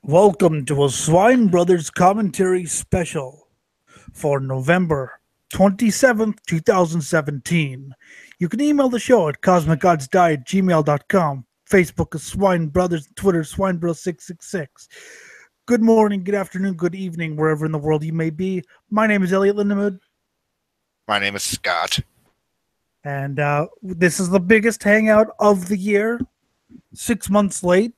Welcome to a Swine Brothers commentary special for November 27th, 2017. You can email the show at cosmicgodsdie at gmail.com. Facebook is Swine Brothers, Twitter SwineBro666. Good morning, good afternoon, good evening, wherever in the world you may be. My name is Elliot Lindemood. My name is Scott. And this is the biggest hangout of the year. 6 months late.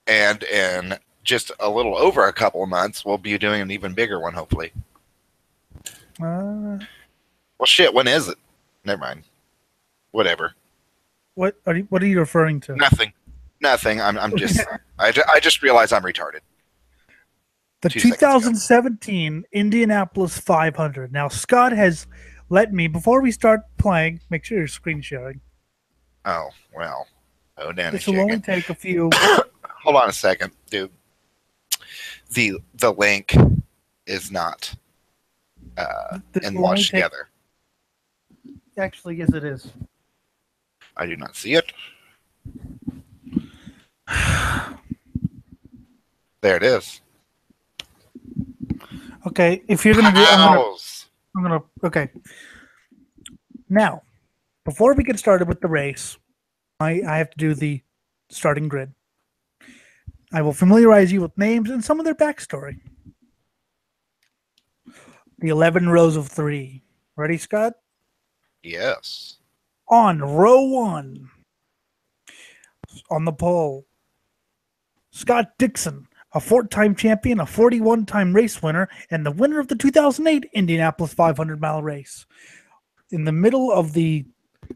And in just a little over a couple of months, we'll be doing an even bigger one, hopefully. Well, shit, when is it? Never mind. Whatever. What are you referring to? Nothing. I'm just. I just realized I'm retarded. The 2017 Indianapolis 500. Now, Scott has let me, before we start playing, make sure you're screen sharing. Oh, well. Oh, Danny. This will only take a few. Hold on a second, dude. The link is not and watch together. Actually, yes, it is. I do not see it. There it is. Okay, if you're gonna do, okay. Now, before we get started with the race, I have to do the starting grid. I will familiarize you with names and some of their backstory. The 11 rows of 3. Ready, Scott? Yes. On row 1, on the pole, Scott Dixon, a 4-time champion, a 41-time race winner, and the winner of the 2008 Indianapolis 500-mile race. In the middle of the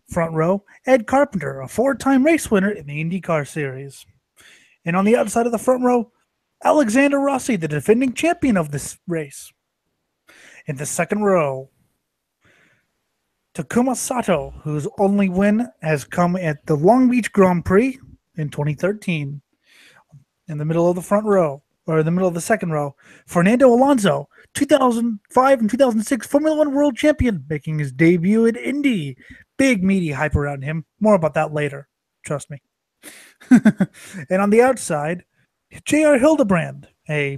front row, Ed Carpenter, a 4-time race winner in the IndyCar series. And on the outside of the front row, Alexander Rossi, the defending champion of this race. In the second row, Takuma Sato, whose only win has come at the Long Beach Grand Prix in 2013. In the middle of the front row, or in the middle of the second row, Fernando Alonso, 2005 and 2006 Formula One world champion, making his debut at Indy. Big media hype around him. More about that later. Trust me. And on the outside, J.R. Hildebrand, a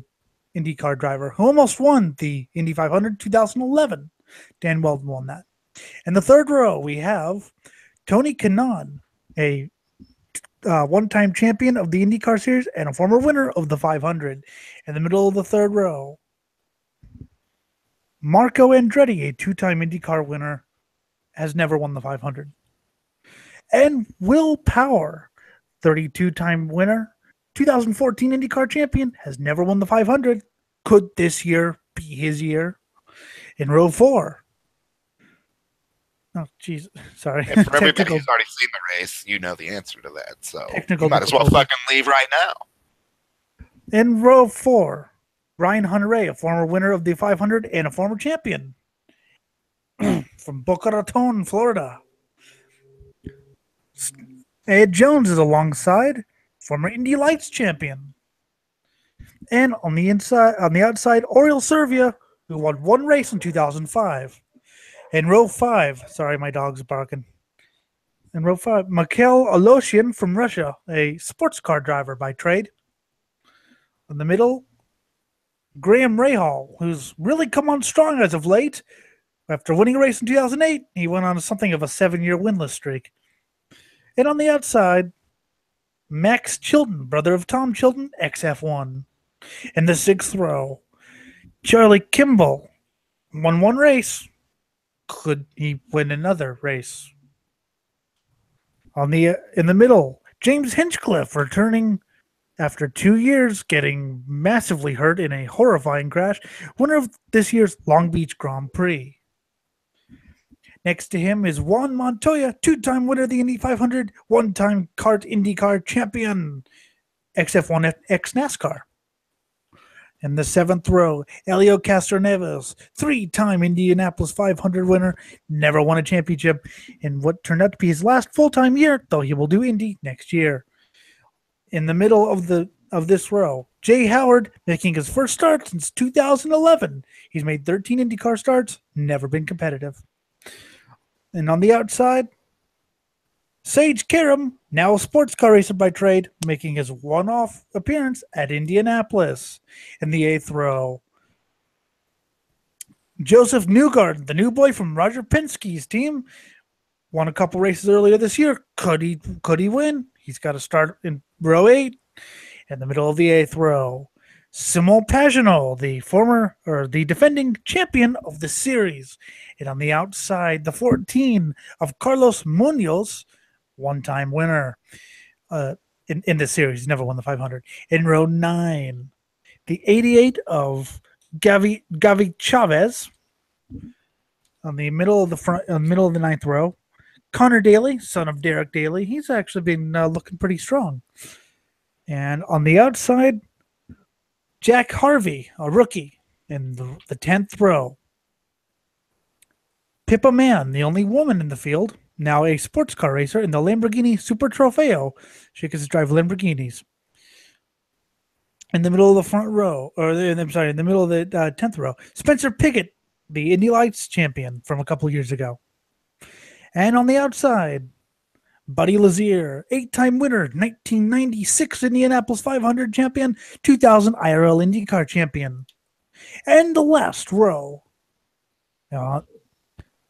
IndyCar driver who almost won the Indy 500 2011. Dan Weldon won that. In the third row, we have Tony Kanaan, a one-time champion of the IndyCar series and a former winner of the 500. In the middle of the third row, Marco Andretti, a 2-time IndyCar winner, has never won the 500. And Will Power, 32-time winner, 2014 IndyCar champion, has never won the 500. Could this year be his year? In row 4. Oh, jeez. Sorry. And for everybody who's already seen the race, you know the answer to that. So you might as well fucking leave right now. In row 4, Ryan Hunter-Reay, a former winner of the 500 and a former champion from Boca Raton, Florida. Ed Jones is alongside former Indy Lights champion. And on the outside, Oriol Servia, who won one race in 2005. In row 5, sorry, my dog's barking. In row 5, Mikhail Aloshin from Russia, a sports car driver by trade. In the middle, Graham Rahal, who's really come on strong as of late. After winning a race in 2008, he went on something of a 7-year winless streak. And on the outside, Max Chilton, brother of Tom Chilton, XF1. In the 6th row, Charlie Kimball won one race. Could he win another race? In the middle, James Hinchcliffe returning after 2 years, getting massively hurt in a horrifying crash, winner of this year's Long Beach Grand Prix. Next to him is Juan Montoya, 2-time winner of the Indy 500, 1-time kart IndyCar champion, XF1 X NASCAR. In the 7th row, Helio Castroneves, 3-time Indianapolis 500 winner, never won a championship in what turned out to be his last full-time year, though he will do Indy next year. In the middle of this row, Jay Howard, making his first start since 2011. He's made 13 IndyCar starts, never been competitive. And on the outside, Sage Karam, now a sports car racer by trade, making his one-off appearance at Indianapolis in the 8th row. Joseph Newgarden, the new boy from Roger Penske's team, won a couple races earlier this year. Could he win? He's got to start in row 8 in the middle of the 8th row. Simon Pagenaud, the defending champion of the series. And on the outside, the 14 of Carlos Munoz, one-time winner in the series. He's never won the 500. In row 9, the 88 of Gavi Chavez on the middle of the middle of the 9th row. Connor Daly, son of Derek Daly, he's actually been looking pretty strong. And on the outside, Jack Harvey, a rookie, in the 10th row. Pippa Mann, the only woman in the field, now a sports car racer in the Lamborghini Super Trofeo. She gets to drive Lamborghinis. In the middle of the front row, in the middle of the 10th row, Spencer Piggott, the Indy Lights champion from a couple years ago. And on the outside, Buddy Lazier, 8-time winner, 1996 Indianapolis 500 champion, 2000 IRL IndyCar champion. And the last row,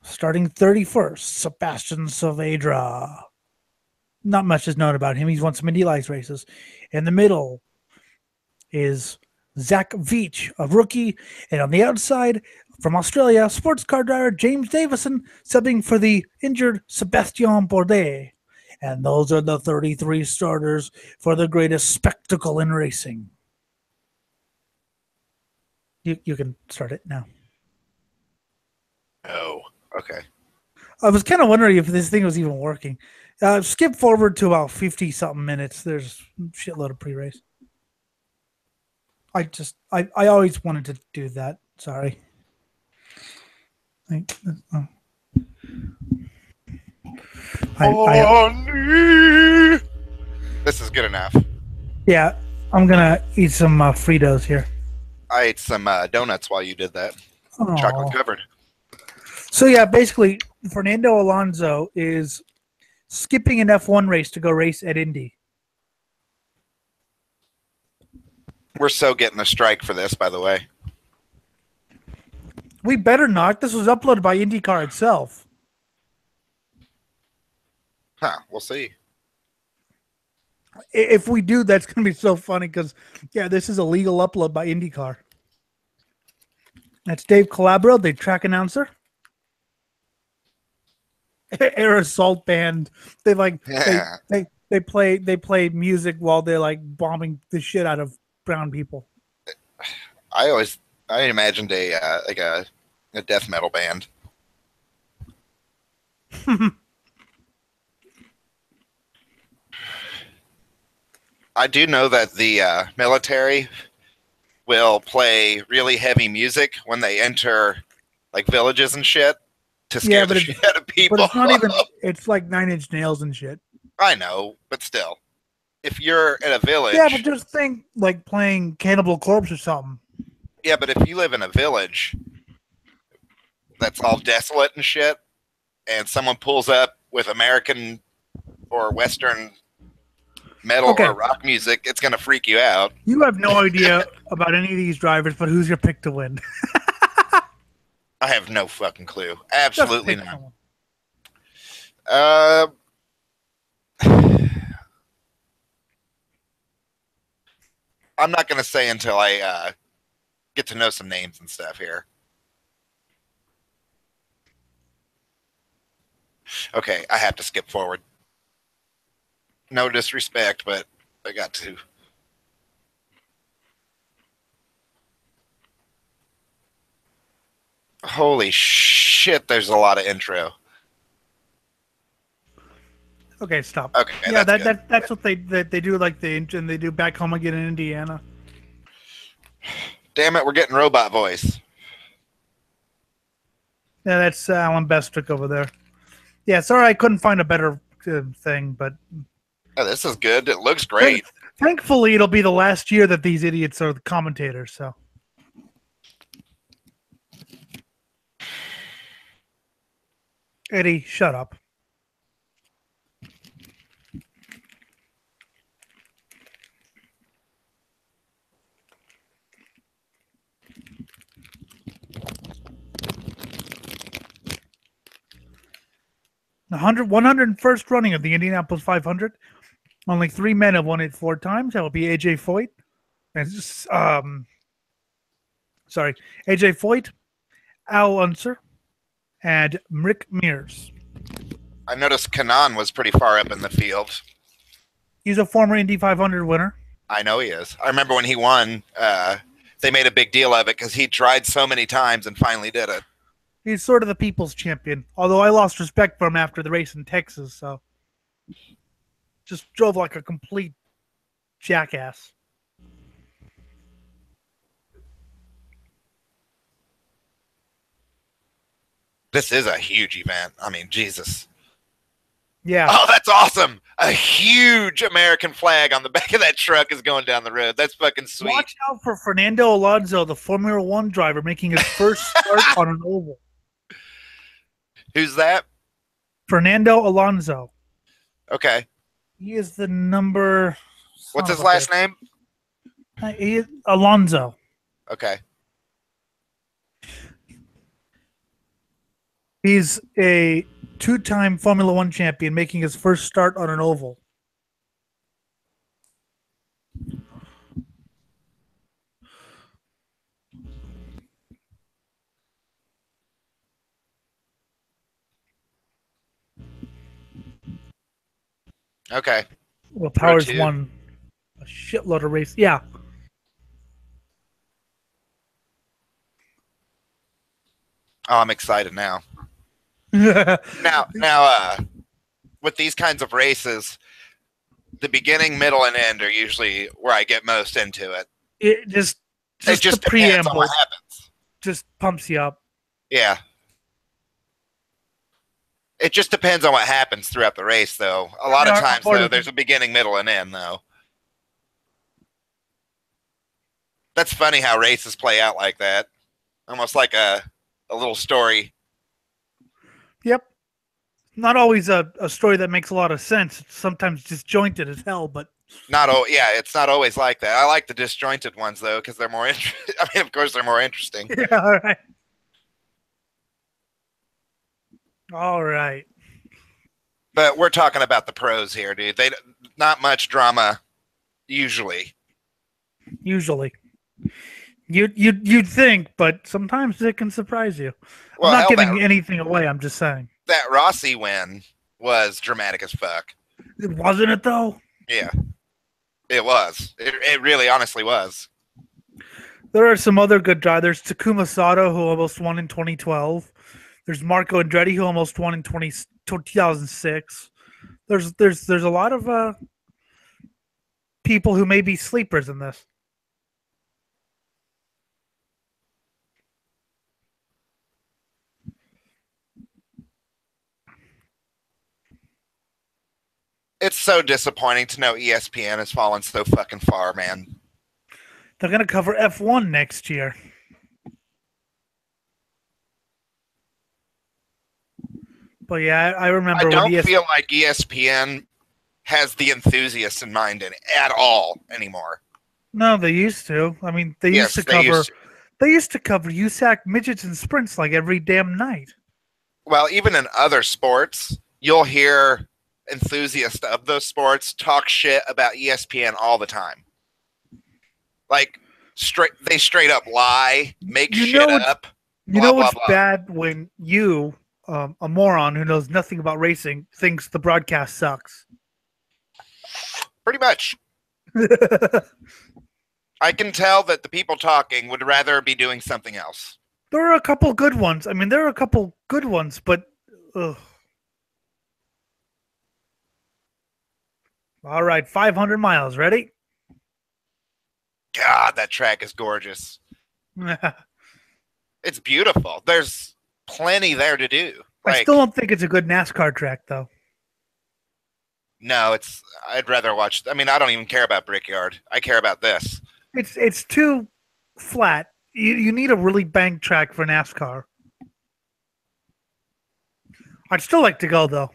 starting 31st, Sebastian Saavedra. Not much is known about him. He's won some Indy Lights races. In the middle is Zach Veach, a rookie. And on the outside, from Australia, sports car driver James Davison, subbing for the injured Sebastien Bourdais. And those are the 33 starters for the greatest spectacle in racing. You can start it now. Oh, okay. I was kind of wondering if this thing was even working. Skip forward to about 50-something minutes. There's a shitload of pre-race. I always wanted to do that. Sorry. This is good enough. Yeah, I'm gonna eat some Fritos here. I ate some donuts while you did that. Aww. Chocolate covered. So yeah, basically, Fernando Alonso is skipping an F1 race to go race at Indy. We're so getting a strike for this, by the way. We better not. This was uploaded by IndyCar itself. Huh, we'll see. If we do, that's going to be so funny because, yeah, this is a legal upload by IndyCar. That's Dave Calabro, the track announcer. Air Assault Band. They play music while they're like bombing the shit out of brown people. I imagined a death metal band. I do know that the military will play really heavy music when they enter like villages and shit to scare the shit out of people. But it's not even. It's like 9 Inch Nails and shit. I know, but still, if you're in a village, yeah, but just think like playing Cannibal Corpse or something. Yeah, but if you live in a village that's all desolate and shit, and someone pulls up with American or Western metal or rock music, it's going to freak you out. You have no idea about any of these drivers, but who's your pick to win? I have no fucking clue. Absolutely not. I'm not going to say until I get to know some names and stuff here. Okay, I have to skip forward. No disrespect, but I got to. Holy shit, there's a lot of intro. Okay, stop. Okay, yeah, that's what they do, like they do back home again in Indiana. Damn it, we're getting robot voice. Yeah, that's Alan Bestrick over there. Yeah, sorry I couldn't find a better thing, but oh, this is good. It looks great. Thankfully, it'll be the last year that these idiots are the commentators. So, Eddie, shut up. 101st running of the Indianapolis 500. Only 3 men have won it 4 times. That will be AJ Foyt. And AJ Foyt, Al Unser, and Rick Mears. I noticed Kanan was pretty far up in the field. He's a former Indy 500 winner. I know he is. I remember when he won, they made a big deal of it because he tried so many times and finally did it. He's sort of the people's champion, although I lost respect for him after the race in Texas, so just drove like a complete jackass. This is a huge event. I mean, Jesus. Yeah. Oh, that's awesome. A huge American flag on the back of that truck is going down the road. That's fucking sweet. Watch out for Fernando Alonso, the Formula One driver, making his first start on an oval. Who's that? Fernando Alonso. Okay. He is the number... What's his last name? He is Alonso. Okay. He's a 2-time Formula One champion, making his first start on an oval. Okay. Well, Powers won a shitload of races. Yeah. Oh, I'm excited now. Now, with these kinds of races, the beginning, middle, and end are usually where I get most into it. It just the preamble on what happens. Just pumps you up. Yeah. It just depends on what happens throughout the race, though. A lot of times, though, there's a beginning, middle, and end, though. That's funny how races play out like that. Almost like a little story. Yep. Not always a story that makes a lot of sense. It's sometimes disjointed as hell, but... it's not always like that. I like the disjointed ones, though, because they're more interesting. I mean, of course, they're more interesting. Yeah, all right. All right. But we're talking about the pros here, dude. Not much drama, usually. Usually. You'd think, but sometimes it can surprise you. Well, I'm not giving anything away, I'm just saying. That Rossi win was dramatic as fuck. Wasn't it, though? Yeah. It was. It really honestly was. There are some other good drivers. There's Takuma Sato, who almost won in 2012. There's Marco Andretti, who almost won in 2006. There's a lot of people who may be sleepers in this. It's so disappointing to know ESPN has fallen so fucking far, man. They're going to cover F1 next year. But yeah, I remember. I don't feel like ESPN has the enthusiasts in mind at all anymore. No, they used to. I mean, they used to cover USAC midgets and sprints like every damn night. Well, even in other sports, you'll hear enthusiasts of those sports talk shit about ESPN all the time. Like they straight up lie, make shit up. You know what's bad when you, a moron who knows nothing about racing, thinks the broadcast sucks. Pretty much. I can tell that the people talking would rather be doing something else. There are a couple good ones. I mean, there are a couple good ones, but ugh. All right, 500 miles. Ready? God, that track is gorgeous. It's beautiful. There's plenty there to do. I still don't think it's a good NASCAR track, though. No, I'd rather watch. I mean, I don't even care about Brickyard. I care about this. It's too flat. You need a really banked track for NASCAR. I'd still like to go, though.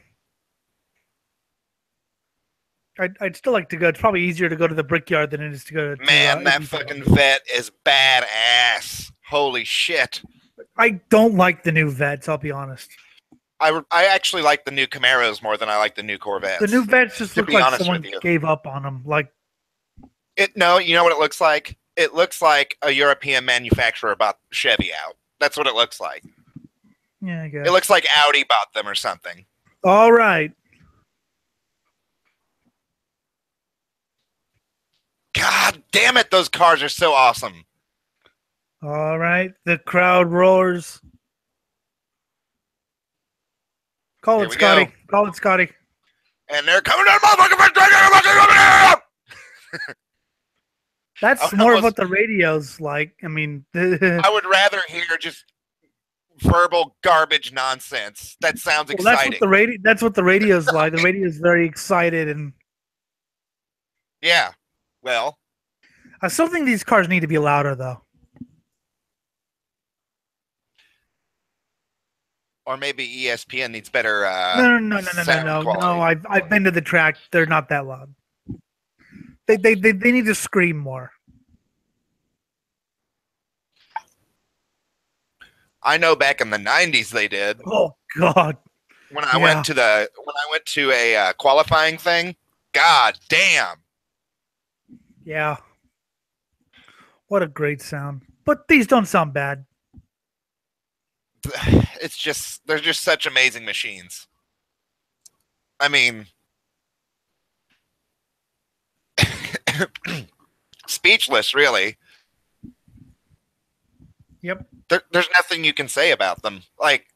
I'd still like to go. It's probably easier to go to the Brickyard than it is to go to... Man, that fucking vet is badass. Holy shit. I don't like the new vets, I'll be honest. I actually like the new Camaros more than I like the new Corvettes. The new Vets just to look be like honest someone with you. gave up on them. Like No, you know what it looks like? It looks like a European manufacturer bought Chevy out. That's what it looks like. yeah, I guess. It looks like Audi bought them or something. All right. God damn it, those cars are so awesome. All right. The crowd roars. Call it, Scotty. Go. Call it, Scotty. And they're coming down, motherfucker! That's more of what the radio's like. I mean, I would rather hear just verbal garbage nonsense. That sounds exciting. That's what the radio's like. The radio's very excited, and yeah. Well, I still think these cars need to be louder, though. Or maybe ESPN needs better. No. I've been to the track. They're not that loud. They need to scream more. I know back in the 90s they did. Oh God! When I went to a qualifying thing, God damn. Yeah. What a great sound. But these don't sound bad. It's just they're just such amazing machines. I mean, speechless, really. Yep. There's nothing you can say about them. Like,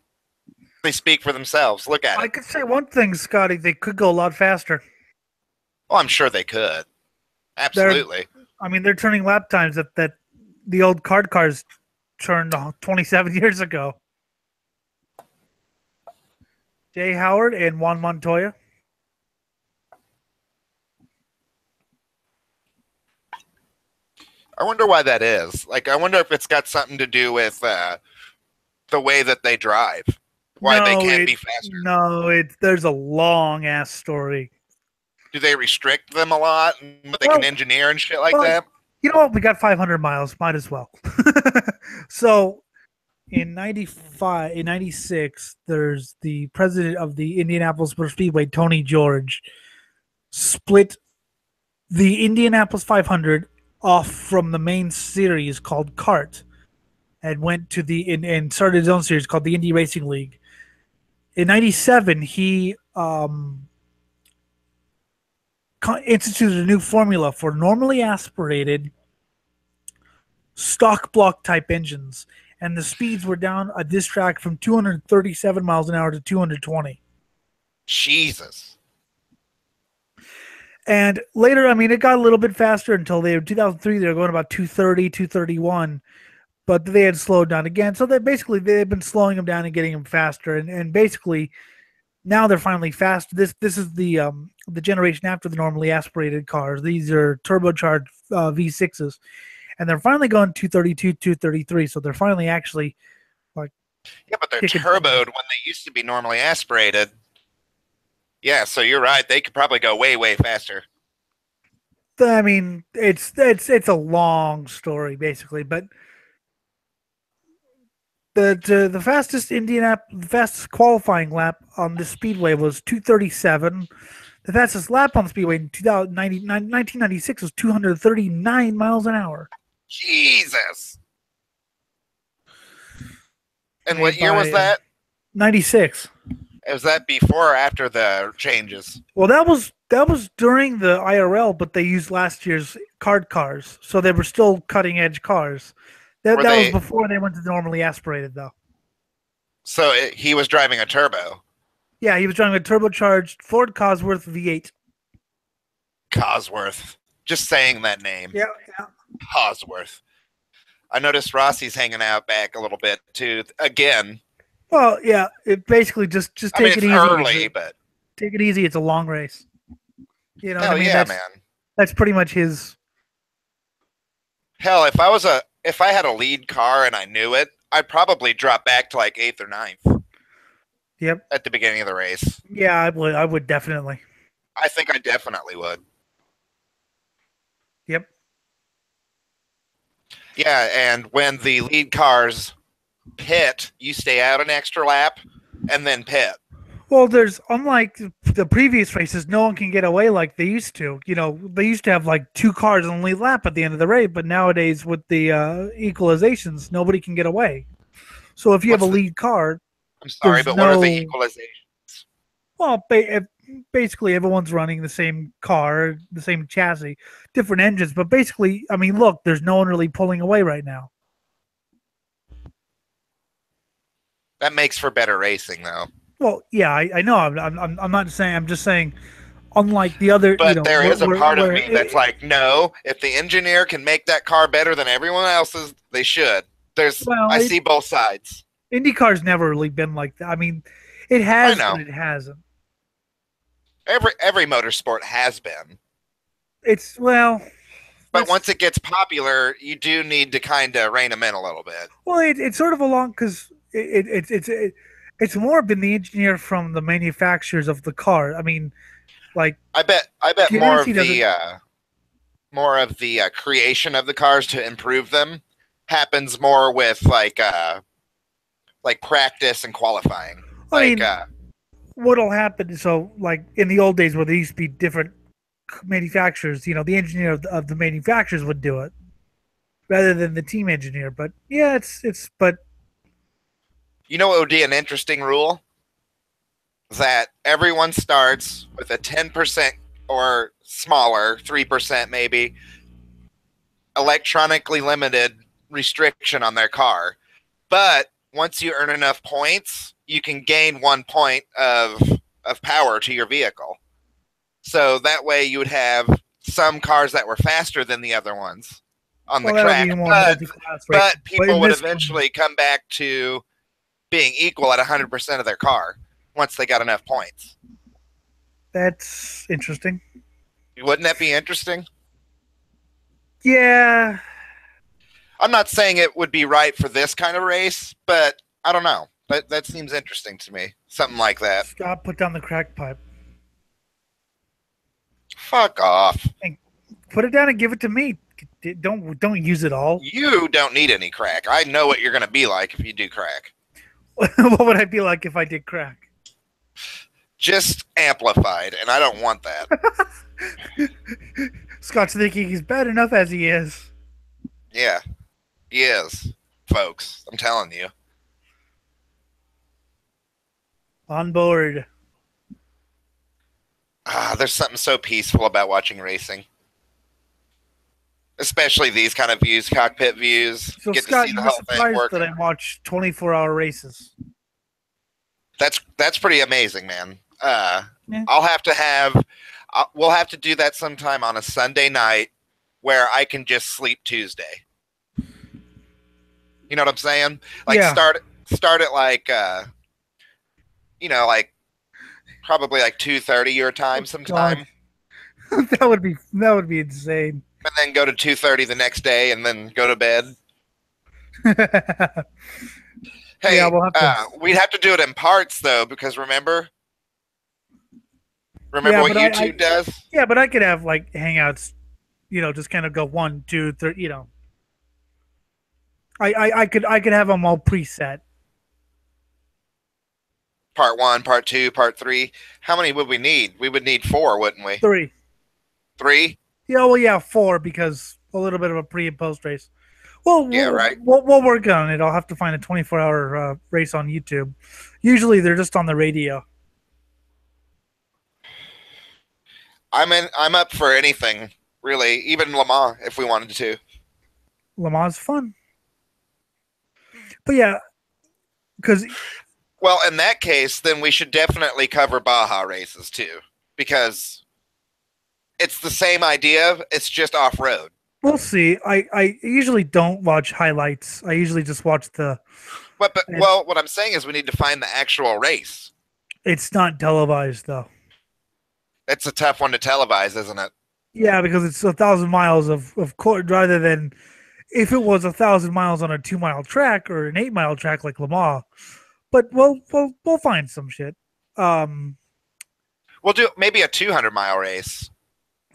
they speak for themselves. Look at it. I could say one thing, Scotty. They could go a lot faster. Oh, I'm sure they could. Absolutely. They're turning lap times that the old kart cars turned 27 years ago. Jay Howard and Juan Montoya. I wonder why that is. Like, I wonder if it's got something to do with the way that they drive. Why they can't be faster. No, there's a long ass story. Do they restrict them a lot and what they can engineer and shit like that? You know what? We got 500 miles. Might as well. So in 96, there's the president of the Indianapolis Motor Speedway, Tony George, split the Indianapolis 500 off from the main series called Kart and went to and started his own series called the Indy Racing League. In 97, he instituted a new formula for normally aspirated stock block type engines, and the speeds were down at this track from 237 miles an hour to 220. Jesus. And later, it got a little bit faster until 2003, they were going about 230, 231, but they had slowed down again. So they've been slowing them down and getting them faster. And basically now they're finally fast. This is the generation after the normally aspirated cars. These are turbocharged V6s, and they're finally going 232, 233. So they're finally actually like, yeah, but they're turboed when they used to be normally aspirated. Yeah, so you're right. They could probably go way, way faster. It's a long story basically, but the fastest qualifying lap on the speedway was 237. The fastest lap on the speedway in 1996 was 239 miles an hour. Jesus. And what year was that? 96. Was that before or after the changes? Well, that was during the IRL, but they used last year's kart cars, so they were still cutting edge cars. That was before they went to normally aspirated, though. So he was driving a turbo. Yeah, he was driving a turbocharged Ford Cosworth V8. Cosworth. Just saying that name. Yeah. Cosworth. I noticed Rossi's hanging out back a little bit too. Again. Well, yeah. It basically just take it easy. Early, but take it easy. It's a long race. You know, hell yeah, man. That's pretty much his. Hell, if I had a lead car and I knew it, I'd probably drop back to like 8th or 9th. Yep. At the beginning of the race. Yeah, I would definitely. I think I definitely would. Yep. Yeah, and when the lead cars pit, you stay out an extra lap. and then pit. Well, there's unlike the previous races, no one can get away like they used to. You know, they used to have like 2 cars on the lead lap at the end of the race, but nowadays with the equalizations, nobody can get away. So if you have a lead car, I'm sorry, but what are the equalizations? Well, basically everyone's running the same car, the same chassis, different engines, but basically, I mean, look, there's no one really pulling away right now. That makes for better racing, though. Well, yeah, I know. I'm not saying. I'm just saying. Unlike the other, but you know, there is a part of me that's like, no. If the engineer can make that car better than everyone else's, they should. I see both sides. IndyCar's never really been like that. I mean, it has, but it hasn't. Every motorsport has been. But once it gets popular, you do need to kind of rein them in a little bit. Well, it's sort of along because it's more been the engineer from the manufacturers of the car. I mean, like I bet more of the creation of the cars to improve them happens more with like practice and qualifying. What'll happen? So, like in the old days where there used to be different manufacturers, you know, the engineer of the manufacturers would do it rather than the team engineer. But yeah, but you know what would be an interesting rule? That everyone starts with a 10% or smaller, 3% maybe, electronically limited restriction on their car. But once you earn enough points, you can gain 1 point of power to your vehicle. So that way you would have some cars that were faster than the other ones on the track. But people would eventually come back to being equal at 100% of their car once they got enough points. That's interesting. Wouldn't that be interesting? Yeah. I'm not saying it would be right for this kind of race, but I don't know. That seems interesting to me. Something like that. Scott, put down the crack pipe. Fuck off. And put it down and give it to me. Don't use it all. You don't need any crack. I know what you're going to be like if you do crack. What would I be like if I did crack? Just amplified, and I don't want that. Scott's thinking he's bad enough as he is. Yeah, he is, folks. I'm telling you. On board. There's something so peaceful about watching racing. Especially these kind of views, cockpit views. So Scott, you were surprised that I watch 24-hour races. That's pretty amazing, man. Yeah. We'll have to do that sometime on a Sunday night where I can just sleep Tuesday. You know what I'm saying? Like start at like like probably like 2:30 your time sometime. that would be insane. And then go to 2:30 the next day, and then go to bed. Hey, yeah, we'd have to do it in parts though, because remember what YouTube does? Yeah, but I could have like hangouts, just kind of go 1, 2, 3. I could have them all preset. Part 1, part 2, part 3. How many would we need? We would need 4, wouldn't we? 3. 3? Yeah, well, yeah, 4 because a little bit of a pre and post race. Well, yeah, right. We'll work on it. I'll have to find a 24-hour race on YouTube. Usually, they're just on the radio. I'm up for anything, really. Even Le Mans, if we wanted to. Le Mans is fun. But yeah, because... Well, in that case, then we should definitely cover Baja races, too. Because it's the same idea. It's just off-road. We'll see. I usually don't watch highlights. I usually just watch the... Well, what I'm saying is we need to find the actual race. It's not televised, though. It's a tough one to televise, isn't it? Yeah, because it's 1,000 miles of course, rather than if it was 1,000 miles on a 2-mile track or an 8-mile track like Le Mans. But we'll find some shit. We'll do maybe a 200-mile race.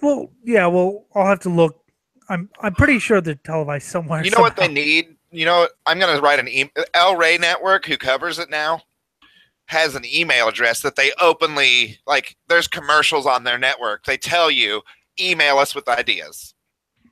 Well, yeah. Well, I'll have to look. I'm pretty sure they're televised somewhere. You know what they need? I'm going to write an email. El Rey Network, who covers it now, has an email address that they openly, like, there's commercials on their network. They tell you, email us with ideas.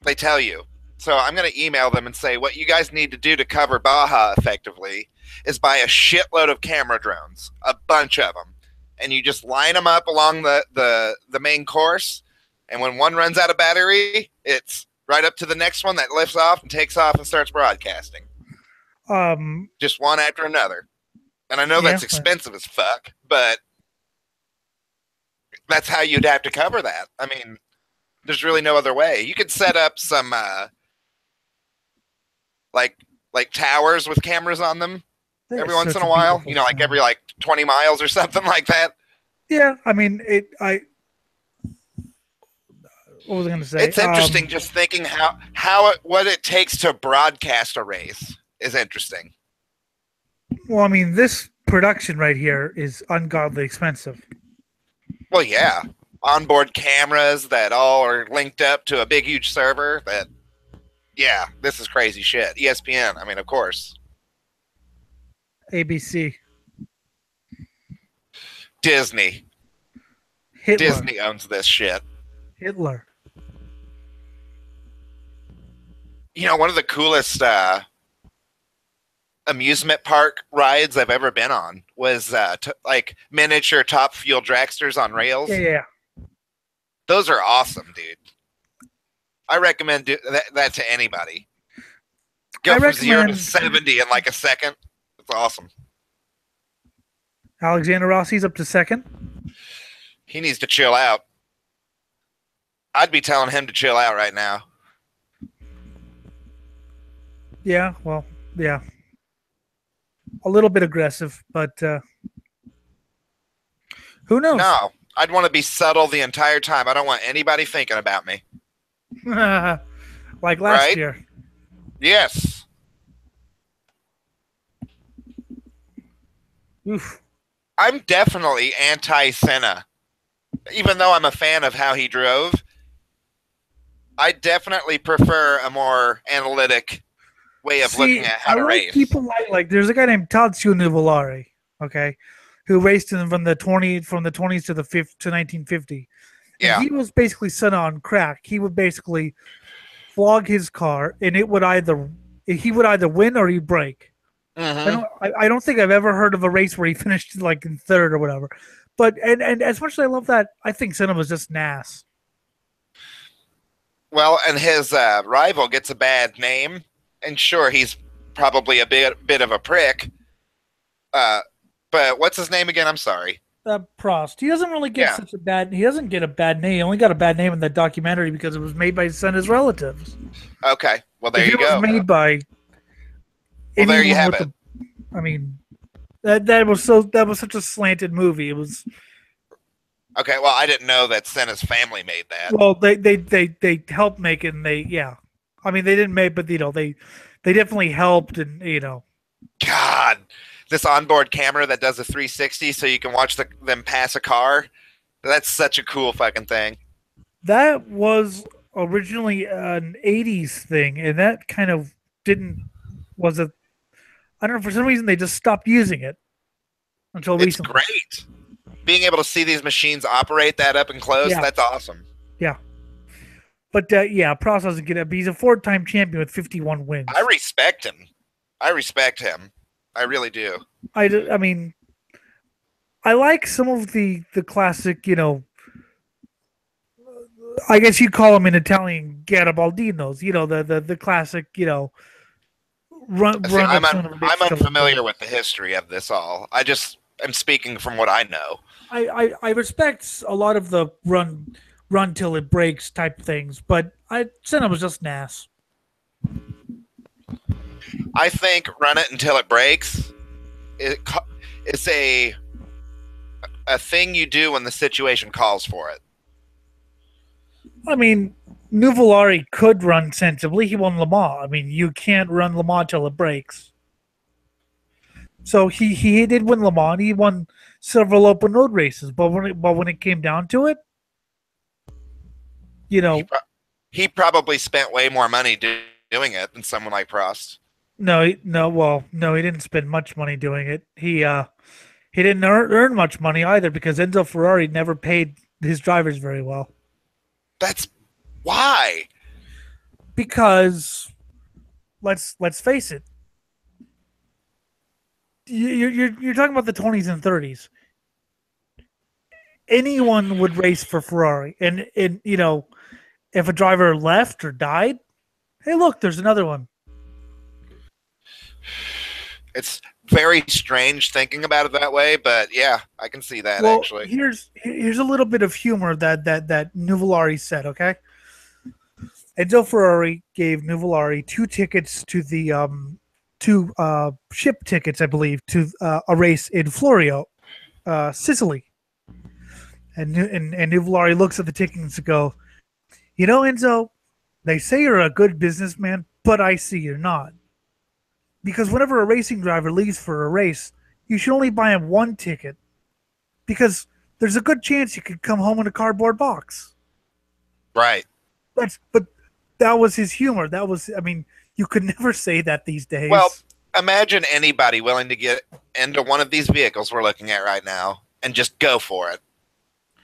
They tell you. So I'm going to email them and say, what you guys need to do to cover Baja effectively is buy a shitload of camera drones, a bunch of them. And you just line them up along the main course. And when one runs out of battery, it's right up to the next one that lifts off and takes off and starts broadcasting. Just one after another. And I know that's expensive as fuck, but that's how you'd have to cover that. I mean, there's really no other way. You could set up some like towers with cameras on them every once in a while. You know, like every 20 miles or something like that. Yeah, I mean, what was I going to say? It's interesting just thinking what it takes to broadcast a race is interesting. Well, I mean, this production right here is ungodly expensive. Well, yeah. Onboard cameras that all are linked up to a big, huge server. Yeah, this is crazy shit. ESPN, I mean, of course. ABC. Disney. Hitler. Disney owns this shit. Hitler. You know, one of the coolest amusement park rides I've ever been on was like miniature Top Fuel dragsters on rails. Yeah. Those are awesome, dude. I recommend that to anybody. Go from 0 to 70 in like a second. It's awesome. Alexander Rossi's up to second. He needs to chill out. I'd be telling him to chill out right now. Yeah, well, yeah. A little bit aggressive, but who knows? No, I'd want to be subtle the entire time. I don't want anybody thinking about me. Like last year. Yes. Oof. I'm definitely anti-Senna. Even though I'm a fan of how he drove, I definitely prefer a more analytic way of looking at how to race. People like there's a guy named Tazio Nuvolari, okay, who raced from the 20s to the 1950. Yeah, he was basically Senna on crack. He would basically flog his car, and he would either win or he'd break. Mm-hmm. I don't think I've ever heard of a race where he finished like in third or whatever. But and as much as I love that, I think Senna was just nass. Well, and his rival gets a bad name, and sure, he's probably a bit of a prick. But what's his name again? I'm sorry. Prost. He doesn't really get such a bad. He doesn't get a bad name. He only got a bad name in that documentary because it was made by Senna's relatives. Okay, well there you go. It was made by. Well, there you have it. I mean, that was such a slanted movie. It was. Okay, well, I didn't know that Senna's family made that. Well, they helped make it, and I mean, they didn't make, but they definitely helped, and God, this onboard camera that does a 360 so you can watch them pass a car. That's such a cool fucking thing. That was originally an 80s thing, and that kind of I don't know, for some reason they just stopped using it until recently. It's great. Being able to see these machines operate that up and close, that's awesome. Yeah. But, Prost doesn't get it, but he's a 4-time champion with 51 wins. I respect him. I really do. I mean, I like some of the classic, I guess you'd call them in Italian Garibaldinos, the classic, I'm unfamiliar with the history of this all. I just am speaking from what I know. I respect a lot of the run till it breaks type things, but Senna was just nass. I think run it until it breaks. It's a thing you do when the situation calls for it. I mean, Nuvolari could run sensibly. He won Le Mans. I mean, you can't run Le Mans till it breaks. So he did win Le Mans. He won several open road races, but when it came down to it, he probably spent way more money doing it than someone like Prost. No, he didn't spend much money doing it. He He didn't earn much money either because Enzo Ferrari never paid his drivers very well. That's why. Because let's face it, you're talking about the 20s and 30s. Anyone would race for Ferrari, and if a driver left or died, hey, look, there's another one. It's very strange thinking about it that way, but yeah, I can see that actually. Here's a little bit of humor that Nuvolari said. Okay, Enzo Ferrari gave Nuvolari 2 tickets to the two ship tickets, I believe, to a race in Florio, Sicily. And Nuvolari looks at the tickets and go, Enzo, they say you're a good businessman, but I see you're not. Because whenever a racing driver leaves for a race, you should only buy him 1 ticket. Because there's a good chance you could come home in a cardboard box. Right. But that was his humor. You could never say that these days. Well, imagine anybody willing to get into one of these vehicles we're looking at right now and just go for it.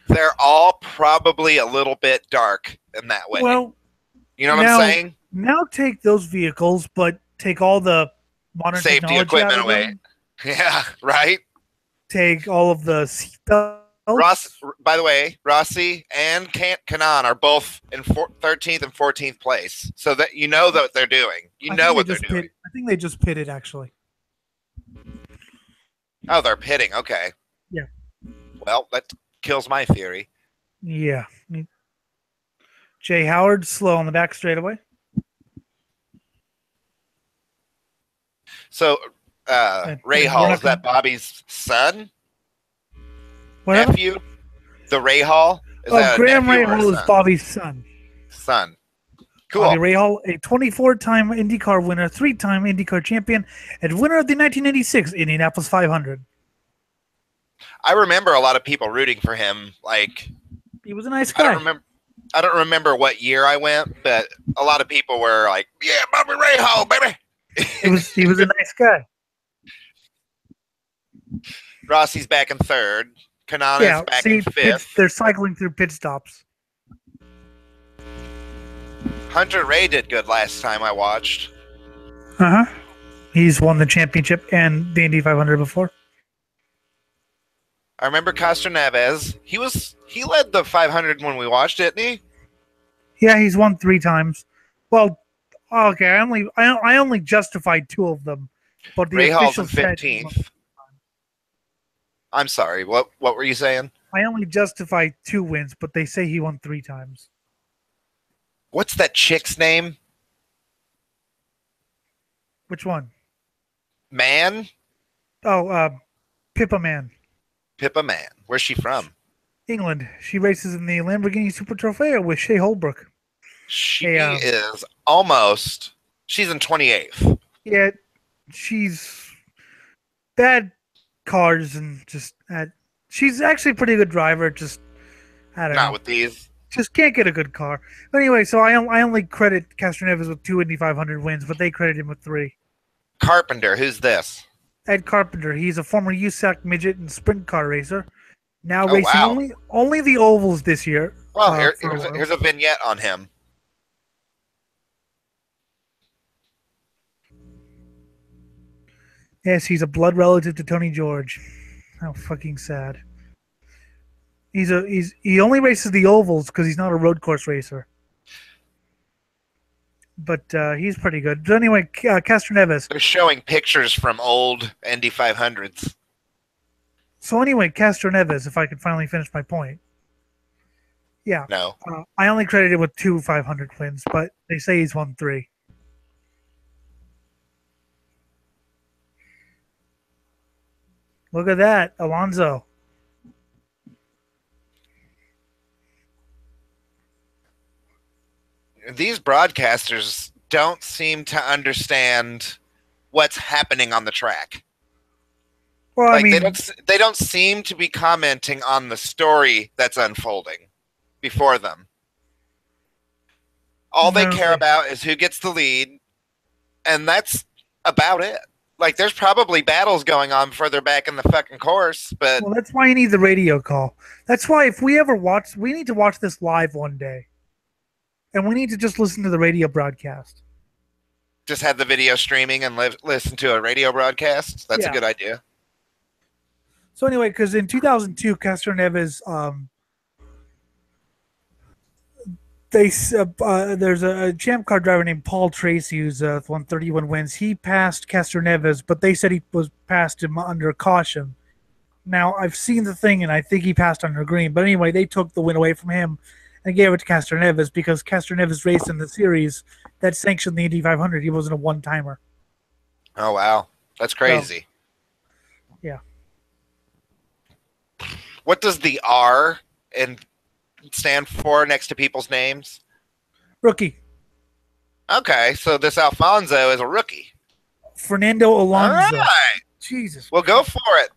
They're all probably a little bit dark in that way. Well, you know what I'm saying? Now take those vehicles, but take all the modern safety equipment away. Yeah, right. Take all of the seatbelts. By the way, Rossi and Kanan are both in 13th and 14th place, so that you know what they're doing. You know what they're doing. I think they just pitted, actually. Oh, they're pitting. Okay. Yeah. Well, that kills my theory. Yeah. Jay Howard slow on the back straightaway. So, Ray Hall, is that Bobby's son? What? Nephew? The Ray Hall? Graham Ray Hall is Bobby's son. Son. Cool. Bobby Ray Hall, a 24-time IndyCar winner, 3-time IndyCar champion, and winner of the 1986 Indianapolis 500. I remember a lot of people rooting for him. Like, he was a nice guy. I don't remember what year I went, but a lot of people were like, "Yeah, Bobby Ray Hall, baby." He was a nice guy. Rossi's back in 3rd. Kanan is back in 5th. They're cycling through pit stops. Hunter Ray did good last time I watched. He's won the championship and the Indy 500 before. I remember Castroneves. He led the 500 when we watched it, didn't he? Yeah, he's won 3 times. Well, okay, I only justified 2 of them, but the Ray Hall's in official 15th. I'm sorry. What were you saying? I only justified 2 wins, but they say he won 3 times. What's that chick's name? Which one? Man? Oh, Pippa Man. Pippa Man. Where's she from? England. She races in the Lamborghini Super Trofeo with Shea Holbrook. She is almost. She's in 28th. Yeah, she's bad cars and just she's actually a pretty good driver. Just I don't know. Not with these. Just can't get a good car. But anyway, so I only credit Castroneves with 2 Indy 500 wins, but they credit him with 3. Carpenter, who's this? Ed Carpenter. He's a former USAC midget and sprint car racer. Now racing only the ovals this year. Well, here's a vignette on him. Yes, he's a blood relative to Tony George. How fucking sad. He only races the ovals because he's not a road course racer. But he's pretty good. So anyway, Castroneves. They're showing pictures from old Indy 500s. So anyway, Castroneves, if I could finally finish my point. Yeah. No. I only credit him with 2 500 wins, but they say he's won 3. Look at that, Alonso. These broadcasters don't seem to understand what's happening on the track. Well, like, they don't seem to be commenting on the story that's unfolding before them. All they care about is who gets the lead, and that's about it. Like, there's probably battles going on further back in the fucking course, but Well, that's why you need the radio call. That's why if we ever watch, we need to watch this live one day, and we need to just listen to the radio broadcast. just have the video streaming and listen to a radio broadcast. That's a Yeah. good idea. So anyway, because in 2002, Castro Neves, there's a champ car driver named Paul Tracy who's won 31 wins. He passed Castro Neves, but they said he was passed him under caution. Now I've seen the thing, and I think he passed under green. But anyway, they took the win away from him and gave it to Castro Neves because Castro Neves raced in the series that sanctioned the Indy 500. He wasn't a one-timer. Oh wow, that's crazy. So, yeah. What does the R in stand for next to people's names? Rookie. Okay, so this Alfonso is a rookie. Fernando Alonso. All right. Jesus. Well, go for it.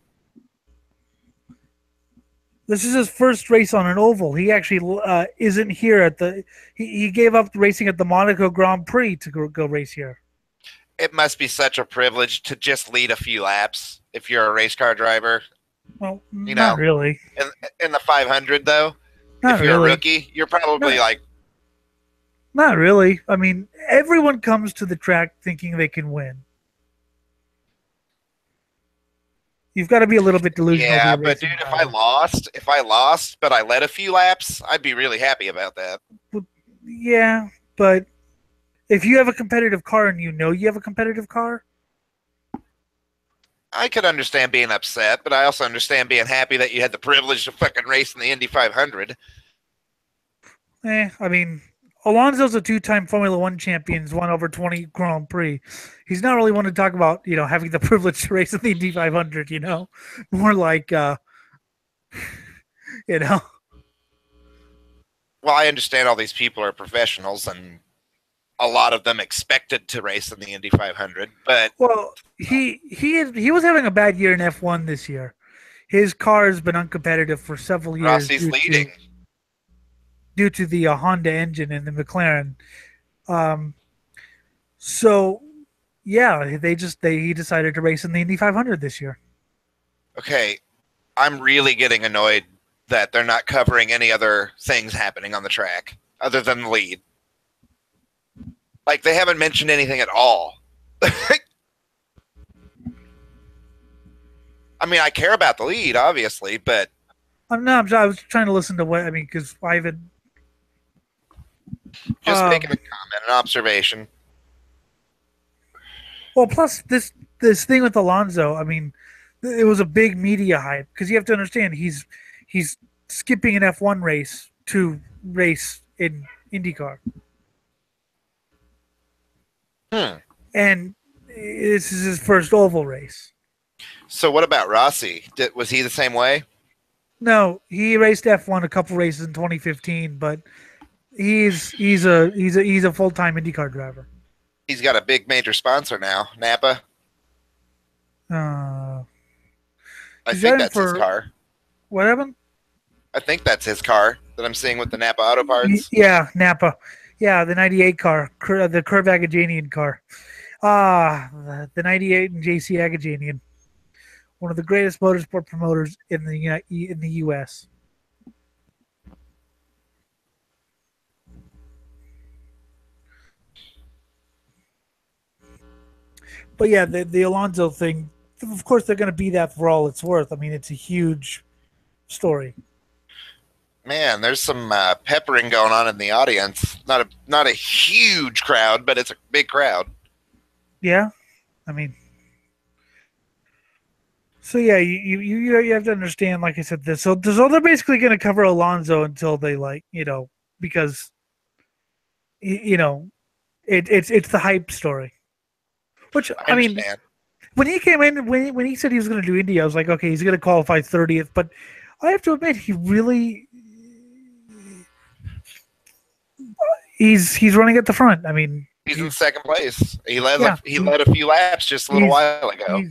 This is his first race on an oval. He actually isn't here at the. He gave up racing at the Monaco Grand Prix to go race here. It must be such a privilege to just lead a few laps if you're a race car driver. Well, You not know, really. In the 500, though, Not if you're really. a rookie, you're probably like, Not really. I mean, everyone comes to the track thinking they can win. You've got to be a little bit delusional. to be yeah, a but racing dude, driver. if I lost, but I led a few laps, I'd be really happy about that. Yeah, but if you have a competitive car and you know you have a competitive car, I could understand being upset, but I also understand being happy that you had the privilege to fucking race in the Indy 500. I mean, Alonso's a two-time Formula One champion. He's won over 20 Grand Prix. He's not really one to talk about, having the privilege to race in the Indy 500, More like, Well, I understand all these people are professionals, and a lot of them expected to race in the Indy 500, but Well, he was having a bad year in F1 this year. His car has been uncompetitive for several years. Rossi's leading. Due to the Honda engine in the McLaren. So, yeah, he decided to race in the Indy 500 this year. Okay, I'm really getting annoyed that they're not covering any other things happening on the track other than the lead. Like, they haven't mentioned anything at all. I mean, I care about the lead, obviously, but I was trying to listen to because I haven't. just making a comment, an observation. Well, plus this thing with Alonso, I mean, it was a big media hype because you have to understand he's skipping an F1 race to race in IndyCar. And this is his first oval race. So what about Rossi? Was he the same way? No, he raced F1 a couple races in 2015, but he's a full-time IndyCar driver. He's got a big major sponsor now, Napa. I think that's his car. What happened? I think that's his car that I'm seeing with the Napa Auto Parts. Yeah, Napa. Yeah, the 98 car, the Curve Agajanian car. The 98 and JC Agajanian. One of the greatest motorsport promoters in the U.S. But yeah, the Alonso thing, of course, they're going to be that for all it's worth. I mean, it's a huge story. Man, there's some peppering going on in the audience. Not a huge crowd, but it's a big crowd. Yeah, I mean, so yeah, you have to understand. Like I said, this so they're basically going to cover Alonso until they because it's the hype story. Which I mean, when he came in, when he said he was going to do Indy, I was like, okay, he's going to qualify 30th. But I have to admit, he's running at the front. I mean, he's in second place. He led a few laps just a little while ago.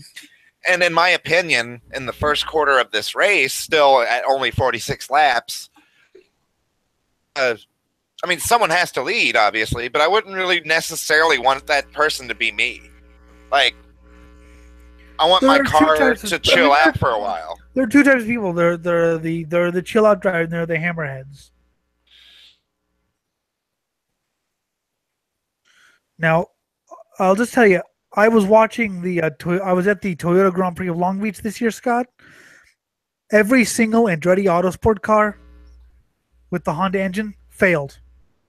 And in my opinion, in the first quarter of this race, still at only 46 laps, I mean, someone has to lead, obviously, but I wouldn't really necessarily want that person to be me. Like, I want There my are two car types to of- chill out for a while. There are two types of people. They're the chill out driver and they're the hammerheads. Now, I'll just tell you, I was watching I was at the Toyota Grand Prix of Long Beach this year, Scott. Every single Andretti Autosport car with the Honda engine failed.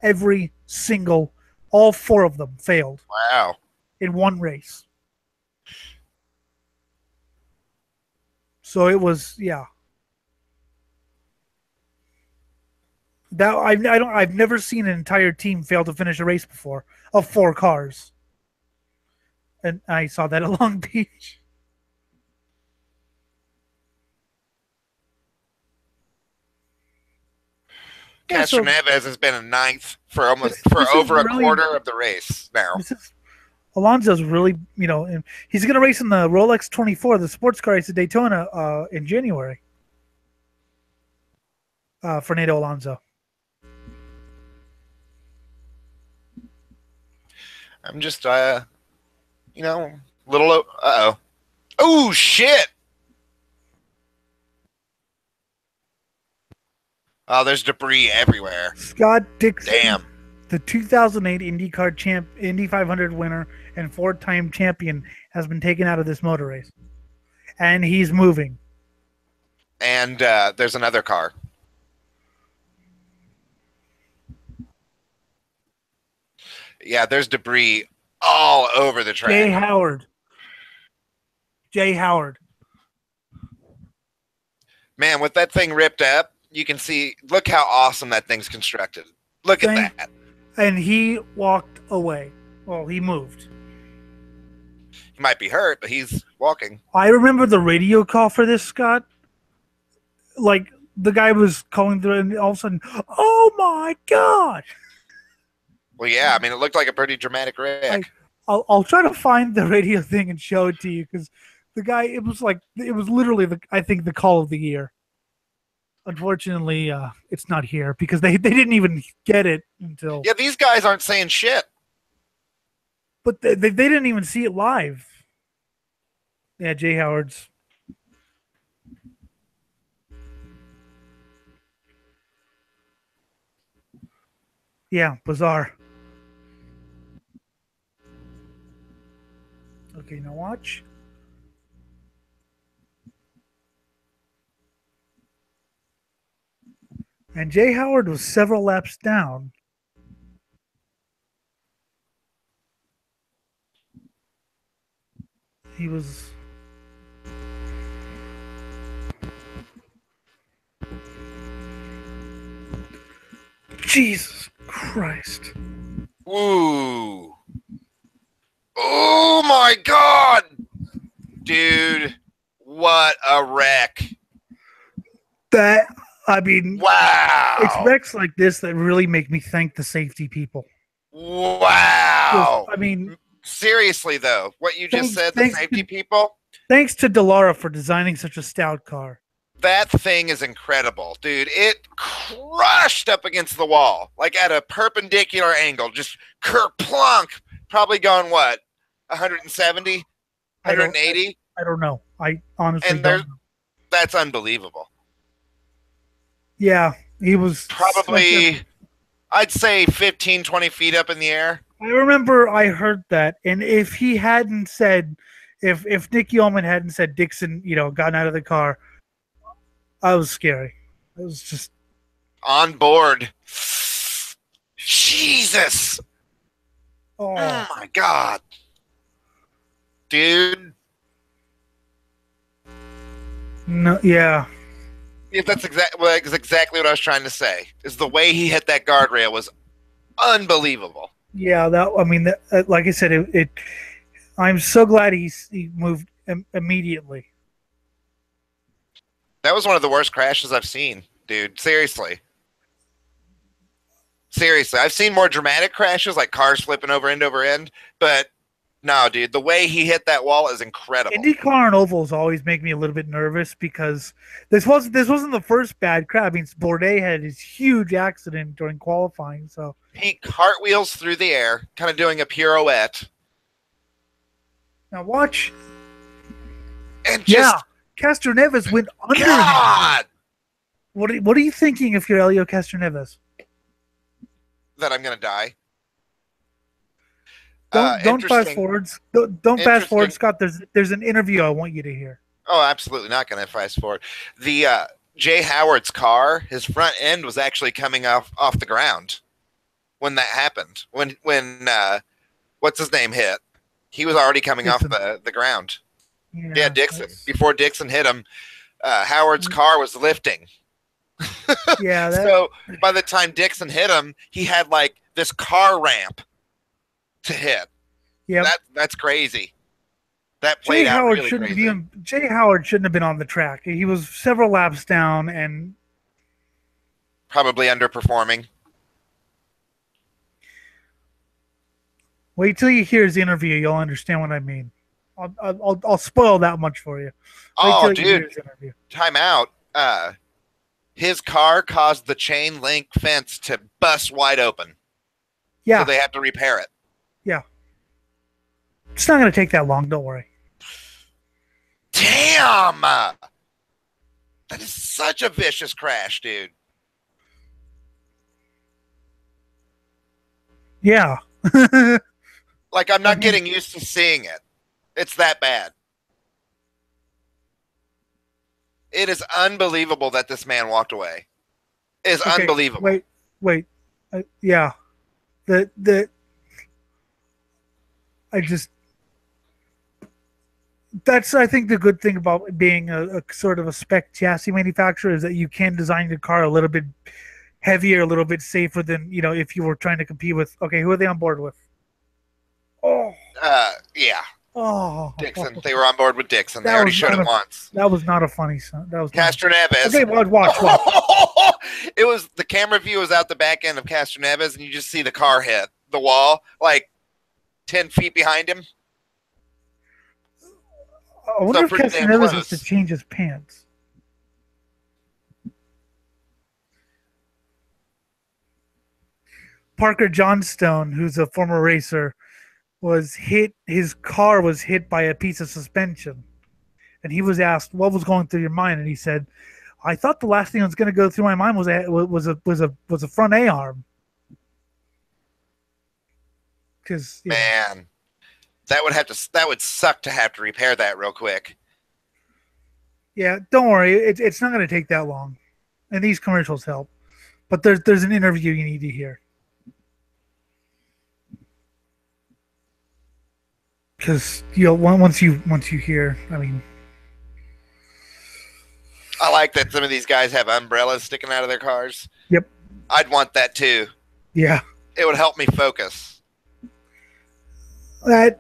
Every single, all four of them failed Wow. in one race. So it was, yeah. I've never seen an entire team fail to finish a race before of four cars, and I saw that at Long Beach. Yeah, Castro so Neves has been in ninth for this over is a really quarter of the race now. this is Alonso's really, and he's going to race in the Rolex 24, the sports car race at Daytona in January. Fernando Alonso. I'm just, little. Uh-oh. Oh, shit. Oh, there's debris everywhere. Scott Dixon, Damn. the 2008 Indy 500 winner and four-time champion, has been taken out of this motor race, and he's moving. And there's another car. Yeah, there's debris all over the track. Jay Howard. Man, with that thing ripped up, you can see, look how awesome that thing's constructed. Look at that. And he walked away. Well, he moved. He might be hurt, but he's walking. I remember the radio call for this, Scott. Like, the guy was calling through, and all of a sudden, oh my God. Well, yeah, I mean, it looked like a pretty dramatic wreck. I'll try to find the radio thing and show it to you, because the guy, it was literally, I think, the call of the year. Unfortunately, it's not here because they didn't even get it until. Yeah, these guys aren't saying shit. But they didn't even see it live. Yeah, Jay Howard's. Yeah, bizarre. Okay, now watch. And Jay Howard was several laps down. He was. Jesus Christ. Ooh. Oh my God. Dude, what a wreck. Wow. It's wrecks like this that really make me thank the safety people. Wow. I mean, seriously though, what you just said, the safety people? Thanks to Dallara for designing such a stout car. That thing is incredible, dude. It crushed up against the wall, like at a perpendicular angle, just kerplunk. Probably going, what, 170, 180? I don't know. I honestly don't know. That's unbelievable. Yeah, he was probably, I'd say 15, 20 feet up in the air. I remember I heard that, and if he hadn't said, if Nick Yeoman hadn't said Dixon, gotten out of the car, I was scary. It was just on board. Jesus. Oh my God. Dude. No, yeah. Yeah, that's exactly what I was trying to say. Is the way he hit that guardrail was unbelievable. Yeah, like I said, I'm so glad he moved immediately. That was one of the worst crashes I've seen, dude. Seriously. I've seen more dramatic crashes, like cars flipping over end, but no, dude, the way he hit that wall is incredible. IndyCar and ovals always make me a little bit nervous because this wasn't the first bad crash. I mean, Bourdais had his huge accident during qualifying, so he cartwheels through the air, kind of doing a pirouette. Now watch and Yeah, just Castroneves went under him. God, What are you thinking if you're Elio Castroneves? that I'm gonna die. Don't fast Interesting. forwards. Don't fast forward, Interesting. Scott. There's an interview I want you to hear. Oh, absolutely not going to fast forward. The Jay Howard's car, his front end was actually coming off the ground when that happened. When what's his name hit, he was already coming Dixon. off the ground. Yeah, Dixon. Before Dixon hit him, Howard's car was lifting. Yeah. So by the time Dixon hit him, he had like this car ramp to hit. Yeah. That's crazy. That played out really crazy. Jay Howard shouldn't have been on the track. He was several laps down and probably underperforming. Wait till you hear his interview. You'll understand what I mean. I'll spoil that much for you. Oh, dude! Time out. His car caused the chain link fence to bust wide open. Yeah. So they have to repair it. Yeah. It's not going to take that long. Don't worry. Damn! That is such a vicious crash, dude. Yeah. Like, I'm not getting used to seeing it. It's that bad. It is unbelievable that this man walked away. It is unbelievable. Wait. Yeah. That's, I think, the good thing about being a sort of a spec chassis manufacturer is that you can design your car a little bit heavier, a little bit safer than, if you were trying to compete with, okay, who are they on board with? Oh. Yeah. Oh. Dixon. They were on board with Dixon. They already showed it once. That was not a funny song. That was Castroneves. Okay, watch. It was, the camera view was out the back end of Castroneves, and you just see the car hit the wall, like 10 feet behind him. I wonder if Castroneves has to change his pants. Parker Johnstone, who's a former racer, his car was hit by a piece of suspension. And he was asked what was going through your mind, and he said, I thought the last thing that was going to go through my mind was a front A arm. Because man, that would suck to have to repair that real quick. Yeah, don't worry, it's not going to take that long, and these commercials help. But there's an interview you need to hear. Because once you hear, I mean, I like that some of these guys have umbrellas sticking out of their cars. Yep, I'd want that too. Yeah, it would help me focus. That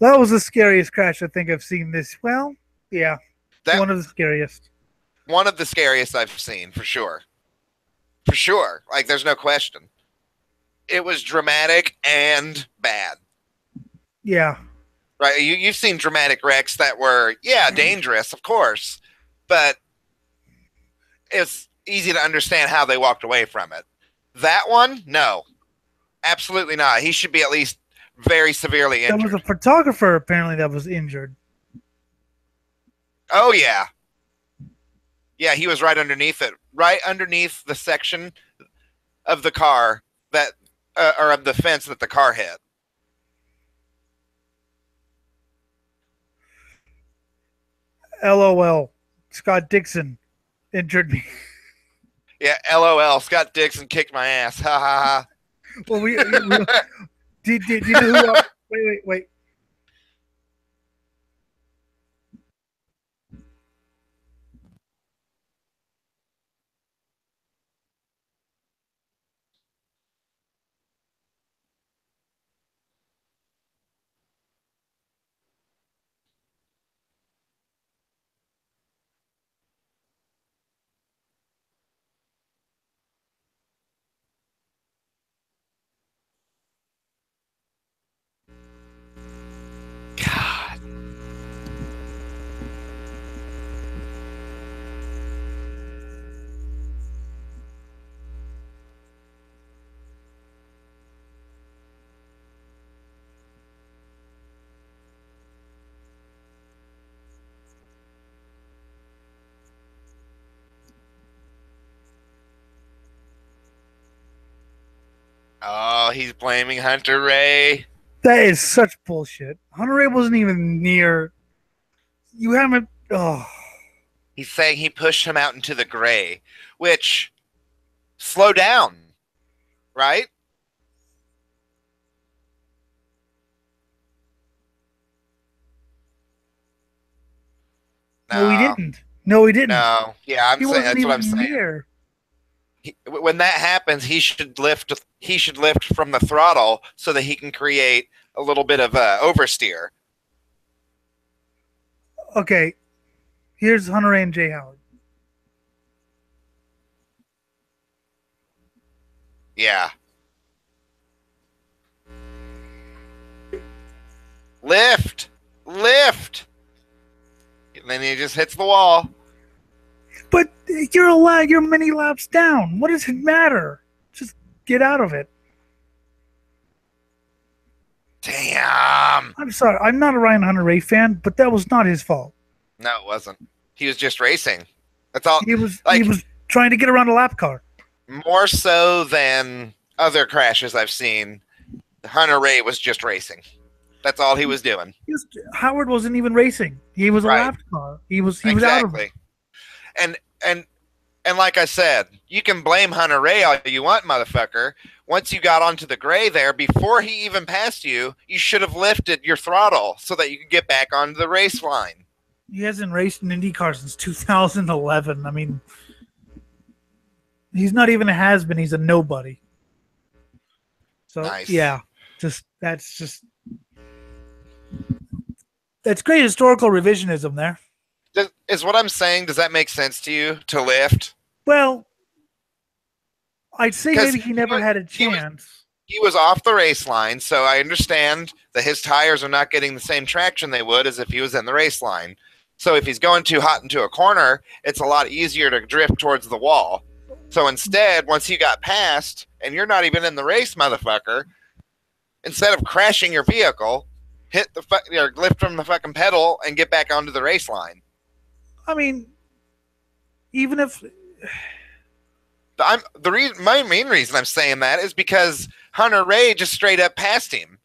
was the scariest crash I think I've seen this. Well, yeah, one of the scariest. One of the scariest I've seen, for sure. For sure, like there's no question. It was dramatic and bad. Yeah. Right. You've seen dramatic wrecks that were, dangerous, of course, but it's easy to understand how they walked away from it. That one, no, absolutely not. He should be at least very severely injured. There was a photographer apparently that was injured. Oh, yeah. Yeah, he was right underneath it. Right underneath the section of the car that, or of the fence that the car hit. LOL. Scott Dixon injured me. Yeah, LOL. Scott Dixon kicked my ass. Ha ha ha. Well, did you know who? Wait. Oh, he's blaming Hunter Ray. That is such bullshit. Hunter Ray wasn't even near. You haven't. Oh, He's saying he pushed him out into the gray, which slow down, right? no, he didn't. No, he didn't. No. Yeah, I'm He saying wasn't that's what I'm even saying. near. When that happens, he should lift. He should lift from the throttle so that he can create a little bit of oversteer. Okay, here's Hunter Ray and Jay Howard. Yeah. Lift. And then he just hits the wall. But you're many laps down. What does it matter? Just get out of it. Damn. I'm sorry. I'm not a Ryan Hunter Ray fan, but that was not his fault. No, it wasn't. He was just racing. That's all. He was trying to get around a lap car. More so than other crashes I've seen, Hunter Ray was just racing. That's all he was doing. Howard wasn't even racing. He was a lap car. He was out of it. And like I said, you can blame Hunter Ray all you want, motherfucker. Once you got onto the gray there, before he even passed you, you should have lifted your throttle so that you could get back onto the race line. He hasn't raced in IndyCar since 2011. I mean, he's not even a has-been. He's a nobody. So, nice. Yeah, that's great historical revisionism there. Is what I'm saying, does that make sense to you, to lift? Well, I'd say maybe he never had a chance. He was off the race line, so I understand that his tires are not getting the same traction they would as if he was in the race line. So if he's going too hot into a corner, it's a lot easier to drift towards the wall. So instead, once you got past, and you're not even in the race, motherfucker, instead of crashing your vehicle, lift from the fucking pedal and get back onto the race line. I mean, even if my main reason I'm saying that is because Hunter Ray just straight up passed him,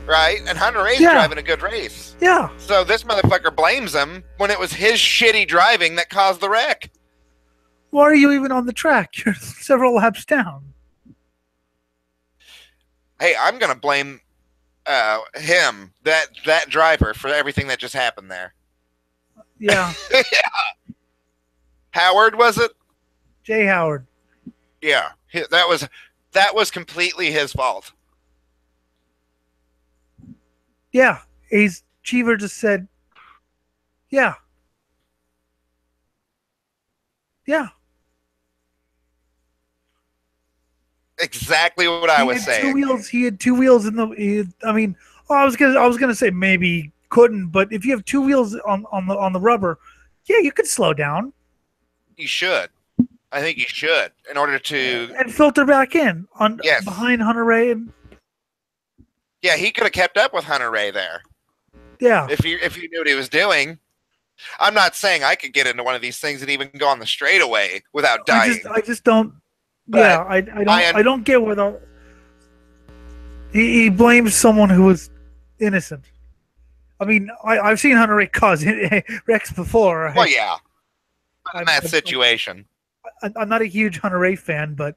right? And Hunter Ray's driving a good race. Yeah. So this motherfucker blames him when it was his shitty driving that caused the wreck. Why are you even on the track? You're several laps down. Hey, I'm gonna blame him, that driver, for everything that just happened there. Yeah. Yeah. Howard, was it? Jay Howard. Yeah, that was completely his fault. Yeah, Cheever just said, yeah. Exactly what I was saying. He had two wheels in the. I was gonna say maybe he couldn't, but if you have two wheels on the rubber, yeah, you could slow down. You should. I think you should, in order to and filter back in yes. behind Hunter Ray. Yeah, he could have kept up with Hunter Ray there. Yeah, if you knew what he was doing. I'm not saying I could get into one of these things and even go on the straightaway without dying. I just don't. But yeah, I don't get where he blames someone who was innocent. I mean, I've seen Hunter Ray cause wrecks before. Well, yeah, but in that situation. I'm not a huge Hunter Ray fan, but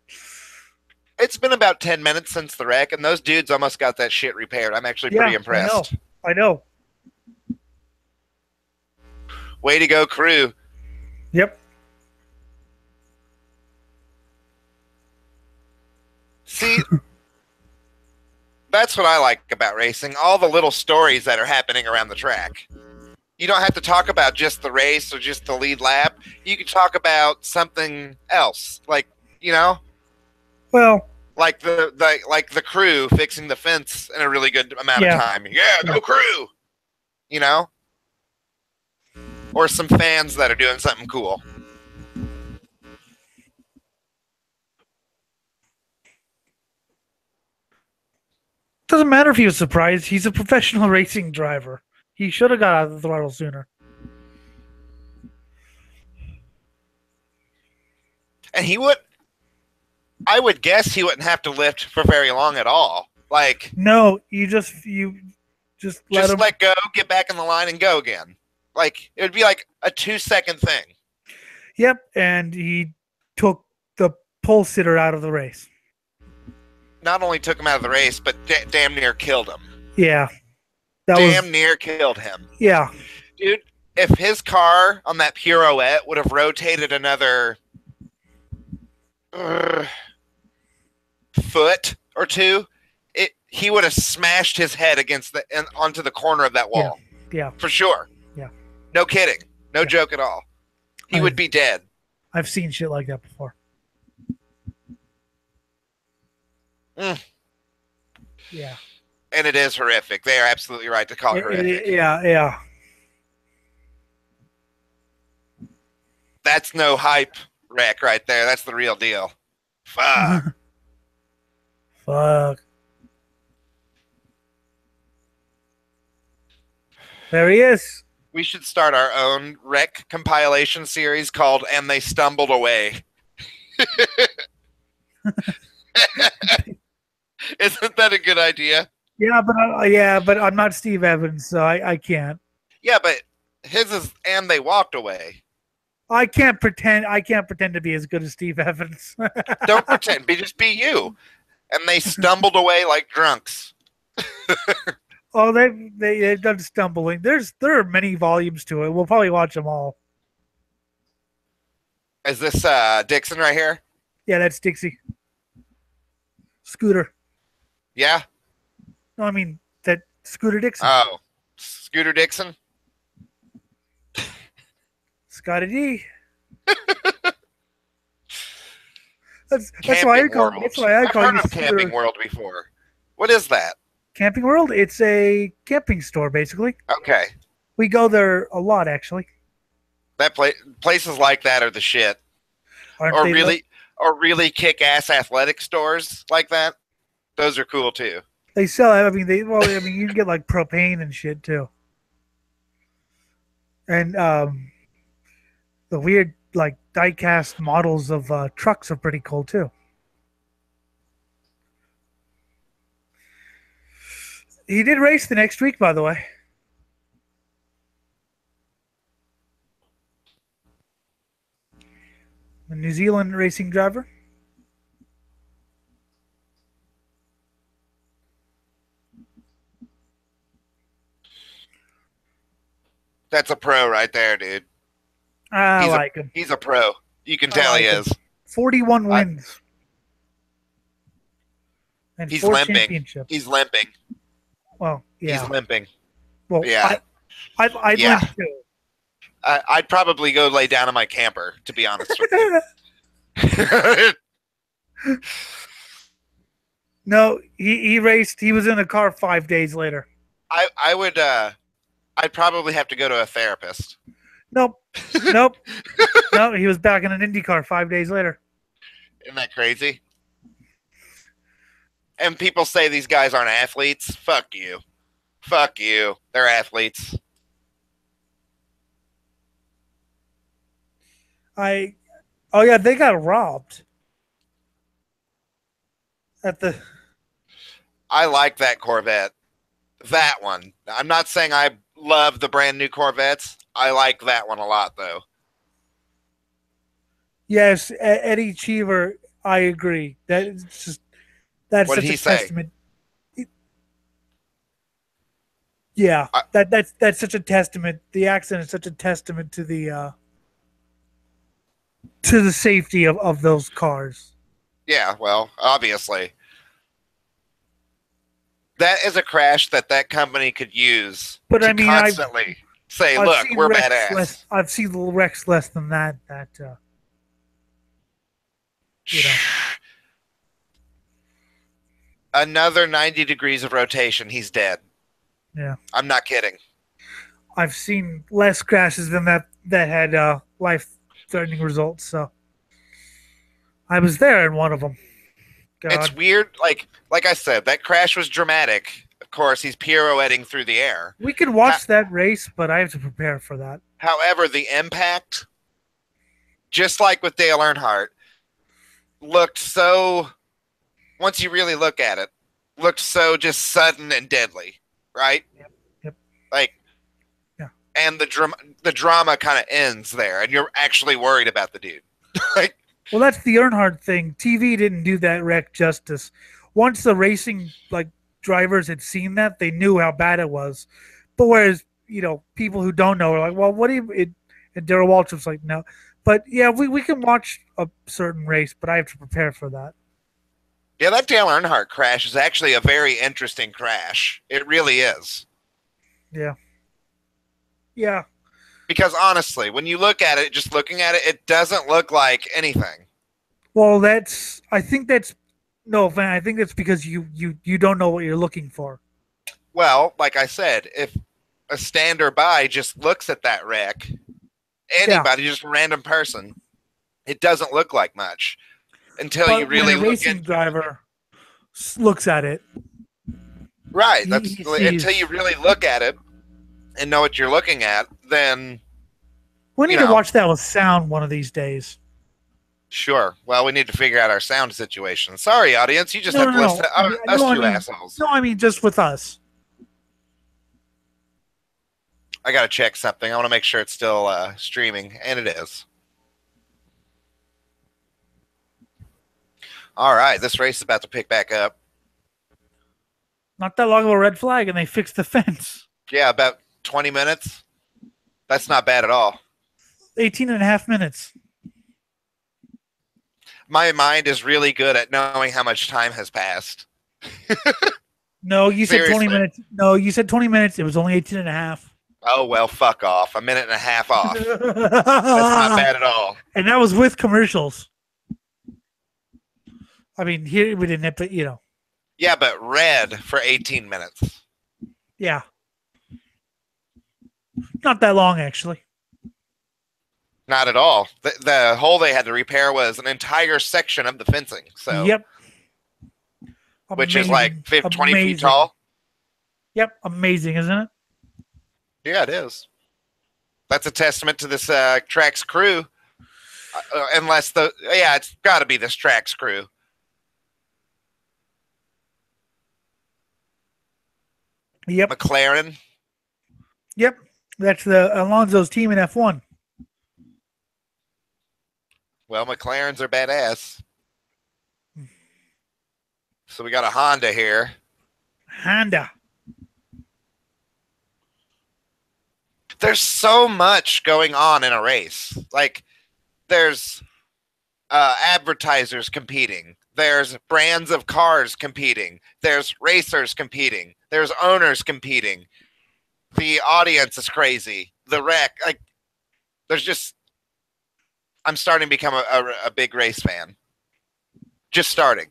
it's been about 10 minutes since the wreck, and those dudes almost got that shit repaired. I'm actually pretty impressed. I know. Way to go, crew. Yep. See, that's what I like about racing. All the little stories that are happening around the track. You don't have to talk about just the race or just the lead lap. You can talk about something else, like, well, like the crew fixing the fence in a really good amount of time. Yeah, go crew. Or some fans that are doing something cool. Doesn't matter if he was surprised. He's a professional racing driver. He should have got out of the throttle sooner. And he would. I would guess he wouldn't have to lift for very long at all. Like, No, you just let him. let go, get back in the line, and go again. Like, it would be like a 2-second thing. Yep, and he took the pole sitter out of the race. Not only took him out of the race, but damn near killed him. Yeah, damn near killed him. Yeah, dude. If his car on that pirouette would have rotated another foot or two, he would have smashed his head onto the corner of that wall. Yeah. For sure. Yeah. No kidding. No joke at all. He would be dead. I've seen shit like that before. Yeah. And it is horrific. They are absolutely right to call it horrific. Yeah. That's no hype wreck right there. That's the real deal. Fuck. Fuck. There he is. We should start our own wreck compilation series called "And They Stumbled Away." Isn't that a good idea? Yeah, but I'm not Steve Evans, so I can't. Yeah, but his is "And They Walked Away." I can't pretend to be as good as Steve Evans. Don't pretend. Just be you. And they stumbled away like drunks. Oh, they've done stumbling. There are many volumes to it. We'll probably watch them all. Is this Dixon right here? Yeah, that's Dixie. Scooter. Yeah? No, I mean that Scooter Dixon. Oh. Scooter Dixon? Scotty D. That's why I call it. I've heard of Camping World before. What is that? Camping World? It's a camping store, basically. Okay. We go there a lot, actually. That places like that are the shit. Or really kick-ass athletic stores like that. Those are cool too. They sell. I mean, you can get like propane and shit too. And the weird like die-cast models of trucks are pretty cool too. He did race the next week, by the way. The New Zealand racing driver. That's a pro right there, dude. I like him. He's a pro. You can tell he is. 41 wins. And he's 4 limping. championships. He's limping. Well, yeah. He's limping. Well, yeah. I'd limp too. I'd probably go lay down in my camper, to be honest with you. No, he raced. He was in a car 5 days later. I would. I'd probably have to go to a therapist. Nope. No, he was back in an Indy car 5 days later. Isn't that crazy? And people say these guys aren't athletes. Fuck you. Fuck you. They're athletes. Oh yeah, they got robbed. I like that Corvette. That one. I'm not saying I love the brand new Corvettes. I like that one a lot, though. Yes, Eddie Cheever. I agree. That's what did he say? Testament. Yeah, that's such a testament. The accident is such a testament to the safety of those cars. Yeah, well, obviously. That is a crash that company could use constantly say, look, we're badass. I've seen wrecks less than that. Another 90 degrees of rotation, he's dead. Yeah. I'm not kidding. I've seen less crashes than that had life-threatening results, so I was there in one of them. God. It's weird. Like I said, that crash was dramatic. Of course, he's pirouetting through the air. We can watch that race, but I have to prepare for that. However, the impact, just like with Dale Earnhardt, looked so, once you really look at it, looked so just sudden and deadly, right? Yep. Like, yeah. And the drama kind of ends there, and you're actually worried about the dude. Like, well, that's the Earnhardt thing. TV didn't do that wreck justice. Once the racing drivers had seen that, they knew how bad it was. But whereas people who don't know are like, well, what do you? And Darrell Waltrip's like, no. But yeah, we can watch a certain race, but I have to prepare for that. Yeah, that Dale Earnhardt crash is actually a very interesting crash. It really is. Yeah. Yeah. Because honestly, when you look at it, just looking at it, it doesn't look like anything. Well, I think that's because you don't know what you're looking for. Well, like I said, if a stander by just looks at that wreck, anybody, just a random person, it doesn't look like much until you really look. A racing driver looks at it. Right. Until you really look at it and know what you're looking at, then we need to watch that with sound one of these days. Sure. Well, we need to figure out our sound situation. Sorry, audience. You just have to listen to us two assholes. No, I mean just with us. I got to check something. I want to make sure it's still streaming, and it is. All right. This race is about to pick back up. Not that long of a red flag, and they fixed the fence. Yeah, about 20 minutes. That's not bad at all. 18 and a half minutes. My mind is really good at knowing how much time has passed. No, you said 20 minutes. No, you said 20 minutes. It was only 18 and a half. Oh, well, fuck off. A minute and a half off. That's not bad at all. And that was with commercials. I mean, here we didn't have to, Yeah, but red for 18 minutes. Yeah. Not that long, actually. Not at all. The hole they had to repair was an entire section of the fencing. So. Yep. Which is like 20 feet tall. Yep. Amazing, isn't it? Yeah, it is. That's a testament to this track's crew. It's got to be this track's crew. Yep. McLaren. Yep. That's the Alonso's team in F1. Well, McLarens are badass. So we got a Honda here. Honda. There's so much going on in a race. Like, there's advertisers competing. There's brands of cars competing. There's racers competing. There's owners competing. The audience is crazy. The wreck. Like, there's just... I'm starting to become a big race fan. Just starting.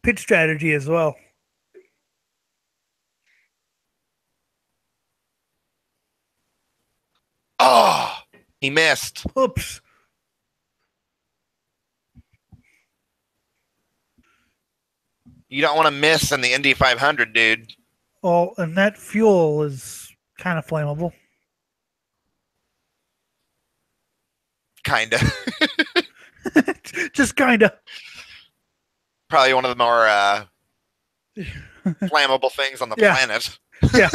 Pit strategy as well. Oh, he missed. Oops. You don't want to miss in the Indy 500, dude. Oh, and that fuel is kind of flammable. Kinda. Just kinda. Probably one of the more flammable things on the planet. Yeah.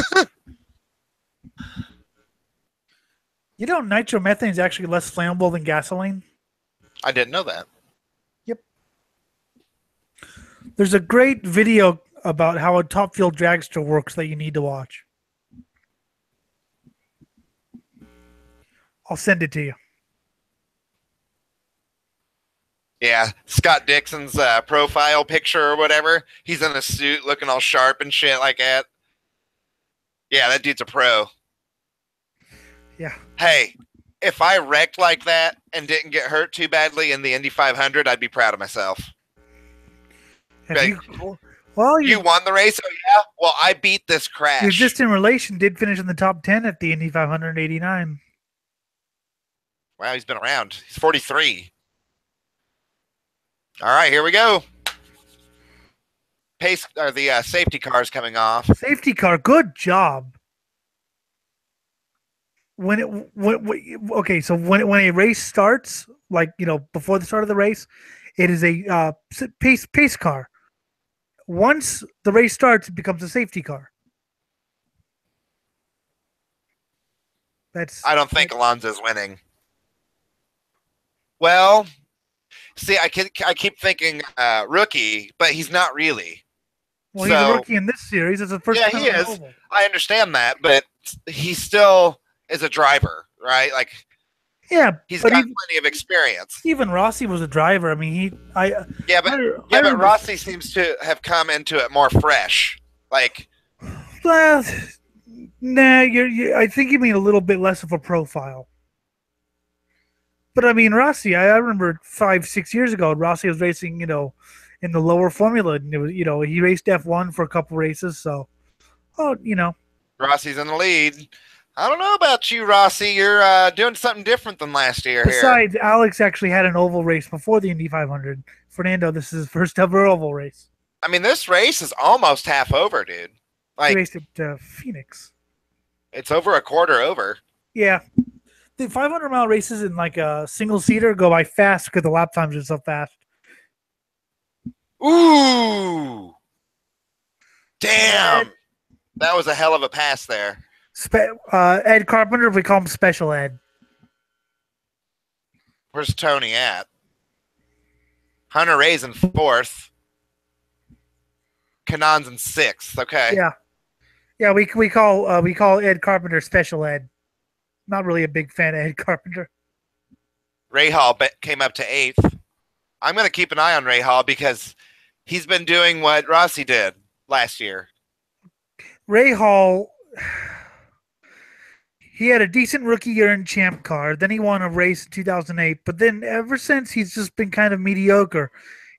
Nitromethane is actually less flammable than gasoline? I didn't know that. Yep. There's a great video about how a top fuel dragster works that you need to watch. I'll send it to you. Yeah, Scott Dixon's profile picture or whatever. He's in a suit looking all sharp and shit like that. Yeah, that dude's a pro. Yeah. Hey, if I wrecked like that and didn't get hurt too badly in the Indy 500, I'd be proud of myself. Like, you won the race? Oh, yeah? Well, I beat this crash. Your distant relation did finish in the top 10 at the Indy 589. Wow, he's been around. He's 43. All right, here we go. The safety car is coming off. Safety car, good job. when it okay, so when a race starts, like before the start of the race, it is a pace car. Once the race starts, it becomes a safety car. That's I don't think Alonso's winning. Well, see, I keep thinking rookie, but he's not really. well, he's a So rookie in this series. It's the first yeah, time he on the is. oval. I understand that, but he still is a driver, right? Like Yeah, he's but got plenty of experience. even Rossi was a driver. I mean, Yeah, but I remember. Rossi seems to have come into it more fresh. Like Well, nah, I think you mean a little bit less of a profile. But I mean, Rossi, I remember 5, 6 years ago, Rossi was racing, in the lower formula, and it was, he raced F1 for a couple races. So, oh, Rossi's in the lead. I don't know about you, Rossi. You're doing something different than last year here. besides, Alex actually had an oval race before the Indy 500. Fernando, this is his first ever oval race. I mean, this race is almost half over, dude. He Like raced at Phoenix. it's over a quarter over. Yeah, the 500-mile races in like a single seater go by fast because the lap times are so fast. Ooh, damn! That was a hell of a pass there. Ed Carpenter, we call him Special Ed. Where's Tony at? Hunter Ray's in fourth. Kanon's in sixth. Okay. Yeah. We call Ed Carpenter Special Ed. Not really a big fan of Ed Carpenter. Ray Hall came up to eighth. I'm going to keep an eye on Ray Hall because he's been doing what Rossi did last year. Ray Hall, he had a decent rookie year in Champ Car. Then he won a race in 2008. But then ever since, he's just been kind of mediocre.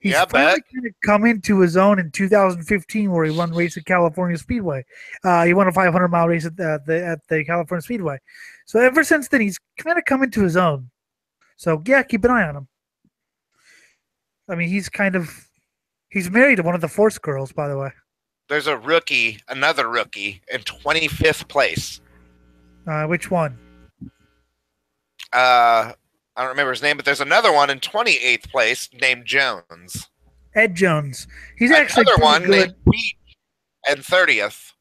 He's finally kind of come into his own in 2015, where he won race at California Speedway. He won a 500-mile race at the California Speedway. So ever since then, he's kind of come into his own. So yeah, keep an eye on him. I mean, he's married to one of the Force girls, by the way. There's another rookie in 25th place. Which one? I don't remember his name, but there's another one in 28th place named Jones. Ed Jones. He's actually another one good. Named Pete and 30th.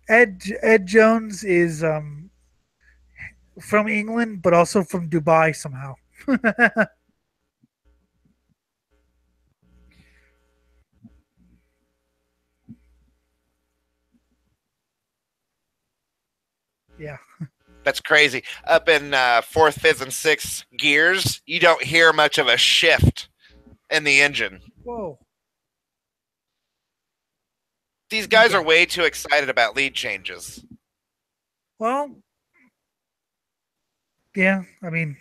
Ed Jones is from England, but also from Dubai somehow. Yeah. That's crazy. Up in fourth, fifth, and sixth gears, you don't hear much of a shift in the engine. Whoa. These guys are way too excited about lead changes. Well, yeah, I mean,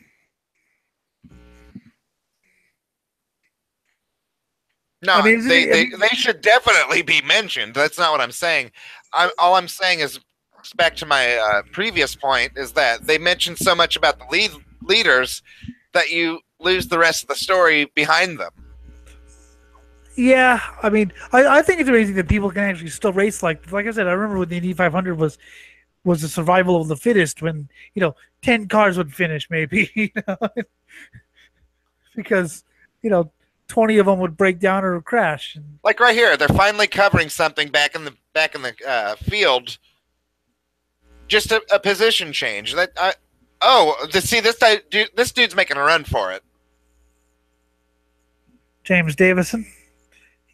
no, they should definitely be mentioned. That's not what I'm saying. All I'm saying is, back to my previous point, is that they mention so much about the leaders that you lose the rest of the story behind them. Yeah, I mean, I think it's amazing that people can actually still race like I said. I remember when the Indy 500 was the survival of the fittest, when 10 cars would finish maybe, because 20 of them would break down or crash. Like right here, they're finally covering something back in the field. Just a position change. This dude's making a run for it. James Davison.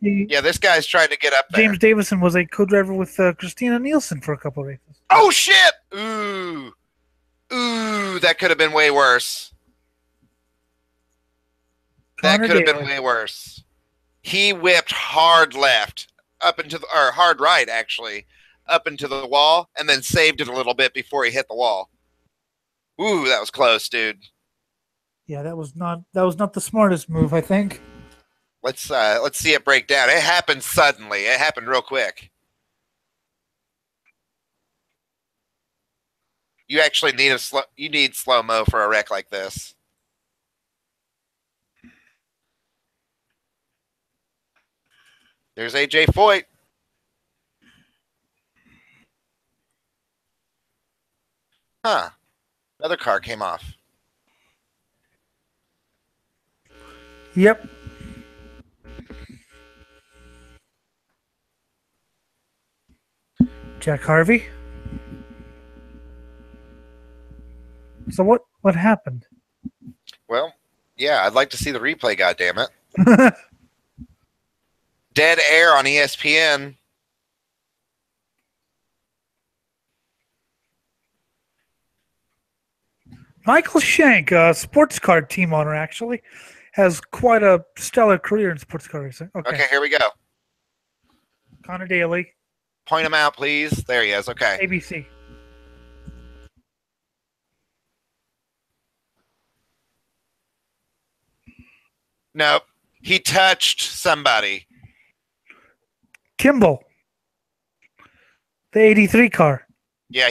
Yeah, this guy's trying to get up there. James Davison was a co-driver with Christina Nielsen for a couple of races. Oh shit! Ooh, that could have been way worse. That could have been way worse. He whipped hard left or hard right actually, up into the wall, and then saved it a little bit before he hit the wall. Ooh, that was close, dude. Yeah, that was not the smartest move, I think. Let's see it break down. It happened suddenly. It happened real quick. You actually need slow-mo for a wreck like this. There's AJ Foyt. Huh. Another car came off. Yep. Jack Harvey. So what happened? Well, yeah, I'd like to see the replay, goddammit. Dead air on ESPN. Michael Shank, a sports car team owner, actually, has quite a stellar career in sports car racing. Okay, here we go. Connor Daly. Point him out, please. There he is. Okay. ABC. Nope. He touched somebody. Kimball. The 83 car. Yeah,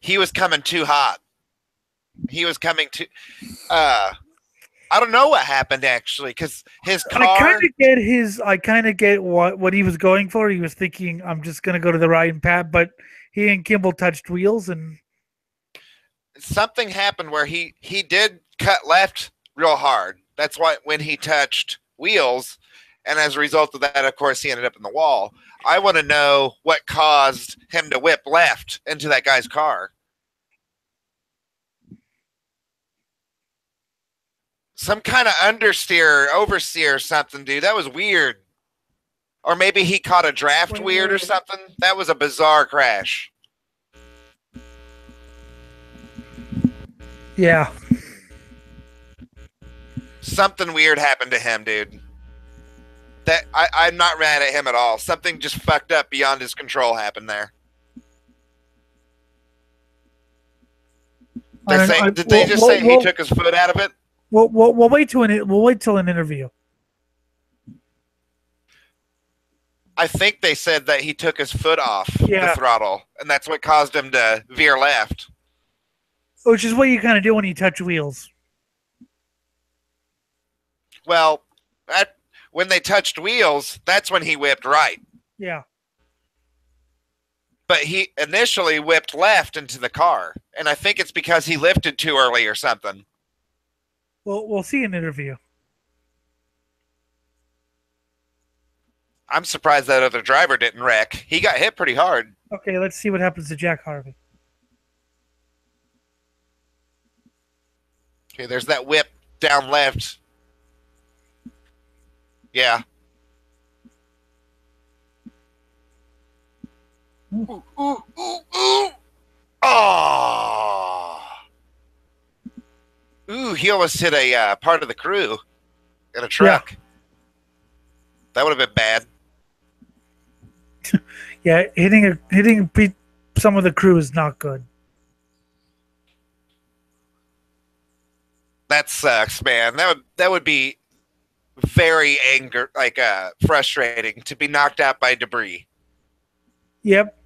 he was coming too hot. He was coming too I don't know what happened actually, because his car. I kind of get what he was going for. He was thinking, I'm just gonna go to the right and pat, but he and Kimball touched wheels, and something happened where he did cut left real hard. That's why when he touched wheels, and as a result of that, of course, he ended up in the wall. I want to know what caused him to whip left into that guy's car. Some kind of overseer or something, dude. That was weird. Or maybe he caught a draft weird or something. That was a bizarre crash. Yeah. Something weird happened to him, dude. That I'm not mad at him at all. Something just fucked up beyond his control happened there. Did they just say he took his foot out of it? We'll wait till an interview. I think they said that he took his foot off the throttle, and that's what caused him to veer left. Which is what you kind of do when you touch wheels. Well, when they touched wheels, that's when he whipped right. Yeah. But he initially whipped left into the car, and I think it's because he lifted too early or something. Well, we'll see an interview. I'm surprised that other driver didn't wreck. He got hit pretty hard. Okay, let's see what happens to Jack Harvey. Okay, there's that whip down left. Yeah. Ooh, ooh, ooh, ooh. Oh. Ooh, he almost hit a part of the crew in a truck. Yeah. That would have been bad. Yeah, hitting some of the crew is not good. That sucks, man. That would be very frustrating to be knocked out by debris. Yep,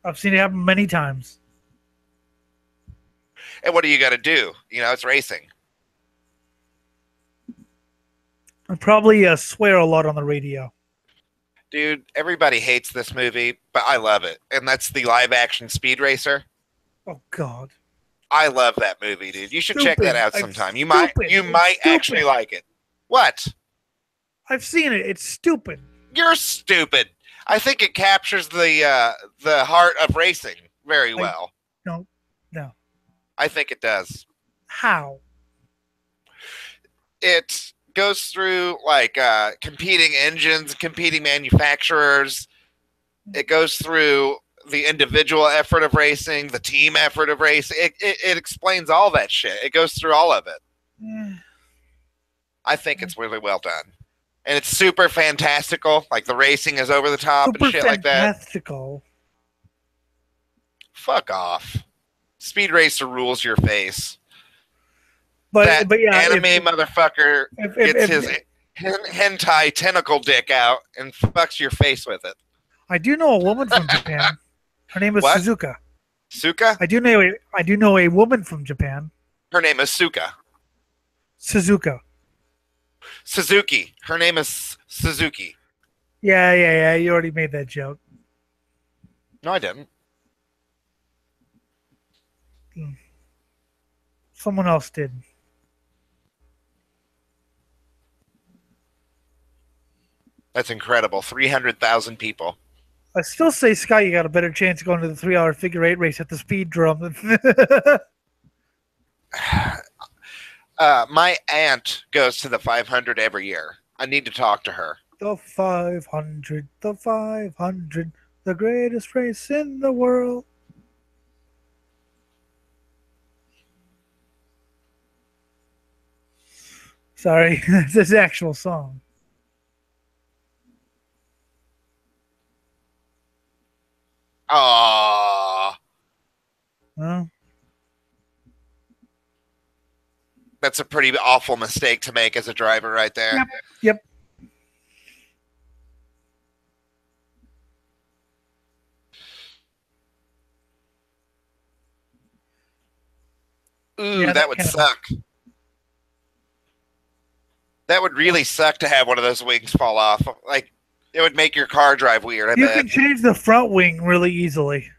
I've seen it happen many times. And what are you gonna do? You know, it's racing. I probably swear a lot on the radio. Dude, everybody hates this movie, but I love it. And that's the live-action Speed Racer. Oh, God. I love that movie, dude. You should check that out sometime. You might actually like it. What? I've seen it. It's stupid. You're stupid. I think it captures the heart of racing very well. No. I think it does. How? It goes through competing engines, competing manufacturers. It goes through the individual effort of racing, the team effort of racing. It explains all that shit. It goes through all of it. Yeah. I think it's really well done. And it's super fantastical. Like the racing is over the top and shit like that. Fantastical. Fuck off. Speed Racer rules your face. But yeah, anime motherfucker gets his hentai tentacle dick out and fucks your face with it. I do know a woman from Japan. Her name is Suzuka. Suka? I do know a woman from Japan. Her name is Suka. Suzuka. Suzuki. Her name is Suzuki. Yeah. You already made that joke. No, I didn't. Someone else did. That's incredible. 300,000 people. I still say, Scott, you got a better chance of going to the 3-hour figure eight race at the speed drum than My aunt goes to the 500 every year. I need to talk to her. the 500, the 500, the greatest race in the world. Sorry, that's his actual song. Aww. Well, That's a pretty awful mistake to make as a driver right there. Yep. Ooh, Yeah, that would suck. That would really suck to have one of those wings fall off. Like, it would make your car drive weird, You I bet. can change the front wing really easily.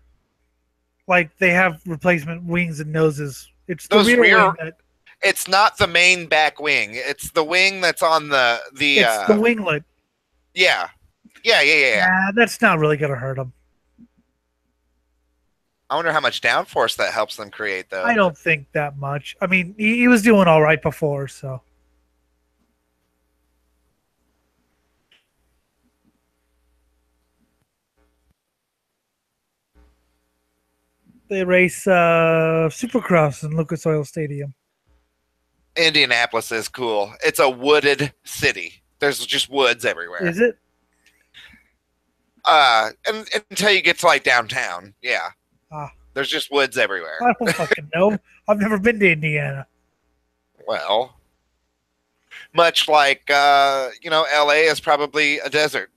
Like, they have replacement wings and noses. It's the Those rear rear- wing that It's not the main back wing. It's the wing that's on the it's the winglet. Yeah. Nah, that's not really gonna hurt them. I wonder how much downforce that helps them create, though. I don't think that much. I mean, he was doing all right before, so. They race Supercross in Lucas Oil Stadium. Indianapolis is cool. It's a wooded city. There's just woods everywhere. Is it? And until you get to like downtown, yeah. There's just woods everywhere. I don't fucking know. I've never been to Indiana. Well, much like LA is probably a desert.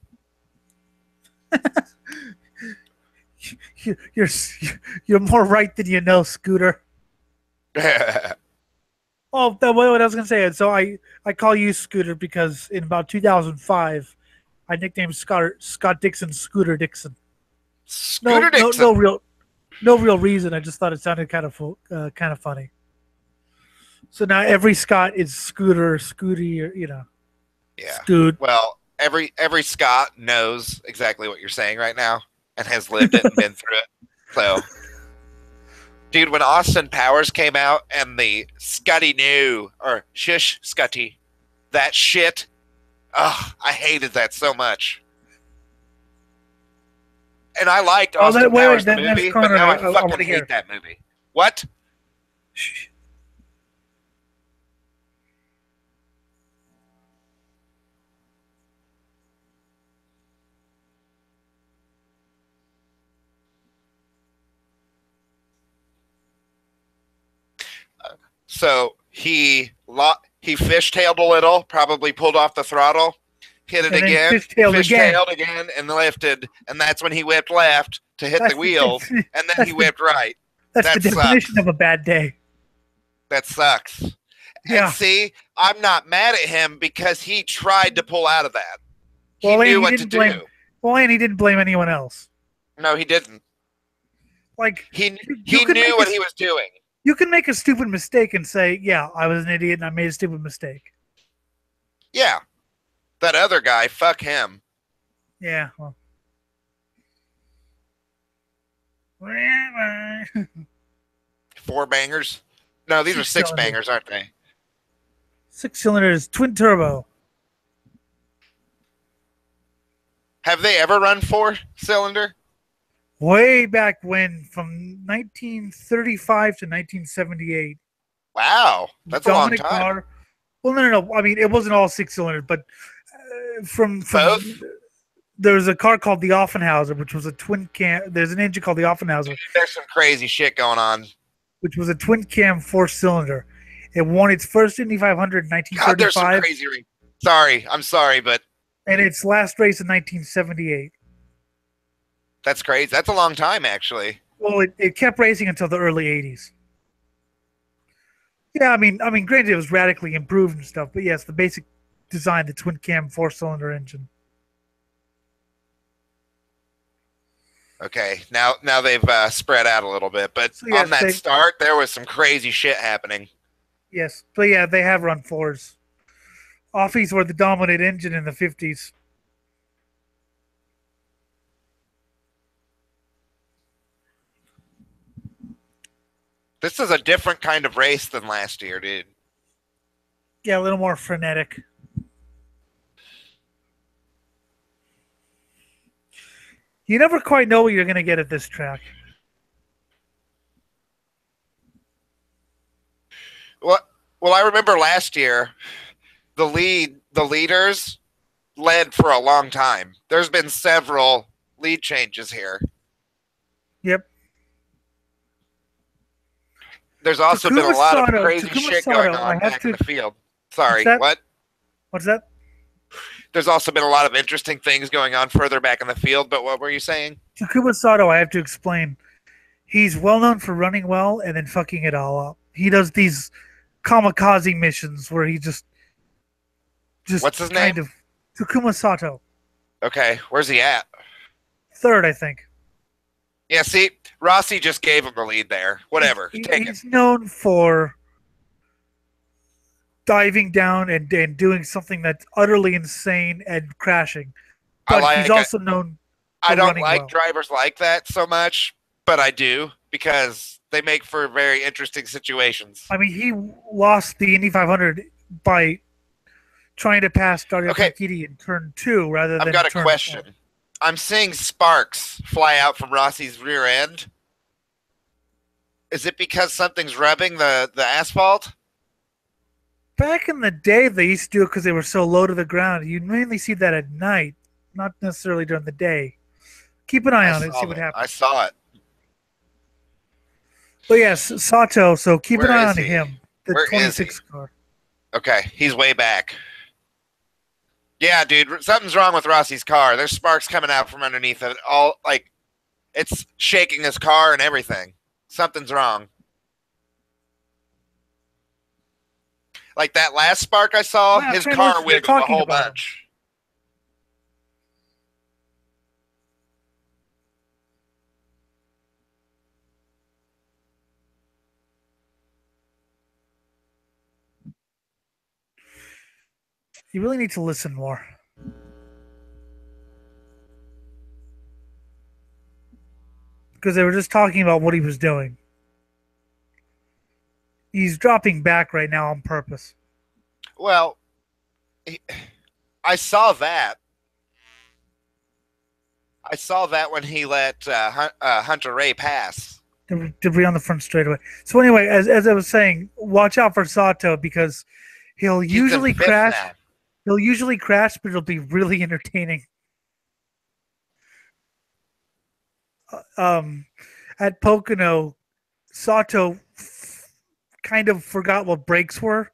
You're more right than you know, Scooter. Oh, what I was gonna say. So I call you Scooter because in about 2005, I nicknamed Scott Dixon Scooter Dixon. Scooter Dixon. No real reason. I just thought it sounded kind of funny. So now every Scott is Scooter, Scooty, or Yeah. Scoot. Well, every Scot knows exactly what you're saying right now and has lived it and been through it. So, dude, when Austin Powers came out and the Scotty knew or shush Scotty, that shit, I hated that so much. And I liked Austin Powers the movie, but now I fucking hate that movie. What? Shh. So he fishtailed a little, probably pulled off the throttle, hit it again, fishtailed again, and lifted, and that's when he whipped left to hit the wheels, and then he whipped right. That's the definition of a bad day. That sucks. Yeah. And see, I'm not mad at him because he tried to pull out of that. He knew what to do. Well, and he didn't blame anyone else. No, he didn't. Like he knew what he was doing. You can make a stupid mistake and say, yeah, I was an idiot and I made a stupid mistake. Yeah. That other guy, fuck him. Yeah. Well. 4 bangers? No, these are 6 bangers, aren't they? 6 cylinders, twin turbo. Have they ever run 4-cylinder? Way back when, from 1935 to 1978. Wow, that's a long time. Well, no. I mean, it wasn't all 6-cylinder, but from both. There was a car called the Offenhauser, which was a twin cam. There's an engine called the Offenhauser. There's some crazy shit going on. Which was a twin cam 4-cylinder. It won its first Indy 500 in 1935. God, there's some crazy. Sorry, I'm sorry, but. And its last race in 1978. That's crazy. That's a long time, actually. Well, it kept racing until the early 80s. Yeah, I mean, granted, it was radically improved and stuff, but yes, the basic design, the twin cam 4-cylinder engine. Okay, now they've spread out a little bit, but so, yes, on that start, there was some crazy shit happening. Yes, but yeah, they have run fours. Offies were the dominant engine in the 50s. This is a different kind of race than last year, dude. Yeah, a little more frenetic. You never quite know what you're going to get at this track. Well, well, I remember last year, the leaders led for a long time. There's been several lead changes here. Yep. There's also been a lot of crazy shit going on back in the field. Sorry, what? What's that? There's also been a lot of interesting things going on further back in the field, but what were you saying? Takuma Sato, I have to explain. He's well known for running well and then fucking it all up. He does these kamikaze missions where he just what's his name? Takuma Sato. Okay, where's he at? Third, I think. Yeah, see, Rossi just gave him the lead there. Whatever, he's known for diving down and doing something that's utterly insane and crashing. But he's also known for I don't like well. drivers like that so much, but I do because they make for very interesting situations. I mean, he lost the Indy 500 by trying to pass Dario Franchitti in turn 2 rather than I've got a question. 4. I'm seeing sparks fly out from Rossi's rear end. Is it because something's rubbing the asphalt? Back in the day, they used to do it because they were so low to the ground. You mainly see that at night, not necessarily during the day. Keep an eye on it, see what happens. I saw it. But yes, Sato, so keep an eye on him. The 26 car. Okay, he's way back. Yeah, dude, something's wrong with Rossi's car. There's sparks coming out from underneath it. It's shaking his car and everything. Something's wrong. Like that last spark I saw, his car wiggled a whole bunch. You really need to listen more. Because they were just talking about what he was doing. He's dropping back right now on purpose. Well, I saw that. I saw that when he let Hunter Ray pass. Debris on the front straightaway. So anyway, as I was saying, watch out for Sato because he'll usually crash. He'll usually crash, but it'll be really entertaining. At Pocono, Sato kind of forgot what brakes were.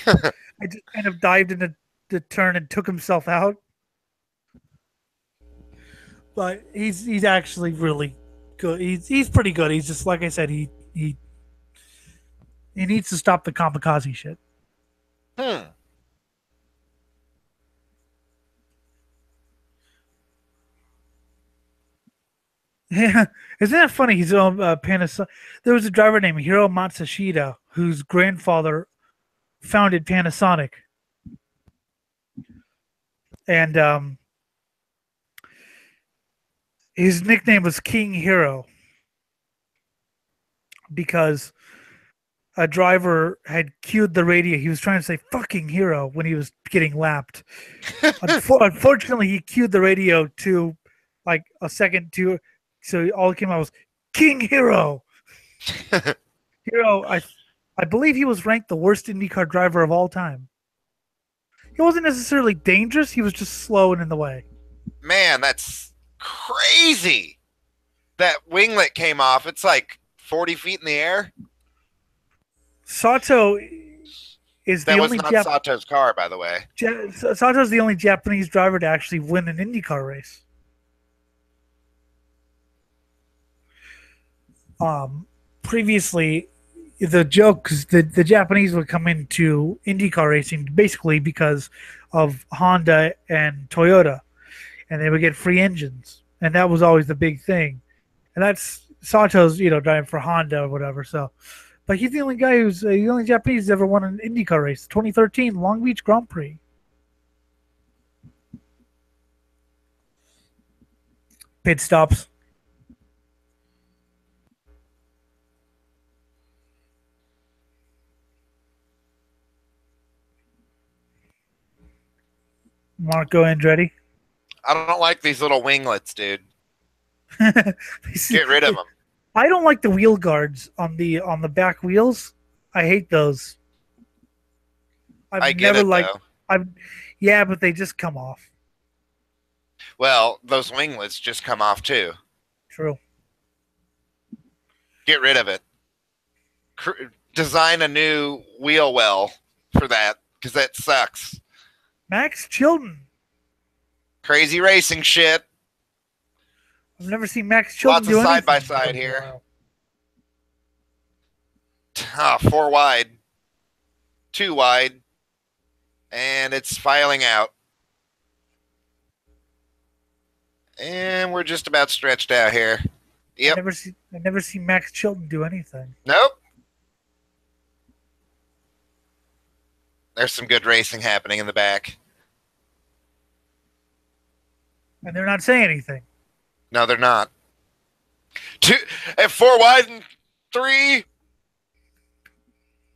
I just kind of dived into the turn and took himself out. But he's actually really good. He's pretty good. He's just like I said. He needs to stop the kamikaze shit. Yeah, isn't that funny? He's on Panasonic. There was a driver named Hiro Matsushita whose grandfather founded Panasonic, and his nickname was King Hiro because a driver had cued the radio. He was trying to say "fucking hero" when he was getting lapped. Unfortunately, he cued the radio to like a second to. So all it came out was King Hiro. Hiro, I believe he was ranked the worst IndyCar driver of all time. He wasn't necessarily dangerous. He was just slow and in the way. Man, that's crazy. That winglet came off. It's like 40 feet in the air. Sato is the only... That was not Sato's car, by the way. Sato's the only Japanese driver to actually win an IndyCar race. Previously, the joke is the Japanese would come into IndyCar racing basically because of Honda and Toyota, and they would get free engines, and that was always the big thing. And that's Sato's, driving for Honda or whatever. So, But he's the only guy who's the only Japanese who's ever won an IndyCar race. 2013 Long Beach Grand Prix. Pit stops. Marco Andretti. I don't like these little winglets, dude. Get rid of them. I don't like the wheel guards on the back wheels. I hate those. I get it, though. Yeah, but they just come off. Well, those winglets just come off too. True. Get rid of it. Design a new wheel well for that, because that sucks. Max Chilton. Crazy racing shit. I've never seen Max Chilton do anything. Lots of side-by-side here. Oh, 4 wide. 2 wide. And it's filing out. And we're just about stretched out here. Yep. I never see Max Chilton do anything. Nope. There's some good racing happening in the back. And they're not saying anything. No, they're not. 2 and 4 wide and 3.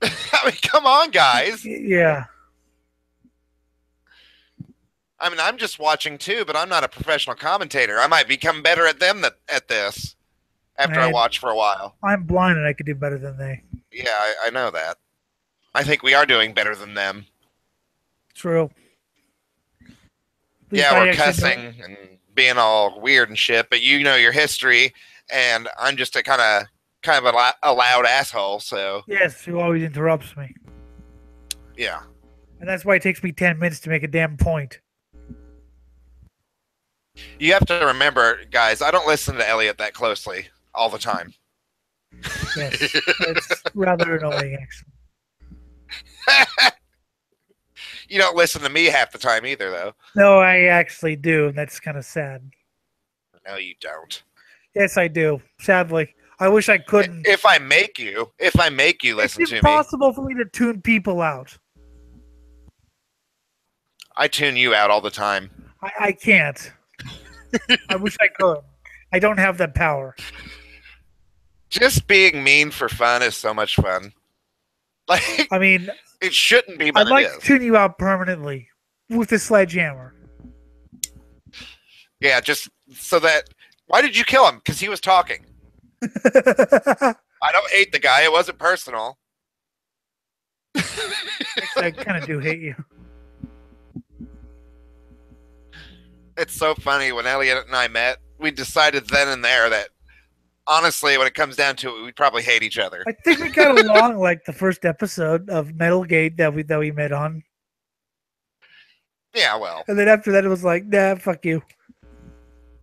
I mean, come on, guys. Yeah. I mean, I'm just watching too, but I'm not a professional commentator. I might become better at them at this after I watch for a while. I'm blind and I could do better than they. Yeah, I know that. I think we are doing better than them. True. Yeah, we're cussing and being all weird and shit, but you know your history, and I'm just a kind of a loud asshole. So yes, who always interrupts me. Yeah, and that's why it takes me 10 minutes to make a damn point. You have to remember, guys, I don't listen to Elliot that closely all the time. Yes, it's rather annoying, actually. You don't listen to me half the time either, though. No, I actually do, and that's kind of sad. No, you don't. Yes, I do. Sadly, I wish I couldn't. If I make you listen to me, it's impossible for me to tune people out. I tune you out all the time. I can't. I wish I could. I don't have that power. Just being mean for fun is so much fun. Like, I mean, it shouldn't be, but I'd like to tune you out permanently with a sledgehammer. Yeah, just so that. Why did you kill him? Because he was talking. I don't hate the guy. It wasn't personal. I kind of do hate you. It's so funny. When Elliot and I met, we decided then and there that, honestly, when it comes down to it, we'd probably hate each other. I think we got along like the first episode of Metalgate that we met on. Yeah, well. And then after that, it was like, nah, fuck you.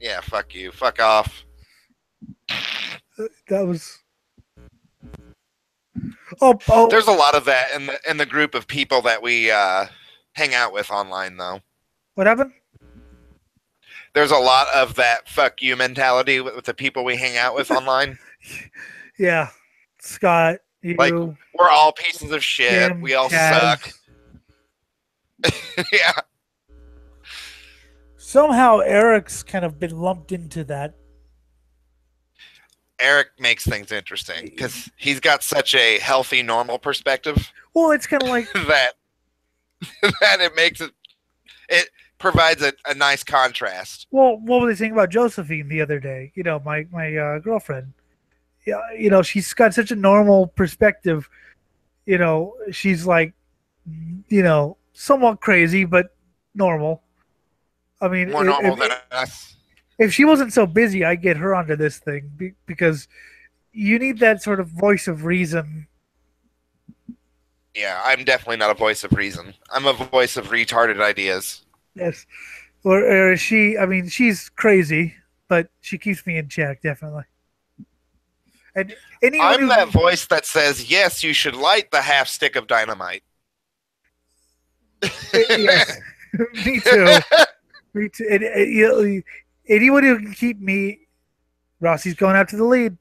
Yeah, fuck you. Fuck off. That was... Oh. There's a lot of that in the group of people that we hang out with online, though. What happened? There's a lot of that fuck you mentality with the people we hang out with online. Yeah. Scott, you. Like, we're all pieces of shit. Jim, we all Chaz. suck. Yeah. Somehow Eric's kind of been lumped into that. Eric makes things interesting because he's got such a healthy, normal perspective. Well, it's kind of like that it makes it provides a nice contrast. Well, what were they saying about Josephine the other day? You know, my girlfriend. Yeah, you know, she's got such a normal perspective. You know, she's like, you know, somewhat crazy, but normal. I mean, more normal than us. If she wasn't so busy, I'd get her onto this thing because you need that sort of voice of reason. Yeah, I'm definitely not a voice of reason. I'm a voice of retarded ideas. Yes. Or she, I mean, she's crazy, but she keeps me in check, definitely. And I'm that voice that says, yes, you should light the half stick of dynamite. Yes. Me too. Me too. Anyone who can keep me, Rossi's going out to the lead.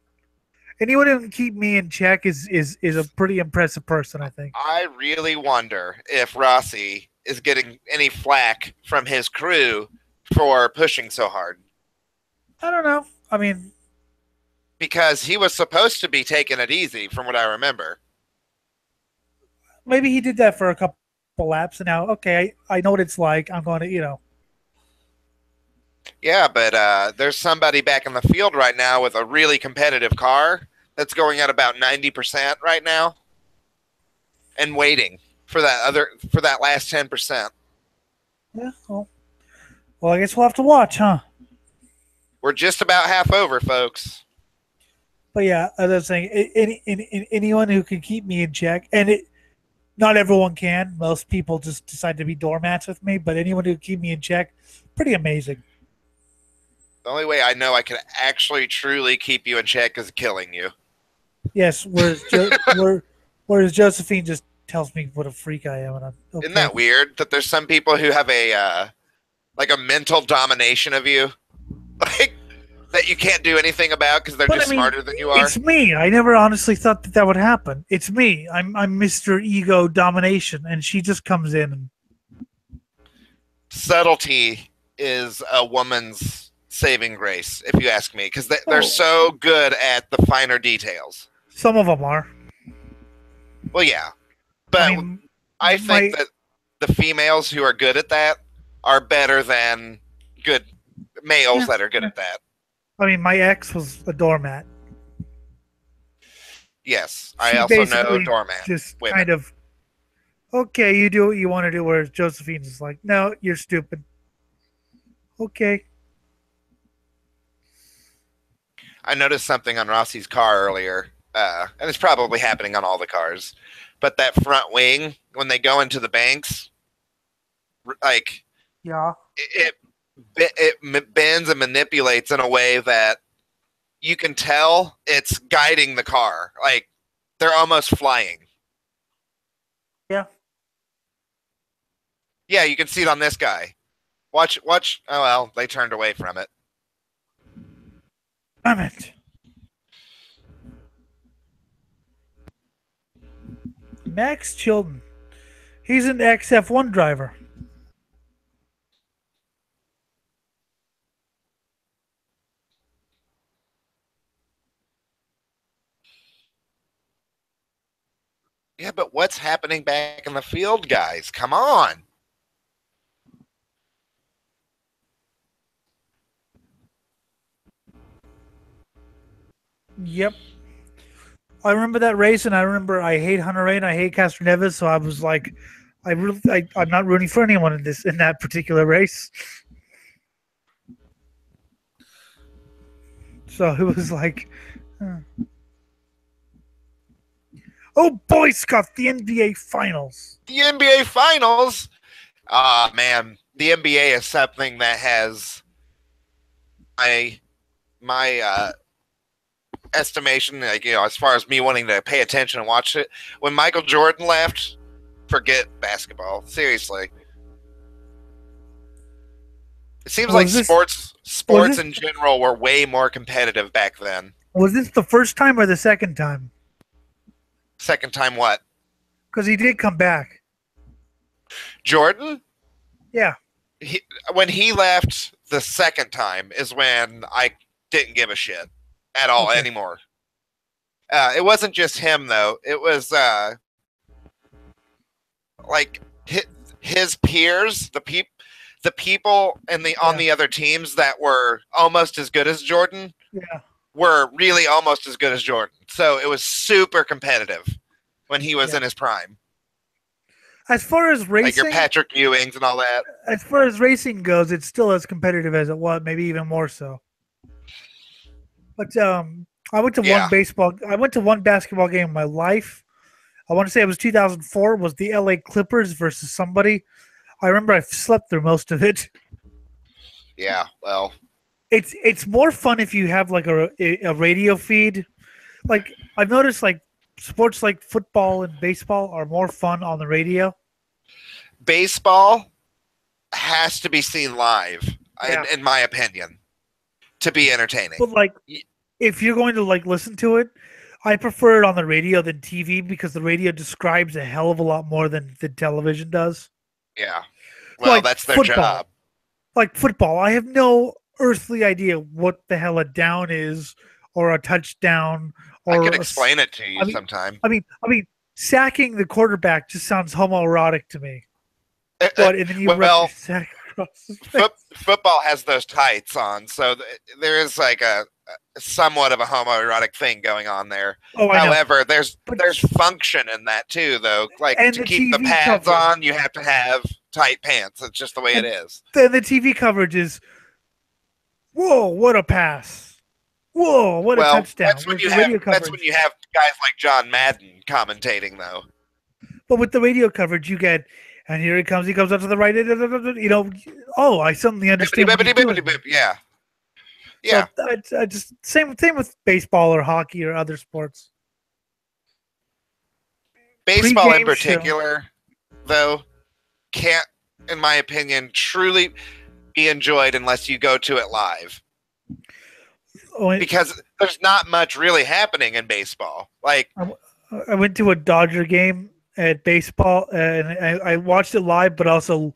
Anyone who can keep me in check is a pretty impressive person, I think. I really wonder if Rossi is getting any flack from his crew for pushing so hard. I don't know. I mean, because he was supposed to be taking it easy, from what I remember. maybe he did that for a couple laps, and now, okay, I know what it's like. I'm going to. Yeah, but there's somebody back in the field right now with a really competitive car that's going at about 90% right now, and waiting for that last 10%. Yeah. Well, I guess we'll have to watch, huh? We're just about half over, folks. But yeah, as I was saying, anyone who can keep me in check, and not everyone can. Most people just decide to be doormats with me, but anyone who can keep me in check, pretty amazing. The only way I know I can actually truly keep you in check is killing you. Yes, whereas Josephine just tells me what a freak I am, and I'm okay. Isn't that weird that there's some people who have a mental domination of you, like that you can't do anything about because they're just smarter than you are? It's me. I never honestly thought that would happen. It's me. I'm Mr. Ego Domination, and she just comes in. And subtlety is a woman's saving grace, if you ask me, because they're so good at the finer details. Some of them are. Well, yeah, but I think that the females who are good at that are better than good males that are good at that. I mean, my ex was a doormat. Yes, I also know doormat. Just women. Kind of, okay, you do what you want to do, whereas Josephine's is like, no, you're stupid. Okay. I noticed something on Rossi's car earlier, and it's probably happening on all the cars, but that front wing, when they go into the banks, like, yeah, it bends and manipulates in a way that you can tell it's guiding the car. Like, they're almost flying. Yeah. Yeah, you can see it on this guy. Watch. Oh, well, they turned away from it. Damn it. Max Chilton. He's an XF1 driver. Yeah, but what's happening back in the field, guys? Come on. Yep. I remember that race, and I remember I hate Hunter Ray and I hate Castroneves, so I was like, I'm not rooting for anyone in that particular race. So it was like, oh boy, Scott, the NBA Finals. The NBA Finals? Ah, man, the NBA is something that has my estimation, like, as far as me wanting to pay attention and watch it. When Michael Jordan left, forget basketball. Seriously. It seems like sports in general were way more competitive back then. Was this the first time or the second time? Second time what? Because he did come back. Jordan? Yeah. When he left the second time is when I didn't give a shit at all anymore. It wasn't just him, though. It was like his peers, the people on the other teams that were almost as good as Jordan, were really almost as good as Jordan. So it was super competitive when he was in his prime. As far as racing, like your Patrick Ewings and all that. As far as racing goes, it's still as competitive as it was, maybe even more so. But I went to one basketball game in my life. I want to say it was 2004. It was the LA Clippers versus somebody. I remember I slept through most of it. Yeah, well, it's more fun if you have like a radio feed. Like I've noticed, like sports like football and baseball are more fun on the radio. Baseball has to be seen live, in my opinion, to be entertaining. But like if you're going to like listen to it, I prefer it on the radio than TV because the radio describes a hell of a lot more than the television does. Yeah. Well, Like that's their football. job. Like football, I have no earthly idea what the hell a down is or a touchdown I or could explain it to you I mean, sometime. I mean, sacking the quarterback just sounds homoerotic to me. What? And then you run your Well, sack across his face. football has those tights on, so there is like a somewhat of a homoerotic thing going on there. Oh, I know. However, there's But function in that too, though. Like and to the keep the TV pads coverage, on, you have to have tight pants. It's just the way it is. then the TV coverage is, whoa, what a pass! Whoa, what a Well, touchdown! that's when With you the have radio that's when coverage, you have guys like John Madden commentating, though. but with the radio coverage, you get, and here he comes up to the right. You know, oh, I suddenly understand what he's doing. Yeah, So yeah. I just same with baseball or hockey or other sports. Baseball in Pre-game particular, though, can't, in my opinion, truly be enjoyed unless you go to it live. Oh, Because there's not much really happening in baseball. Like, I went to a Dodger game at baseball, and I watched it live, but also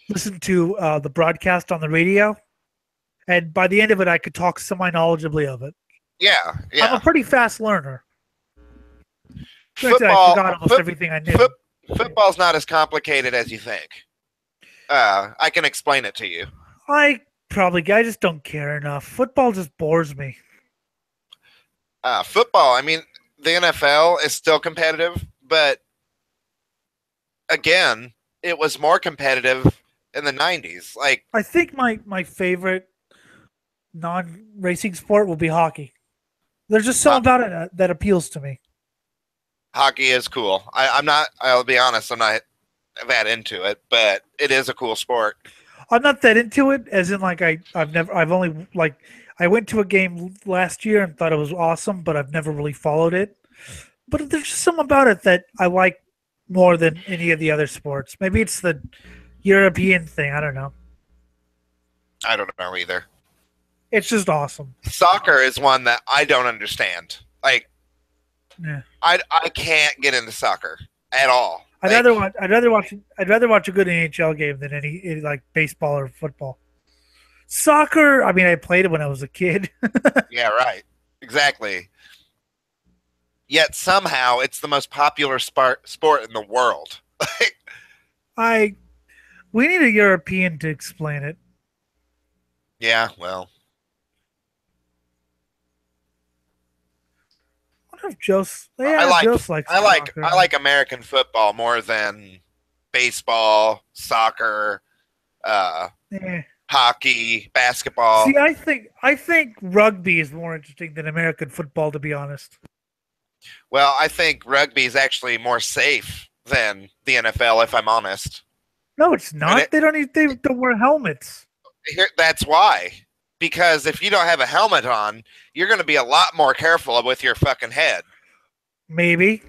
listened to the broadcast on the radio. And by the end of it, I could talk semi-knowledgeably of it. yeah, yeah. I'm a pretty fast learner. Granted, I Football, forgot almost everything I knew. football's not as complicated as you think. I can explain it to you. I just don't care enough. Football just bores me. Football, I mean, the NFL is still competitive, but again, it was more competitive in the 90s. Like, I think my favorite non-racing sport will be hockey. There's just something about it that appeals to me. Hockey is cool. I'll be honest, I'm not that into it, but it is a cool sport. I'm not that into it, as in like I've only like I went to a game last year and thought it was awesome, but I've never really followed it. But there's just something about it that I like more than any of the other sports. Maybe it's the European thing. I don't know. I don't know either. It's just awesome. Soccer is one that I don't understand. Like, Yeah. I can't get into soccer at all. I'd rather watch a good NHL game than any like baseball or football. Soccer, I mean, I played it when I was a kid. Yeah, right. Exactly. Yet somehow it's the most popular sport in the world. We need a European to explain it. Yeah, well, I wonder if Joe's likes soccer. I like American football more than baseball, soccer, Yeah. hockey, basketball. See, I think rugby is more interesting than American football, to be honest. Well, I think rugby is actually more safe than the NFL, if I'm honest. No, it's not. They don't wear helmets. That's why. Because if you don't have a helmet on, you're going to be a lot more careful with your fucking head. Maybe.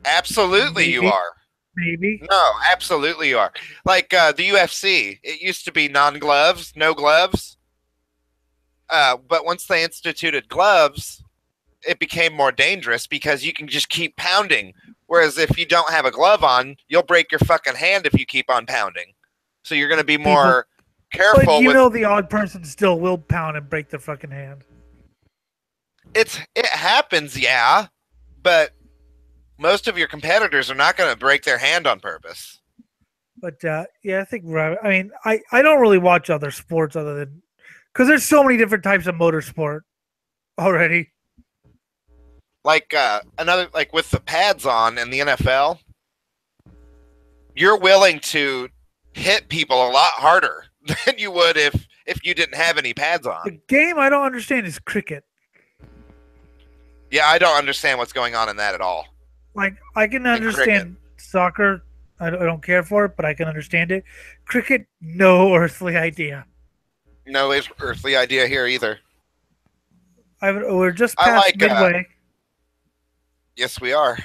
Absolutely, you are. Maybe. No, absolutely you are. Like the UFC, it used to be non-gloves, no gloves. But once they instituted gloves, it became more dangerous because you can just keep pounding. Whereas if you don't have a glove on, you'll break your fucking hand if you keep on pounding. So you're going to be more careful. But you know the odd person still will pound and break their fucking hand. It happens, yeah. But most of your competitors are not going to break their hand on purpose. But yeah, I think I mean I don't really watch other sports other than because there's so many different types of motorsport already. Like like with the pads on in the NFL, you're willing to hit people a lot harder than you would if you didn't have any pads on. The game I don't understand is cricket. Yeah, I don't understand what's going on in that at all. Like I can understand soccer. I don't care for it, but I can understand it. Cricket, no earthly idea. No earthly idea here either. We're just past midway. Yes, we are.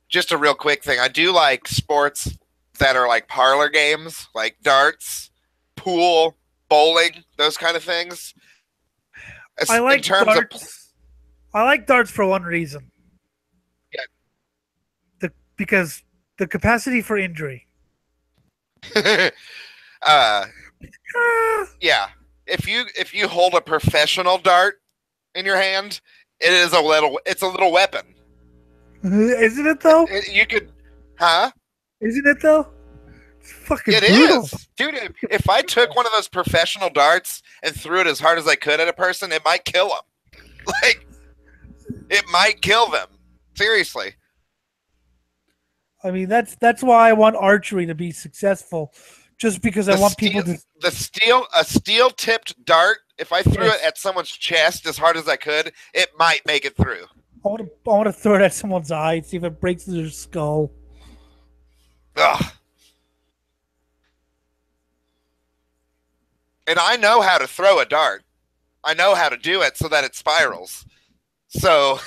Just a real quick thing. I do like sports that are like parlor games, like darts, pool, bowling, those kind of things. I In like terms darts. I like darts for one reason. Because the capacity for injury. of Ah, yeah. If you hold a professional dart in your hand, it's a little weapon. isn't it though? You could, huh? Isn't it though? It's fucking It brutal. is, dude. If I took one of those professional darts and threw it as hard as I could at a person, it might kill them. Like, it might kill them. Seriously. I mean, that's why I want archery to be successful, just because I want people to. A steel tipped dart. If I threw Yes. it at someone's chest as hard as I could, it might make it through. I want to throw it at someone's eye, see if it breaks their skull. Ugh. And I know how to throw a dart. I know how to do it so that it spirals. So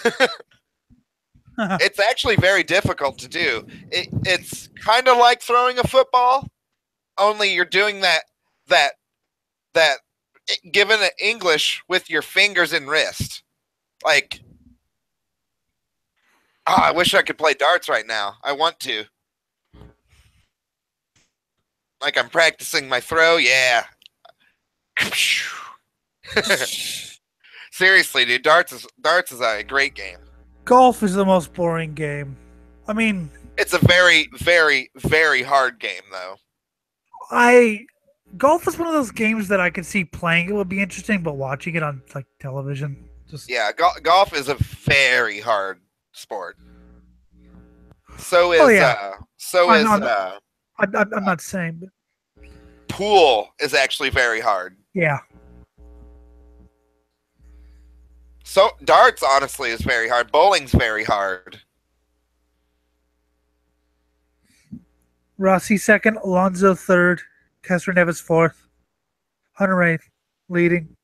it's actually very difficult to do. It's kind of like throwing a football, only you're doing that given English with your fingers and wrist. Like, I wish I could play darts right now. I want to. Like, I'm practicing my throw. Yeah. Seriously, dude, darts is a great game. Golf is the most boring game. I mean, It's a very, very, very hard game, though. golf is one of those games that I could see playing it would be interesting, but watching it on like television, just Yeah, golf is a very hard sport. So is I'm not saying, but pool is actually very hard. yeah. So darts honestly is very hard. Bowling's very hard. Rossi second, Alonso third, Kessler Nevis fourth, Hunter Ray leading.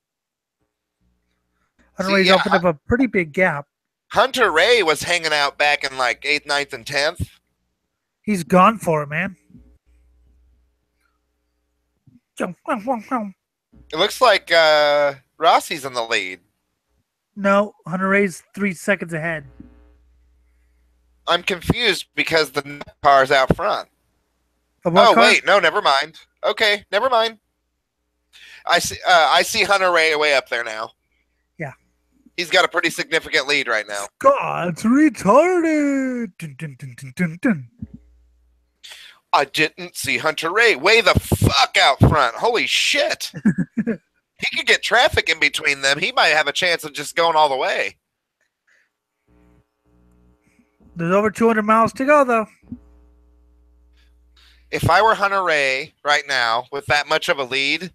Hunter Ray's opened up a pretty big gap. Hunter Ray was hanging out back in like 8th, 9th, and 10th. He's gone for it, man. It looks like Rossi's in the lead. No, Hunter Ray's 3 seconds ahead. I'm confused because the car's out front. Car? Wait, no, never mind. Okay, never mind. I see Hunter Ray way up there now. Yeah. He's got a pretty significant lead right now. God's retarded. Dun, dun, dun, dun, dun, dun. I didn't see Hunter Ray way the fuck out front. Holy shit. He could get traffic in between them. He might have a chance of just going all the way. There's over 200 miles to go, though. If I were Hunter Ray right now with that much of a lead,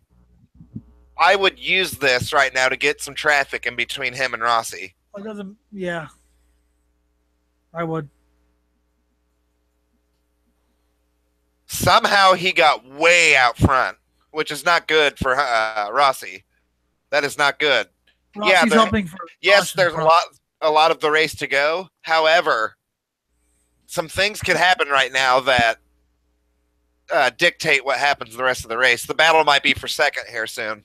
I would use this right now to get some traffic in between him and Rossi. It doesn't. Yeah, I would. Somehow he got way out front, which is not good for Rossi. That is not good. Rossi's hoping for yes, there's a lot of the race to go. However, some things could happen right now that dictate what happens the rest of the race. The battle might be for second here soon.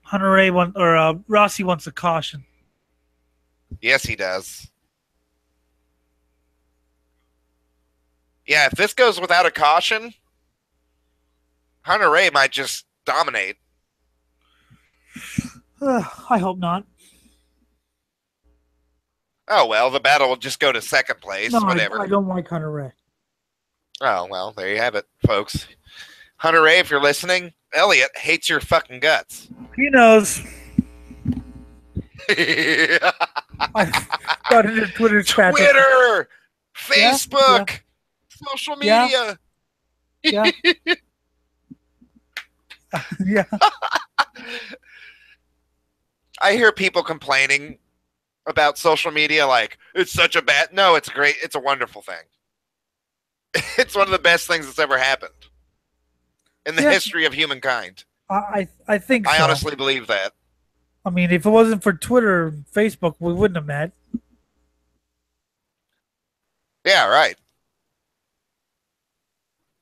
Hunter Ray Rossi wants a caution. Yes, he does. Yeah, if this goes without a caution, Hunter Ray might just dominate. I hope not. Oh, well, the battle will just go to second place. No, whatever. I don't like Hunter Ray. Oh, well, there you have it, folks. Hunter Ray, if you're listening, Elliot hates your fucking guts. He knows. I got into Twitter chat. Twitter, Facebook, Yeah. social media. Yeah. Yeah. I hear people complaining about social media like, it's such a bad... No, it's great. It's a wonderful thing. It's one of the best things that's ever happened in the history of humankind. I think I so. honestly believe that. I mean, if it wasn't for Twitter and Facebook, we wouldn't have met. Yeah, right.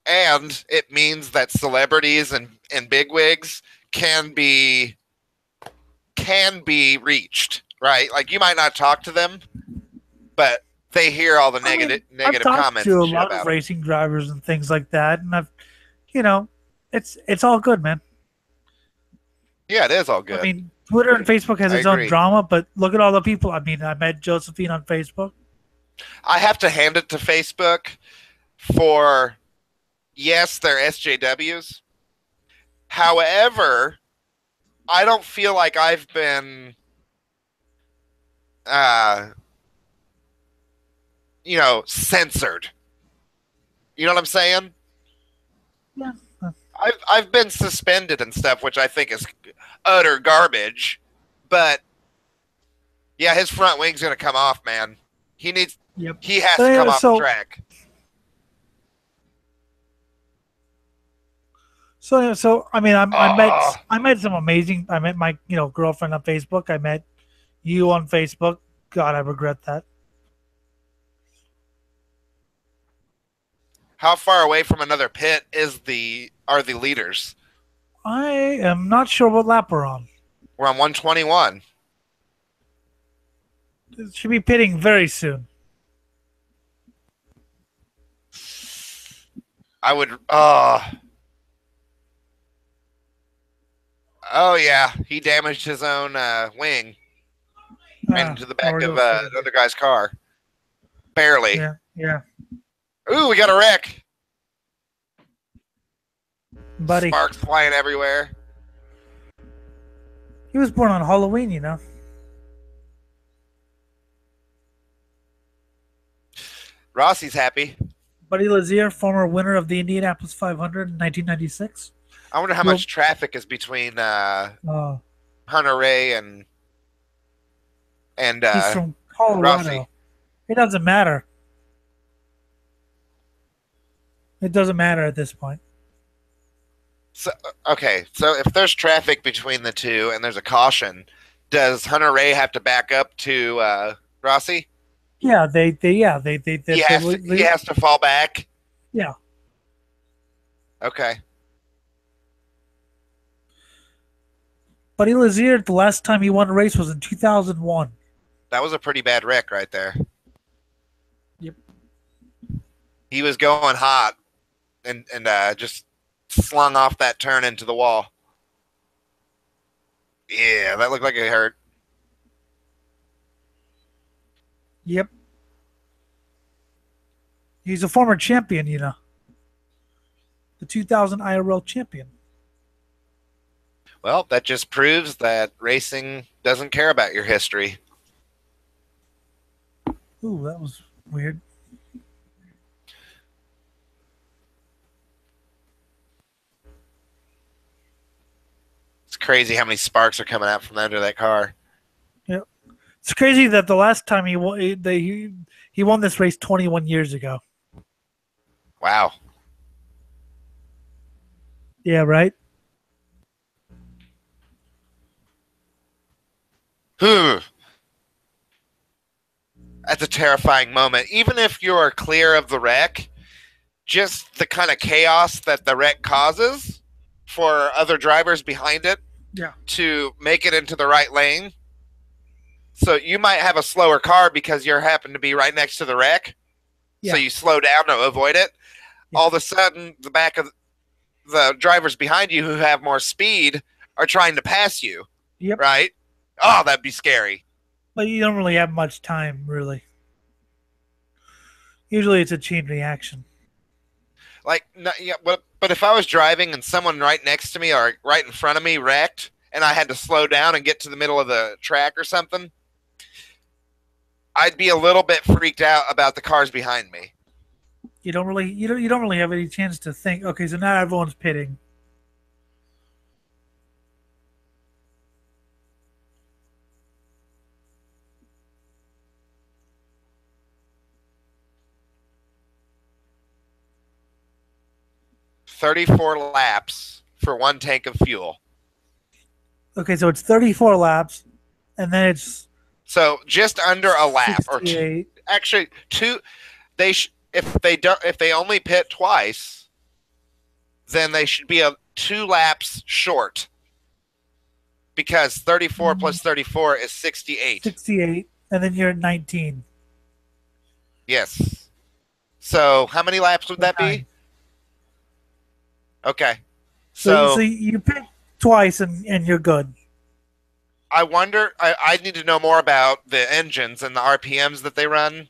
And it means that celebrities and and bigwigs can be reached, right? Like you might not talk to them, but they hear all the negative I've talked comments to and a shit lot about of them. racing drivers and things like that, and it's all good, man. Yeah, it is all I good. mean, Twitter and Facebook has I its own agree. drama, but look at all the people. I mean, I met Josephine on Facebook. I have to hand it to Facebook for yes, they're SJWs. However, I don't feel like I've been uh censored. You know what I'm saying? Yeah. I've been suspended and stuff, which I think is utter garbage. But yeah, his front wing's gonna come off, man. Yep. He has But to come anyway, off the track. So I mean, Oh, I met some amazing. I met my girlfriend on Facebook. I met you on Facebook. God, I regret that. how far away from another pit are the leaders? I am not sure what lap we're on. We're on 121. It should be pitting very soon. I would. Oh yeah, he damaged his own wing. Ran into the back of another guy's car. Barely. Yeah, yeah. Ooh, we got a wreck. Buddy. Sparks flying everywhere. He was born on Halloween, you know. Rossi's happy. Buddy Lazier, former winner of the Indianapolis 500 in 1996. I wonder how much traffic is between Hunter Ray and he's from Colorado. Rossi. It doesn't matter. It doesn't matter at this point. So if there's traffic between the two and there's a caution, does Hunter Ray have to back up to Rossi? Yeah, they he has to fall back. Yeah. Okay. Buddy Lazier, the last time he won a race was in 2001. That was a pretty bad wreck right there. Yep. He was going hot and just slung off that turn into the wall. Yeah, that looked like it hurt. Yep. He's a former champion, you know. The 2000 IRL champion. Well, that just proves that racing doesn't care about your history. Ooh, that was weird. It's crazy how many sparks are coming out from under that car. Yep. It's crazy that the last time he won this race 21 years ago. Wow. Yeah, right? That's a terrifying moment. Even if you're clear of the wreck, just the kind of chaos that the wreck causes for other drivers behind it to make it into the right lane. So you might have a slower car because you happen to be right next to the wreck. Yeah. So you slow down to avoid it. Yeah. All of a sudden, the back of the drivers behind you who have more speed are trying to pass you. Yep. Right? Oh, that'd be scary. But you don't really have much time, really. Usually it's a chain reaction. Like, but if I was driving and someone right next to me or right in front of me wrecked and I had to slow down and get to the middle of the track or something, I'd be a little bit freaked out about the cars behind me. You don't really have any chance to think, okay, so now everyone's pitting. $34 laps for one tank of fuel. Okay, so it's 34 laps, and then it's so just under a lap 68. Or two. Actually, two. If they only pit twice, then they should be 2 laps short. Because 34 plus 34 is 68. 68, and then you're at 19. Yes. So how many laps would that be? Okay. So you pick twice and you're good. I wonder, I need to know more about the engines and the RPMs that they run.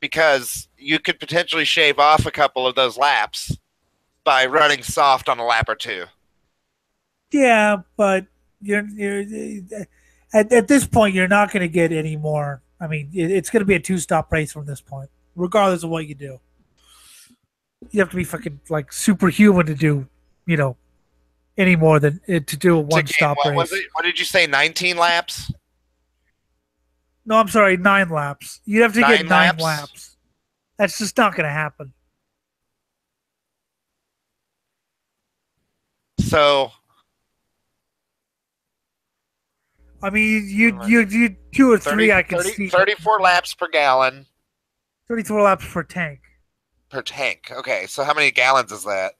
Because you could potentially shave off a couple of those laps by running soft on a lap or two. Yeah, but you're at this point you're not going to get any more. I mean, it's going to be a 2-stop race from this point, regardless of what you do. You have to be fucking like superhuman to do, any more than to do a 1-stop race. Was it? What did you say? 19 laps? No, I'm sorry, 9 laps. You'd have to get 9 laps. That's just not going to happen. So, I mean, you 2 or 3, I can see 34 laps per gallon. 34 laps per tank. Per tank. Okay, so how many gallons is that?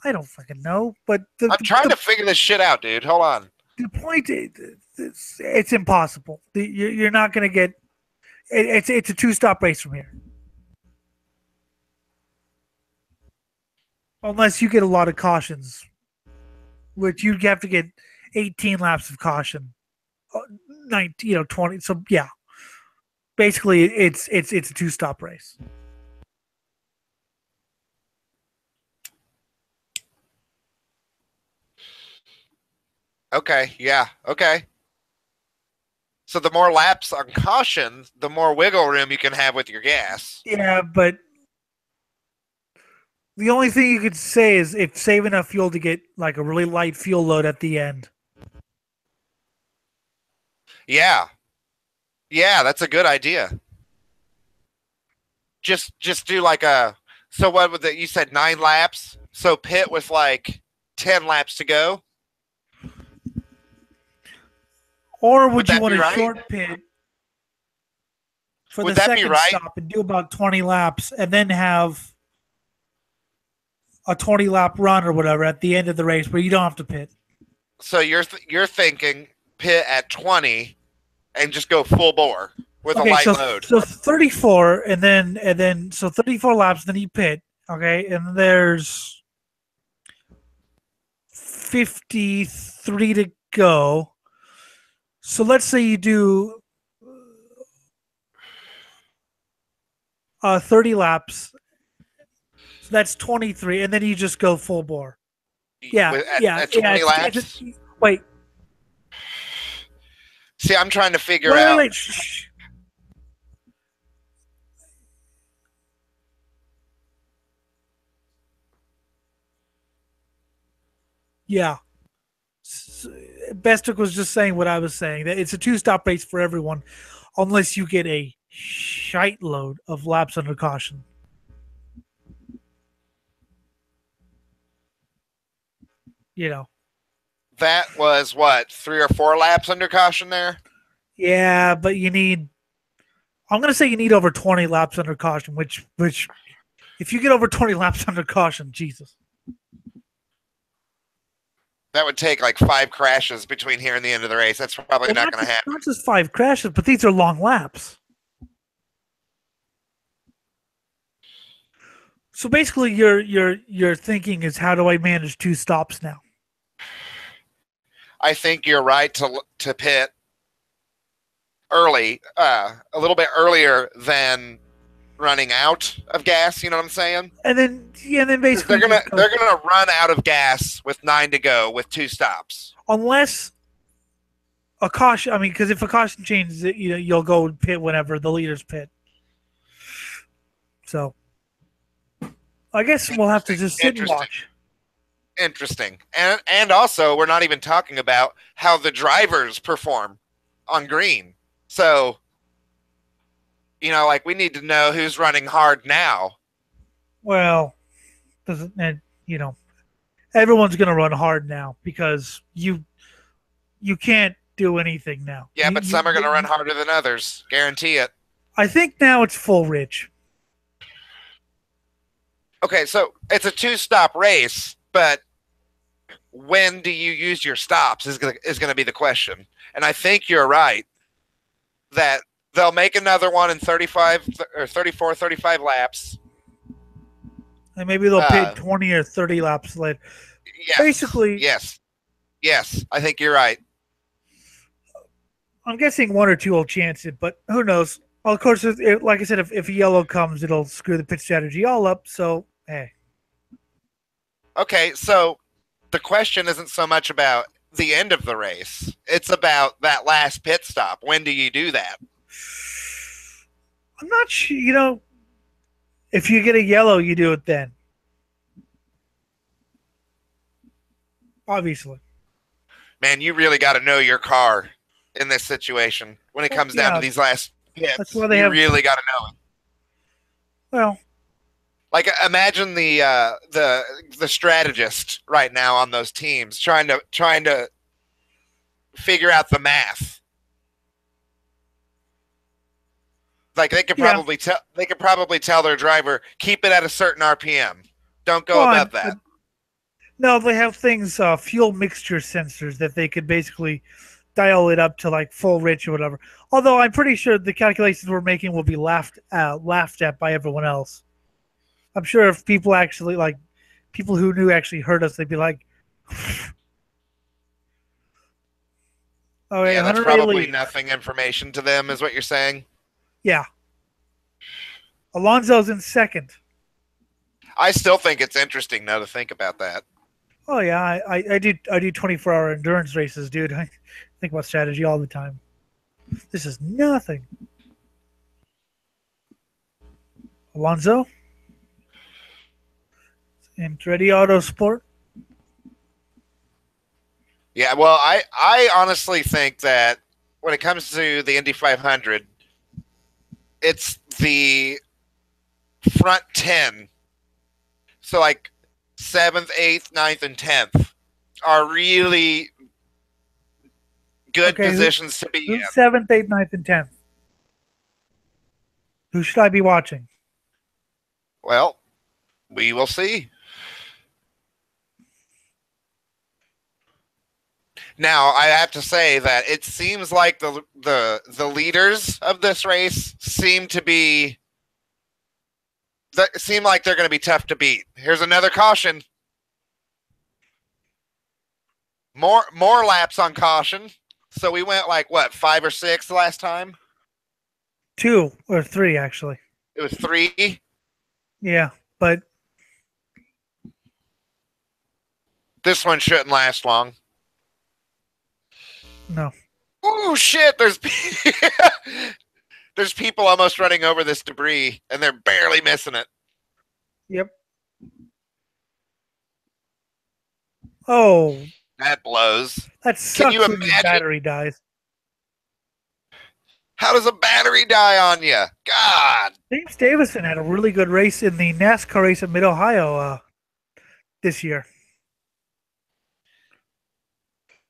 I don't fucking know, but I'm trying to figure this shit out, dude. Hold on. The point is, it's impossible. You're not going to get. It's a 2-stop race from here, unless you get a lot of cautions, which you'd have to get 18 laps of caution, 19, 20. So yeah, basically it's a 2-stop race. Okay, yeah, okay. So the more laps on caution, the more wiggle room you can have with your gas. Yeah, but the only thing you could say is if save enough fuel to get like a really light fuel load at the end. Yeah. Yeah, that's a good idea. Just do like so what would you said 9 laps? So pit with like 10 laps to go? Or would you want a short pit for the second stop and do about 20 laps and then have a 20-lap run or whatever at the end of the race where you don't have to pit? So you're thinking pit at 20 and just go full bore with a light load. So 34 and then so 34 laps, then you pit, okay? And there's 53 to go. So let's say you do 30 laps. So that's 23, and then you just go full bore. Yeah, at 20 laps? Wait. See, I'm trying to figure out. Wait. Yeah. Bestic was just saying what I was saying, that it's a 2-stop race for everyone unless you get a shite load of laps under caution. That was what, 3 or 4 laps under caution there? Yeah, but I'm going to say you need over 20 laps under caution, which if you get over 20 laps under caution, Jesus. That would take like 5 crashes between here and the end of the race. That's probably not going to happen. Not just 5 crashes, but these are long laps. So basically, your thinking is, how do I manage 2 stops now? I think you're right to pit early, a little bit earlier than running out of gas. You know what I'm saying? And then basically they're gonna run out of gas with 9 to go with 2 stops, unless a caution. I mean, because if a caution changes, you'll go pit whenever the leaders pit. So I guess we'll have to just sit and watch. Interesting. And also, we're not even talking about how the drivers perform on green. So, like, we need to know who's running hard now. Well, everyone's going to run hard now because you can't do anything now. Yeah, but some are going to run harder than others. Guarantee it. I think now it's full rich. Okay, so it's a 2-stop race, but when do you use your stops is going to be the question. And I think you're right that they'll make another one in 35 or 34, 35 laps. And maybe they'll pay 20 or 30 laps later. Yes. Basically, yes. I think you're right. I'm guessing 1 or 2 will chance it, but who knows? Well, of course, like I said, if yellow comes, it'll screw the pit strategy all up. So, hey. Okay, so the question isn't so much about the end of the race. It's about that last pit stop. When do you do that? I'm not sure. If you get a yellow, you do it then. Obviously. Man, you really got to know your car in this situation. When it comes down to these last pits, that's why you really got to know it. Well, like imagine the strategist right now on those teams trying to figure out the math. Like they could probably tell their driver, keep it at a certain RPM. Don't go above that. No, they have things, fuel mixture sensors that they could basically dial it up to like full rich or whatever. Although I'm pretty sure the calculations we're making will be laughed at by everyone else. I'm sure if people actually people who knew actually heard us, they'd be like, "Oh yeah, that's probably nothing information to them," is what you're saying. Yeah. Alonso's in second. I still think it's interesting though to think about that. Oh yeah, I do 24-hour endurance races, dude. I think about strategy all the time. This is nothing. Alonso. Andretti Autosport. Yeah, well, I honestly think that when it comes to the Indy 500, it's the front 10. So like 7th, 8th, 9th, and 10th are really good positions to be in. 7th, 8th, 9th, and 10th. Who should I be watching? Well, we will see. Now, I have to say that it seems like the leaders of this race seem like they're going to be tough to beat. Here's another caution. More laps on caution. So we went like what, 5 or 6 last time? 2 or 3 actually. It was 3. Yeah, but this one shouldn't last long. No. Ooh, shit! There's people almost running over this debris, and they're barely missing it. Yep. Oh, that blows. That sucks. Can you imagine? When the battery dies. How does a battery die on you? God. James Davison had a really good race in the NASCAR race at Mid-Ohio this year.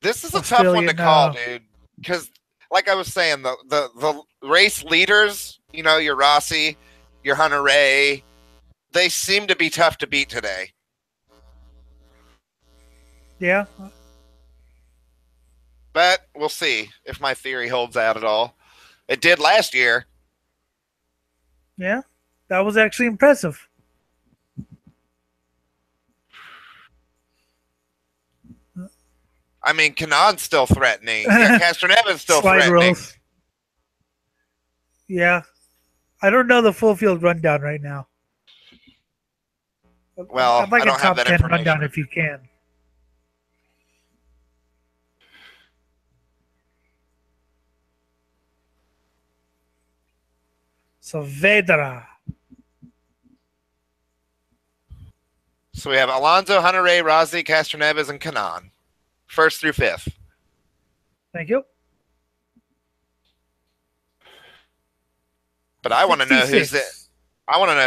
This is a tough one to call, dude. Because, like I was saying, the race leaders, your Rossi, your Hunter Ray, they seem to be tough to beat today. Yeah. But we'll see if my theory holds out at all. It did last year. Yeah, that was actually impressive. I mean, Kanon's still threatening. Castroneva's still threatening. Rules. Yeah. I don't know the full field rundown right now. Well, I'd like I don't a top have that 10 rundown if you can. So Vedra. So we have Alonso, Hunter Ray, Rossi, Castroneves, and Kanon. 1st through 5th. Thank you. But I want to know who's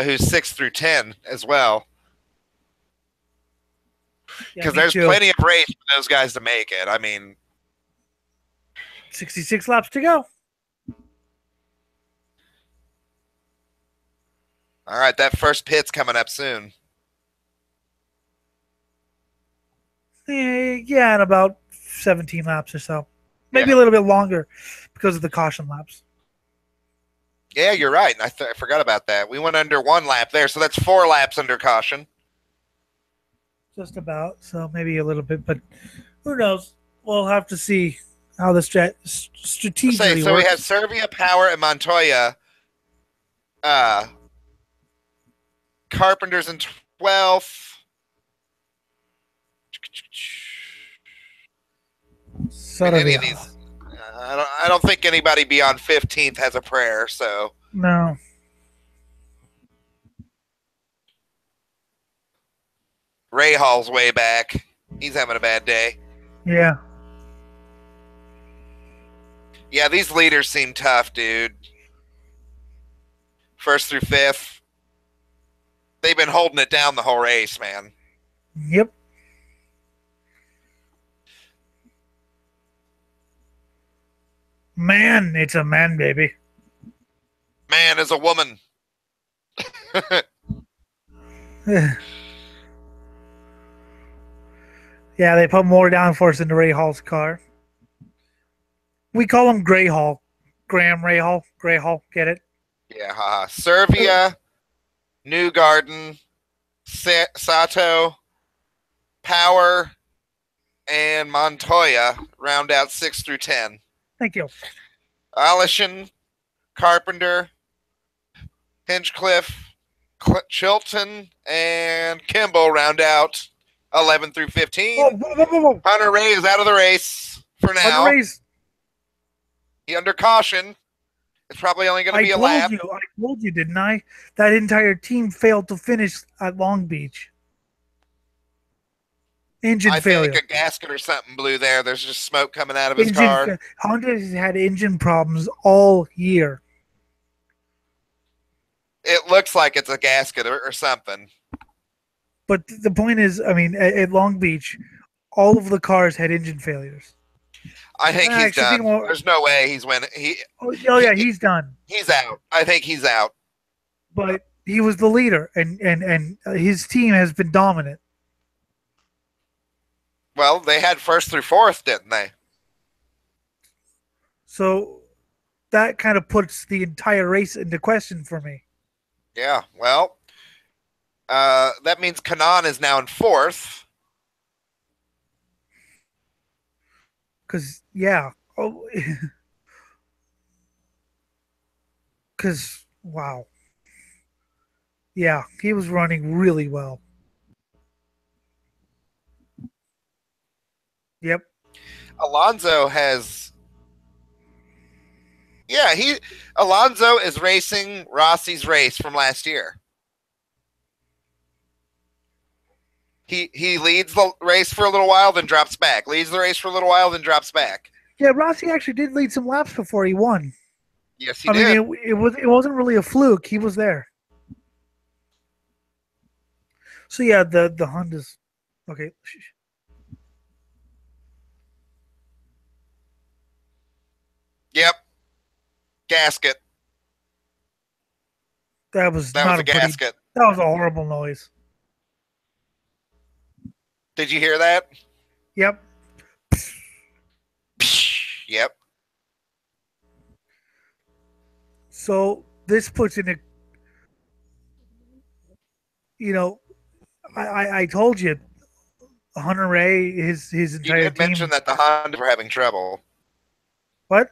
who's 6 through 10 as well. Because there's plenty of race for those guys to make it. I mean, 66 laps to go. All right, that first pit's coming up soon. Yeah, in about 17 laps or so. Maybe Yeah. a little bit longer because of the caution laps. Yeah, you're right. I forgot about that. We went under 1 lap there, so that's 4 laps under caution. Just about. So maybe a little bit, but who knows? We'll have to see how the strategically So we have works. Servia, Power, and Montoya. Carpenter's in 12th. I mean, any of Saravia. these, I don't think anybody beyond 15th has a prayer. So No. Ray Hall's way back. He's having a bad day. Yeah. Yeah, these leaders seem tough, dude. 1st through 5th. They've been holding it down the whole race, man. Yep. Man, it's a man, baby. Man is a woman. Yeah, they put more downforce into Ray Hall's car. We call him Gray Hall. Graham Ray Hall. Gray Hall. Get it? Yeah, haha. Servia, Newgarden, Sato, Power, and Montoya round out 6 through 10. Thank you. Alishan, Carpenter, Hinchcliffe, Chilton, and Kimball round out 11 through 15. Whoa. Hunter Ray is out of the race for now. He under caution. It's probably only going to be a lap. I told you, didn't I? That entire team failed to finish at Long Beach. Engine failure. I think a gasket or something blew there. There's just smoke coming out of his car. Honda has had engine problems all year. It looks like it's a gasket or something. But the point is, I mean, at Long Beach, all of the cars had engine failures. I think he's done. There's no way he's winning. He's done. He's out. I think he's out. But he was the leader, and his team has been dominant. Well, they had 1st through 4th, didn't they? So that kind of puts the entire race into question for me. Yeah, well, that means Kanan is now in 4th. Because, wow. Yeah, he was running really well. Yep. Alonso has... Yeah, Alonso is racing Rossi's race from last year. He leads the race for a little while, then drops back. Leads the race for a little while, then drops back. Yeah, Rossi actually did lead some laps before he won. Yes, he did. I mean, it wasn't really a fluke. He was there. So yeah, the Hondas. Okay. Yep. Gasket. That was a gasket. That was a horrible noise. Did you hear that? Yep. Yep. So this puts in I told you, Hunter Ray, his entire You did team. mention that the Hondas were having trouble. What?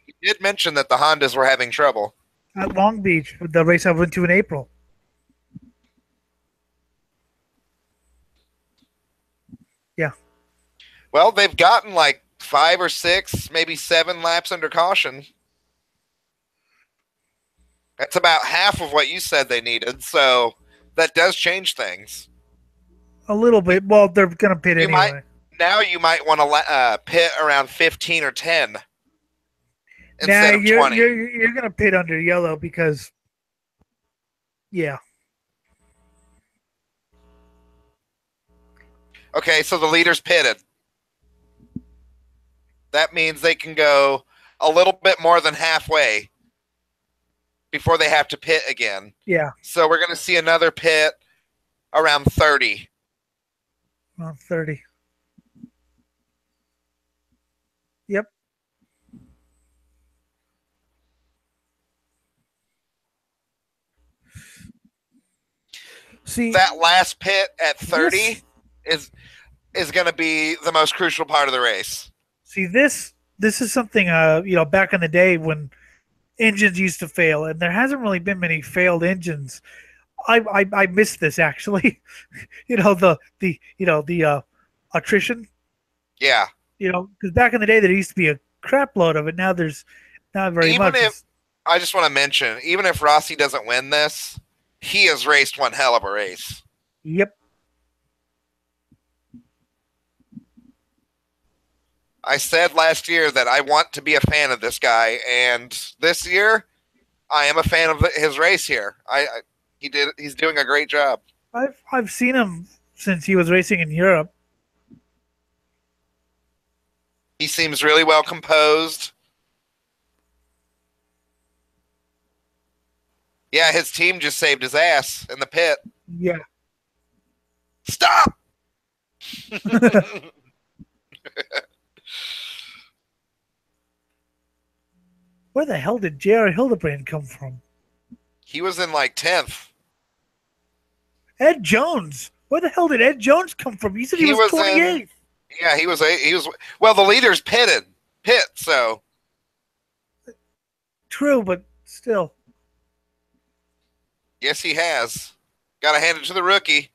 You did mention that the Hondas were having trouble. At Long Beach, the race I went to in April. Yeah. Well, they've gotten like 5 or 6, maybe 7 laps under caution. That's about half of what you said they needed, so that does change things. A little bit. Well, they're going to pit anyway. Now you might want to pit around 15 or 10 instead of 20. You're going to pit under yellow because, yeah. Okay, so the leader's pitted. That means they can go a little bit more than halfway before they have to pit again. Yeah. So we're going to see another pit around 30. Around 30. Yep. See That last pit at 30 this. is going to be the most crucial part of the race. See this. This is something. Back in the day when engines used to fail, and there hasn't really been many failed engines. I missed this actually. The attrition. Yeah. Because back in the day there used to be a crap load of it. Now there's not very Even much. if I just want to mention, even if Rossi doesn't win this, he has raced one hell of a race. Yep. I said last year that I want to be a fan of this guy, and this year I am a fan of his race here. He's doing a great job. I've seen him since he was racing in Europe. He seems really well composed. Yeah, his team just saved his ass in the pit. Yeah. Stop! Where the hell did J.R. Hildebrand come from? He was in like 10th. Ed Jones. Where the hell did Ed Jones come from? You said he was 28th. Yeah, he was. Well, the leader's pit, so. True, but still. Yes, he has. Got to hand it to the rookie.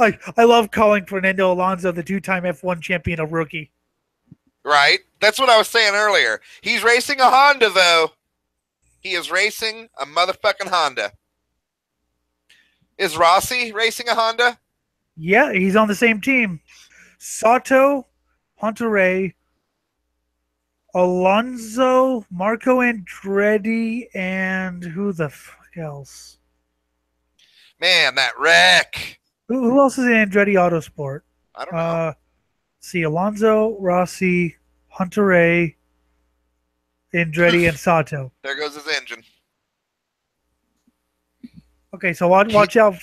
I love calling Fernando Alonso the two-time F1 champion a rookie. Right? That's what I was saying earlier. He's racing a Honda, though. He is racing a motherfucking Honda. Is Rossi racing a Honda? Yeah, he's on the same team. Sato, Hunter-Reay, Alonso, Marco Andretti, and who the fuck else? Man, that wreck. Who else is in Andretti Autosport? I don't know. See, Alonso, Rossi, Hunter-Reay, Andretti, and Sato. There goes his engine. Okay, so watch out.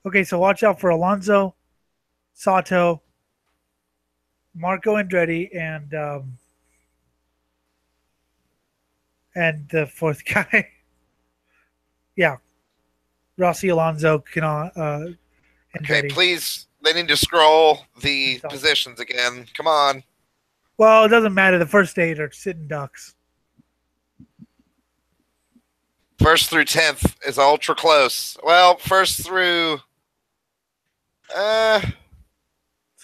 Okay, so watch out for Alonso, Sato, Marco Andretti, and the fourth guy. Yeah, Rossi, Alonso, Andretti. Okay, please. They need to scroll the positions again. Come on. Well, it doesn't matter. The first 8 are sitting ducks. First through 10th is ultra close. Well, first through. So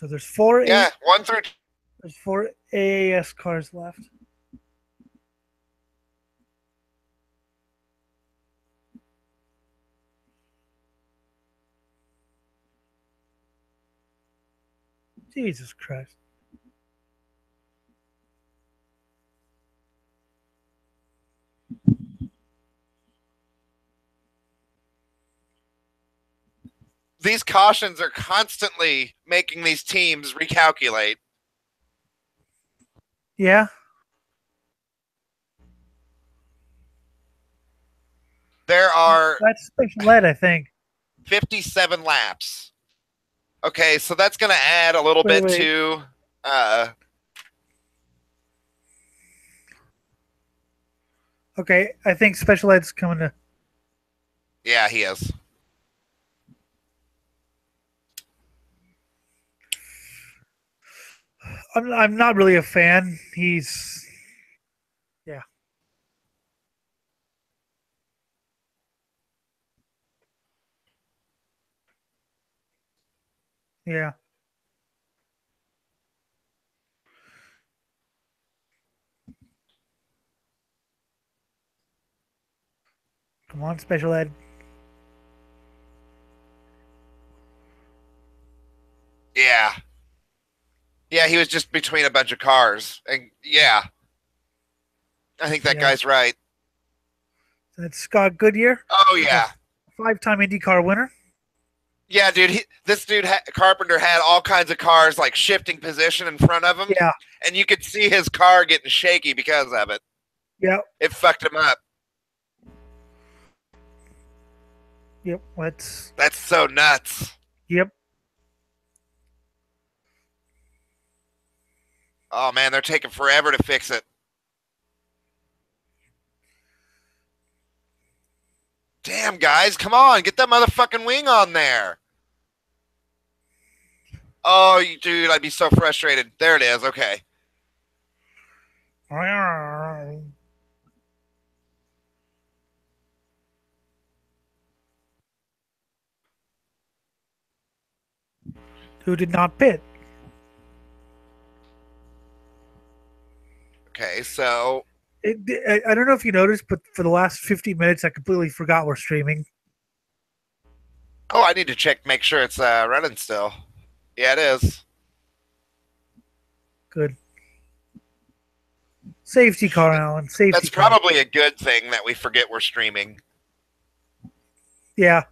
there's 4. Yeah, 1 through. There's 4 AAS cars left. Jesus Christ. These cautions are constantly making these teams recalculate. Yeah. There are. That's special ed, I think. 57 laps. Okay, so that's going to add a little bit to. Okay, I think special ed's coming to. Yeah, he is. I'm not really a fan. He's. Yeah. Yeah. Come on, special ed. Yeah. Yeah, he was just between a bunch of cars. And yeah. I think that guy's right. That's Scott Goodyear. Oh, yeah. 5-time IndyCar winner. Yeah, dude. Carpenter had all kinds of cars like shifting position in front of him. Yeah. And you could see his car getting shaky because of it. Yeah. It fucked him up. Yep. That's so nuts. Yep. Oh man, they're taking forever to fix it. Damn, guys, come on, get that motherfucking wing on there. Oh, dude, I'd be so frustrated. There it is. Okay. Who did not pit? Okay, so I don't know if you noticed, but for the last 50 minutes, I completely forgot we're streaming. oh, I need to check, make sure it's running still. Yeah, it is. Good. Safety car, Alan. Safety That's car. probably a good thing that we forget we're streaming. Yeah.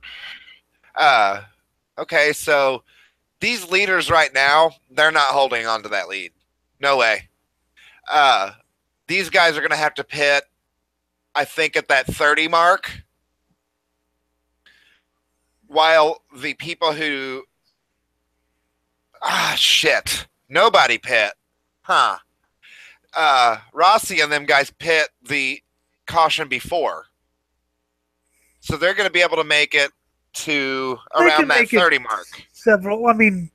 Okay, so these leaders right now, they're not holding on to that lead. No way. These guys are going to have to pit, I think, at that 30 mark. While the people who... shit. Nobody pit. Huh. Rossi and them guys pit the caution before. So they're going to be able to make it to around that 30 mark. Several. I mean,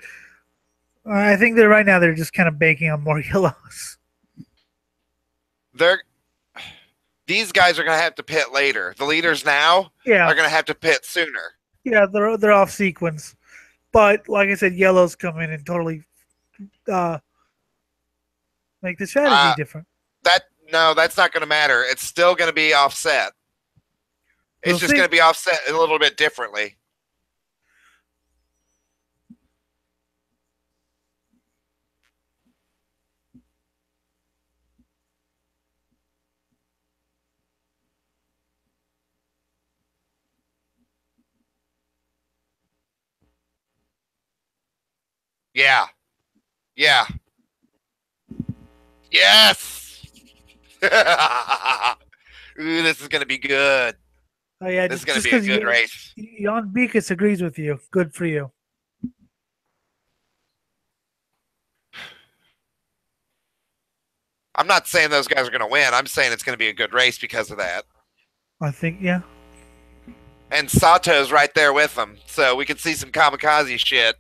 I think that right now they're just kind of banking on more yellows. These guys are going to have to pit later. The leaders now are going to have to pit sooner. Yeah, they're off sequence. But like I said, yellows come in and totally make the strategy different. No, that's not going to matter. It's still going to be offset. It's just going to be offset a little bit differently. Yeah. Yeah. Yes. Ooh, this is going to be good. Oh yeah, this is going to be a good race. Jan Beekes agrees with you. Good for you. I'm not saying those guys are going to win. I'm saying it's going to be a good race because of that. I think, yeah. And Sato's right there with them, so we can see some kamikaze shit.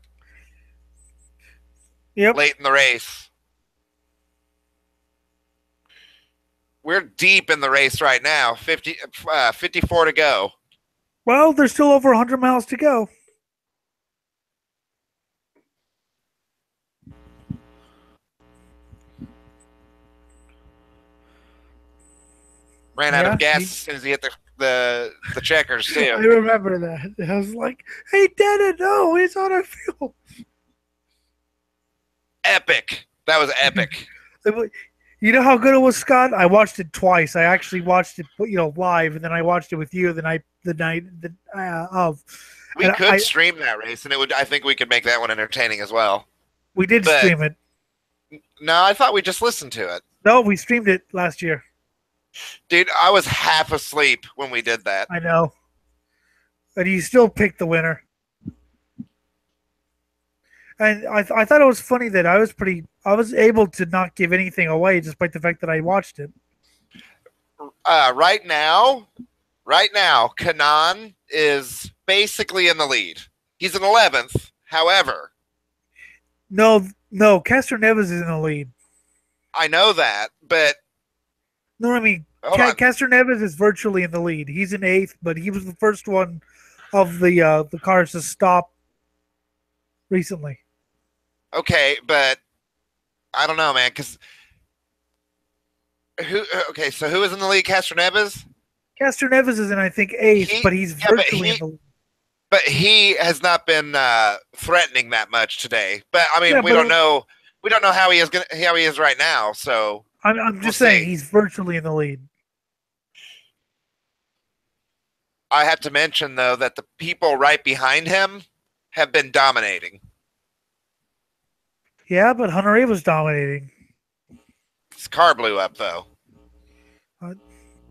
Yep. Late in the race. We're deep in the race right now. 54 to go. Well, there's still over 100 miles to go. Ran out of gas as soon as he hit the checkers, too. I remember that. I was like, hey, Dada, no, he's on our field. Epic. That was epic. You know how good it was, Scott? I watched it twice. I actually watched it, live, and then I watched it with you the night of. We could stream that race, and I think we could make that one entertaining as well. We did stream it. No, I thought we just listened to it. No, we streamed it last year. Dude, I was half asleep when we did that. I know. But you still picked the winner. And I thought it was funny that I was able to not give anything away despite the fact that I watched it. Right now, Kanan is basically in the lead. He's in 11th. However, no, Castro Neves is in the lead. I know that, but no, I mean Castro Neves is virtually in the lead. He's in 8th, but he was the first one of the cars to stop recently. Okay, but I don't know, man, because okay, so who is in the lead? Castro Neves? Castro Neves is in, I think, 8th, but he's virtually in the lead. But he has not been threatening that much today. But I mean, we don't know how he is right now. So I'm just saying he's virtually in the lead. I have to mention though that the people right behind him have been dominating. Yeah, but Hunter was dominating. His car blew up though.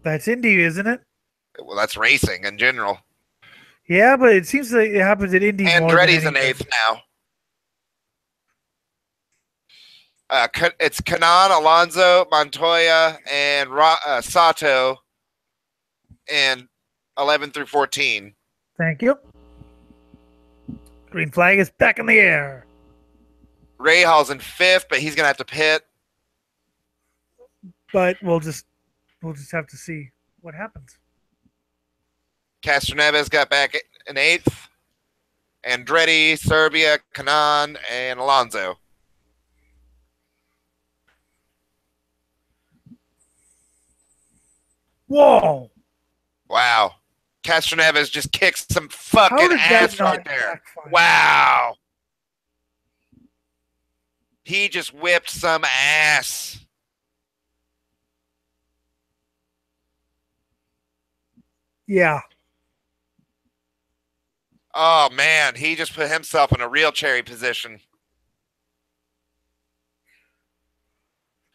That's Indy, isn't it? Well, that's racing in general. Yeah, but it seems like it happens at Indy. Andretti's in 8th It's Kanan, Alonso, Montoya, and Sato in 11 through 14. Thank you. Green flag is back in the air. Rahaal's in 5th, but he's going to have to pit. But we'll just have to see what happens. Castroneves got back in 8th. Andretti, Serbia, Kanan, and Alonso. Whoa! Wow. Castroneves just kicked some fucking ass right there. Backfire? Wow. He just whipped some ass. Yeah. Oh, man. He just put himself in a real cherry position.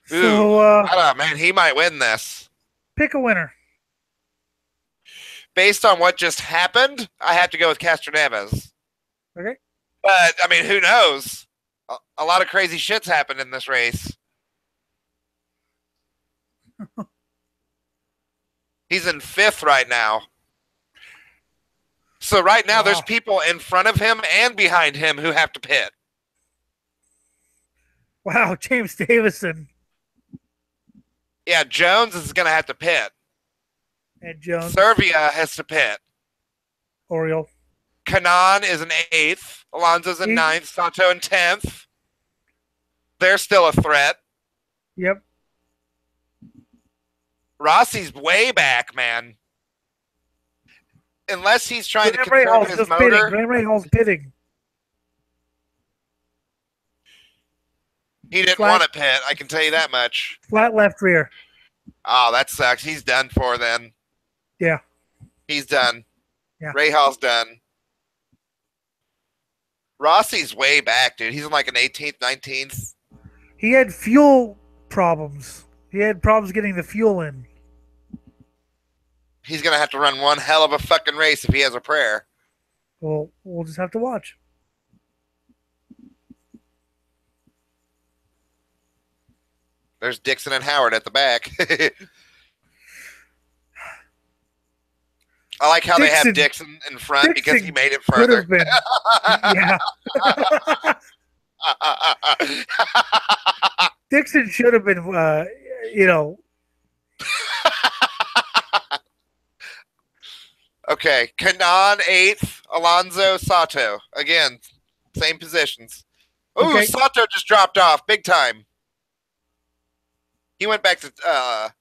So, I don't know, man. He might win this. Pick a winner. Based on what just happened, I have to go with Castroneves. Okay. But, I mean, who knows? A lot of crazy shit's happened in this race. He's in 5th right now. So right now, there's people in front of him and behind him who have to pit. Wow, James Davison. Yeah, Jones is going to have to pit. And Jones. Serbia has to pit. Oriole. Kanan is in 8th. Alonso's in 9th. Sato in 10th. They're still a threat. Yep. Rossi's way back, man. Unless he's trying to conserve his motor. Graham Rahaal's pitting. He didn't want to pit, I can tell you that much. Flat left rear. Oh, that sucks. He's done for then. Yeah. He's done. Yeah. Rahaal's done. Rossi's way back, dude. He's in like an 18th, 19th. He had fuel problems. He had problems getting the fuel in. He's going to have to run one hell of a fucking race if he has a prayer. Well, we'll just have to watch. There's Dixon and Howard at the back. I like how they have Dixon in front because he made it further. Yeah. Dixon should have been, Okay, Kanan 8th, Alonso, Sato. Again, same positions. Ooh, okay. Sato just dropped off big time. He went back to, I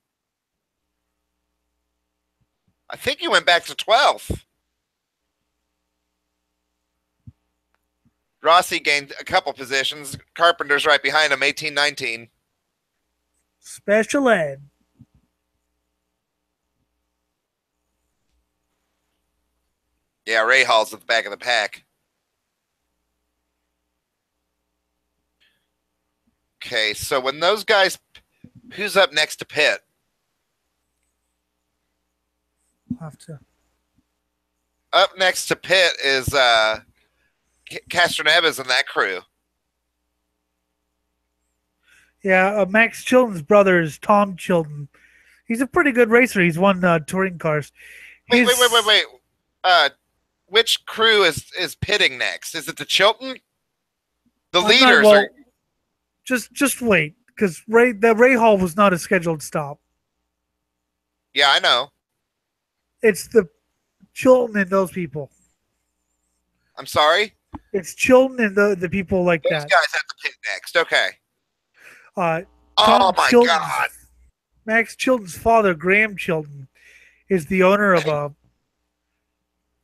think he went back to 12th. Rossi gained a couple positions. Carpenter's right behind him, 18-19. Special ed. Yeah, Rahaal's at the back of the pack. Okay, so when those guys, who's up next to pit? I'll have to. Up next to pit is Castroneves and that crew. Yeah, Max Chilton's brother is Tom Chilton. He's a pretty good racer. He's won touring cars. Wait. Which crew is pitting next? Is it the Chilton? The leaders are... Just wait, because the Rahal was not a scheduled stop. Yeah, I know. It's the Chilton and those people. I'm sorry? It's Chilton and the people like those that. Those guys have to pit next. Okay. Oh, my Chilton's, God. Max Chilton's father, Graham Chilton, is the owner of a...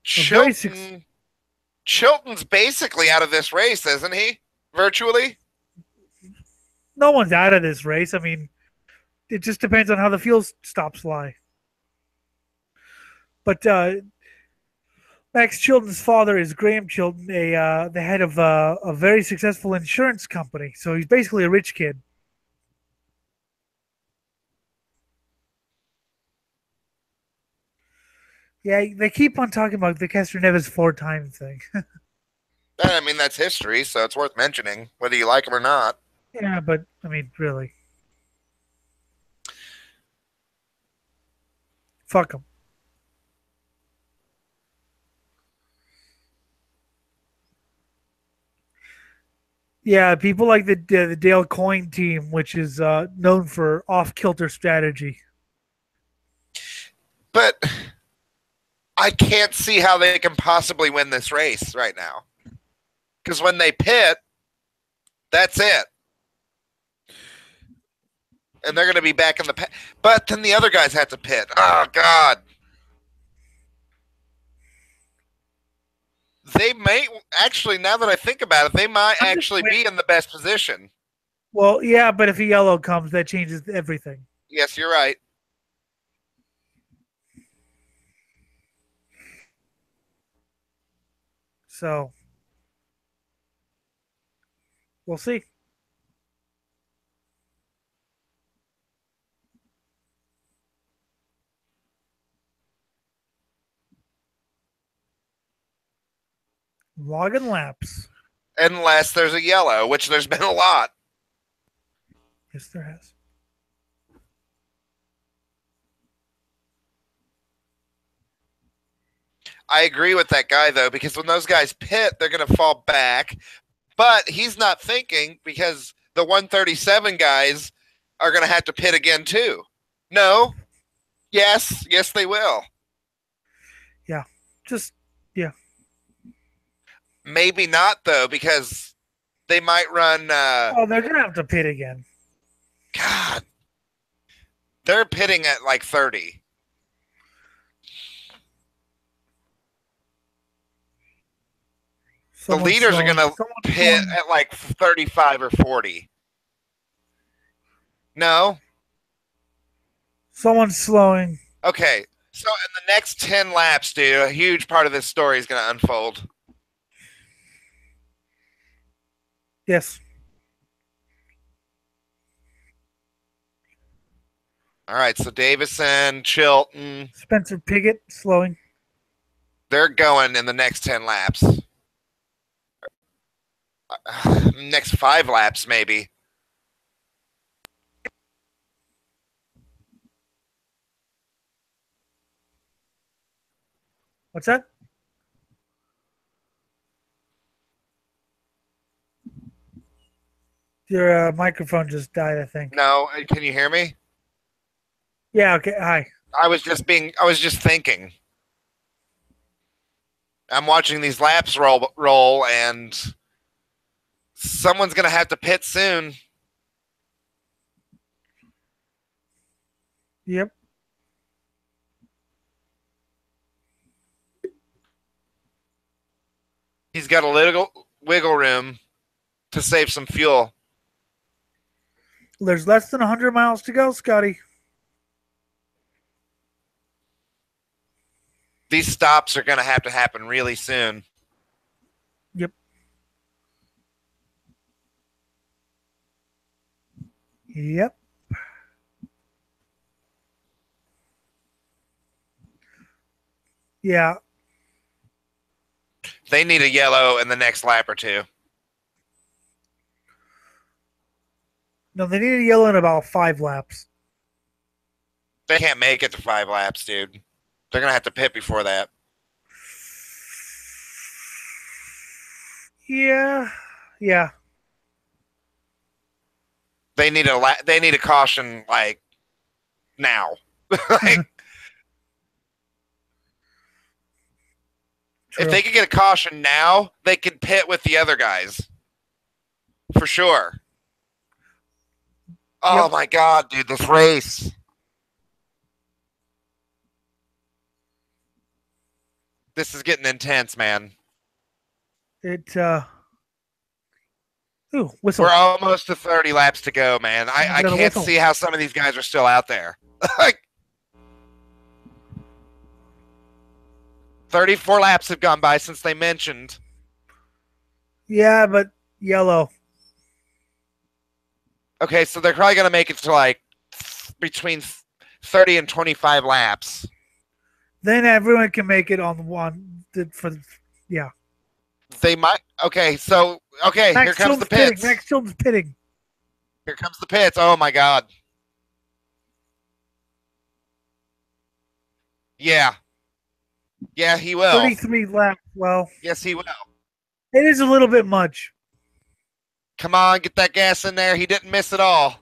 Chilton's basically out of this race, isn't he? Virtually? No one's out of this race. I mean, it just depends on how the fuel stops lie. But Max Chilton's father is Graham Chilton, the head of a very successful insurance company. So he's basically a rich kid. Yeah, they keep on talking about the Castroneves 4-time thing. I mean, that's history, so it's worth mentioning, whether you like him or not. Yeah, but I mean, really, fuck them. Yeah, people like the Dale Coyne team, which is known for off kilter strategy. But I can't see how they can possibly win this race right now. Because when they pit, that's it. And they're going to be back in the but then the other guys have to pit. Oh, God. They may actually, now that I think about it, they might actually be in the best position. Well, yeah, but if a yellow comes, that changes everything. Yes, you're right. So we'll see. Logging laps. Unless there's a yellow, which there's been a lot. Yes, there has. I agree with that guy, though, because when those guys pit, they're going to fall back. But he's not thinking because the 137 guys are going to have to pit again, too. No. Yes. Yes, they will. Yeah. Just, yeah. Maybe not, though, because they might run. Oh, they're going to have to pit again. God. They're pitting at like 30. The leaders are going to pit at like 35 or 40. No? Someone's slowing. Okay. So in the next 10 laps, dude, a huge part of this story is going to unfold. Yes. All right. So Davison, Chilton. Spencer Piggott slowing. They're going in the next 10 laps. Next 5 laps, maybe. What's that? Your microphone just died, I think. No, can you hear me? Yeah, okay. Hi. I was just thinking. I'm watching these laps roll and someone's going to have to pit soon. Yep. He's got a little wiggle room to save some fuel. There's less than 100 miles to go, Scotty. These stops are going to happen really soon. Yep. Yep. Yeah. They need a yellow in the next lap or two. No, they need a yellow in about 5 laps. They can't make it to 5 laps, dude. They're going to have to pit before that. Yeah. Yeah. They need a caution like now. Like, if they could get a caution now, they could pit with the other guys. For sure. Oh, my God, dude, this race. This is getting intense, man. Ooh, whistle. We're almost to 30 laps to go, man. I can't see how some of these guys are still out there. Like, 34 laps have gone by since they mentioned. Yeah, but yellow. Okay, so they're probably going to make it to like between 30 and 25 laps. Then everyone can make it on one yeah. They might. Okay, so here comes the pits. Max Chilton's pitting. Here comes the pits. Oh my God. Yeah. Yeah, he will. 33 laps. Well, Yes, he will. it is a little bit much. Come on, get that gas in there. He didn't miss at all.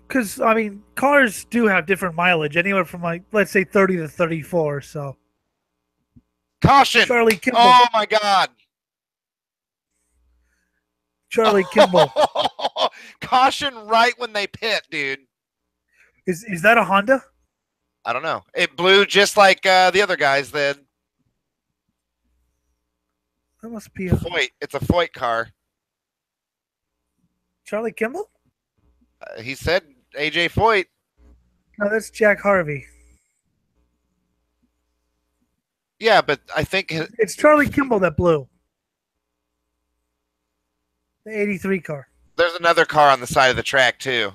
Because, I mean, cars do have different mileage, anywhere from, like, let's say 30 to 34. So, Caution. Charlie Kimball. Oh my God. Charlie Kimball. Caution right when they pit, dude. Is that a Honda? I don't know. It blew just like the other guys did. That must be a Foyt. It's a Foyt car. Charlie Kimball? He said AJ Foyt. No, that's Jack Harvey. Yeah, but I think it's Charlie Kimball that blew. The 83 car. There's another car on the side of the track, too.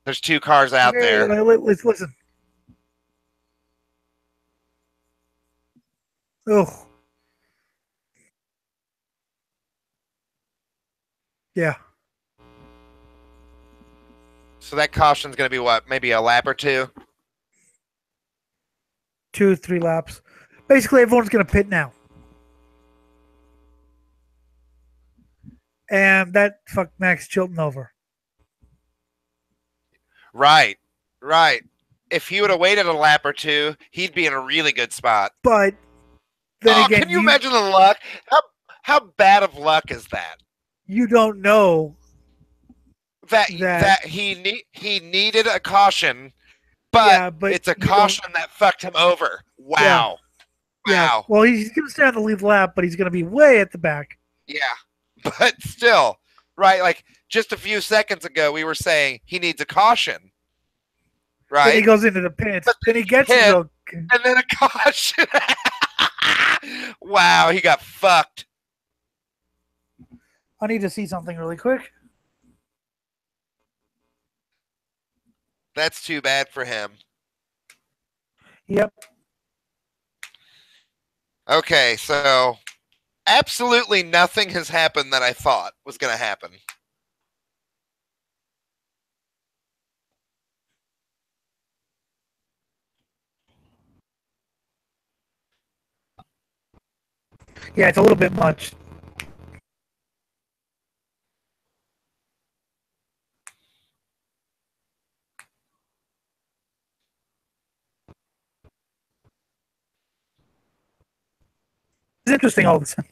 There's two cars out there. Let's listen. Oh. Yeah. So that caution's going to be what? Maybe a lap or two? 2, 3 laps. Basically, everyone's going to pit now. And that fucked Max Chilton over. Right. If he would have waited a lap or two, he'd be in a really good spot. But then again, can you imagine the luck? How bad of luck is that? You don't know that he needed a caution, but it's a caution that fucked him over. Wow. Yeah. Wow. Well, he's going to stay on the lead lap, but he's going to be way at the back. Yeah. But still, right? Like just a few seconds ago, we were saying he needs a caution. Right. Then he goes into the pits. Then he gets it. And then a caution. Wow, he got fucked. I need to see something really quick. That's too bad for him. Yep. Okay, so absolutely nothing has happened that I thought was going to happen. Yeah, it's a little bit much. It's interesting all of a sudden.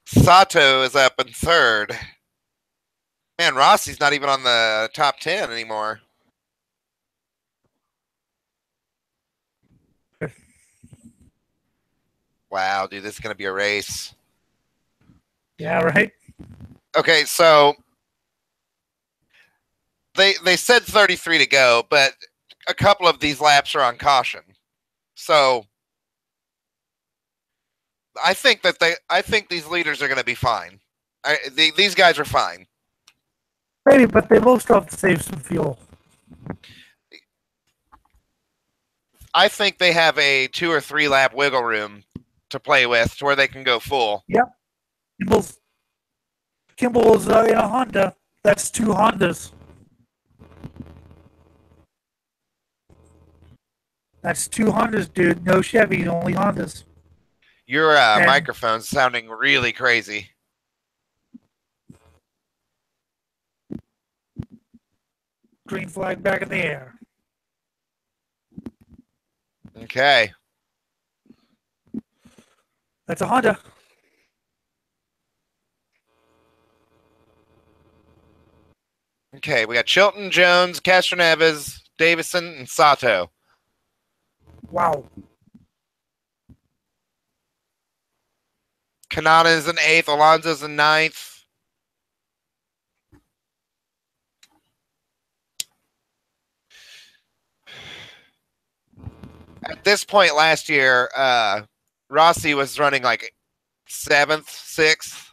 Sato is up in third. Man, Rossi's not even on the top 10 anymore. Wow, dude, this is going to be a race. Yeah, right? Okay, so they said 33 to go, but a couple of these laps are on caution. So I think these leaders are going to be fine. These guys are fine. Maybe, but they both still have to save some fuel. I think they have a 2 or 3 lap wiggle room to play with to where they can go full. Yep. Kimball's in a Honda. That's 2 Hondas. That's 2 Hondas, dude. No Chevy, only Hondas. Your microphone's sounding really crazy. Green flag back in the air. Okay. That's a Honda. Okay, we got Chilton, Jones, Castroneves, Davison, and Sato. Wow. Kanana's in 8th, Alonso's in 9th. At this point last year, Rossi was running like 7th, 6th.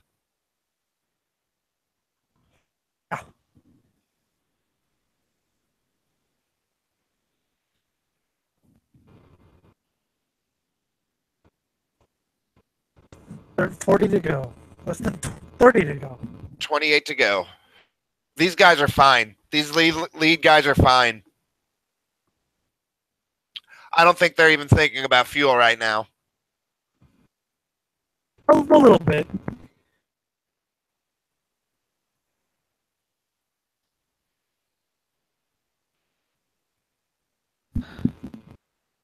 40 to go. Less than 30 to go. 28 to go. These guys are fine. These lead guys are fine. I don't think they're even thinking about fuel right now. A little bit.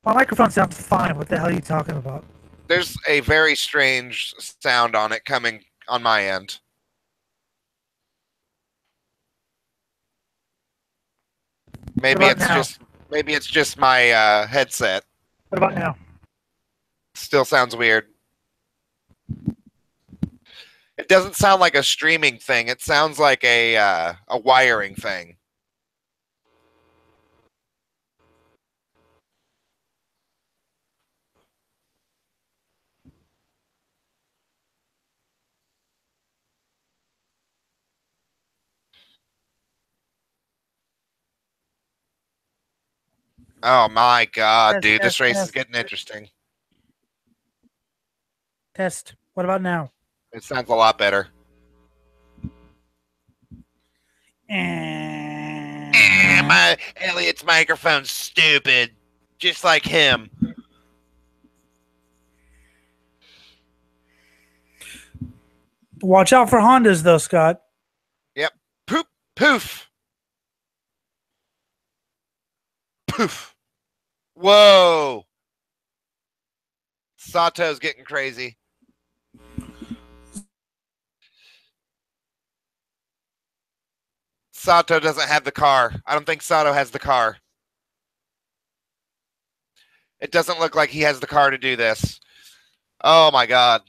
My microphone sounds fine. What the hell are you talking about? There's a very strange sound on it coming on my end. Maybe it's just my headset. What about now? Still sounds weird. It doesn't sound like a streaming thing. It sounds like a wiring thing. Oh my god, dude. This race is getting interesting. Test. What about now? It sounds a lot better. Elliot's microphone's stupid. Just like him. Watch out for Hondas, though, Scott. Yep. Poop. Poof. Poof. Whoa. Sato's getting crazy. Sato doesn't have the car. I don't think Sato has the car. It doesn't look like he has the car to do this. Oh, my God.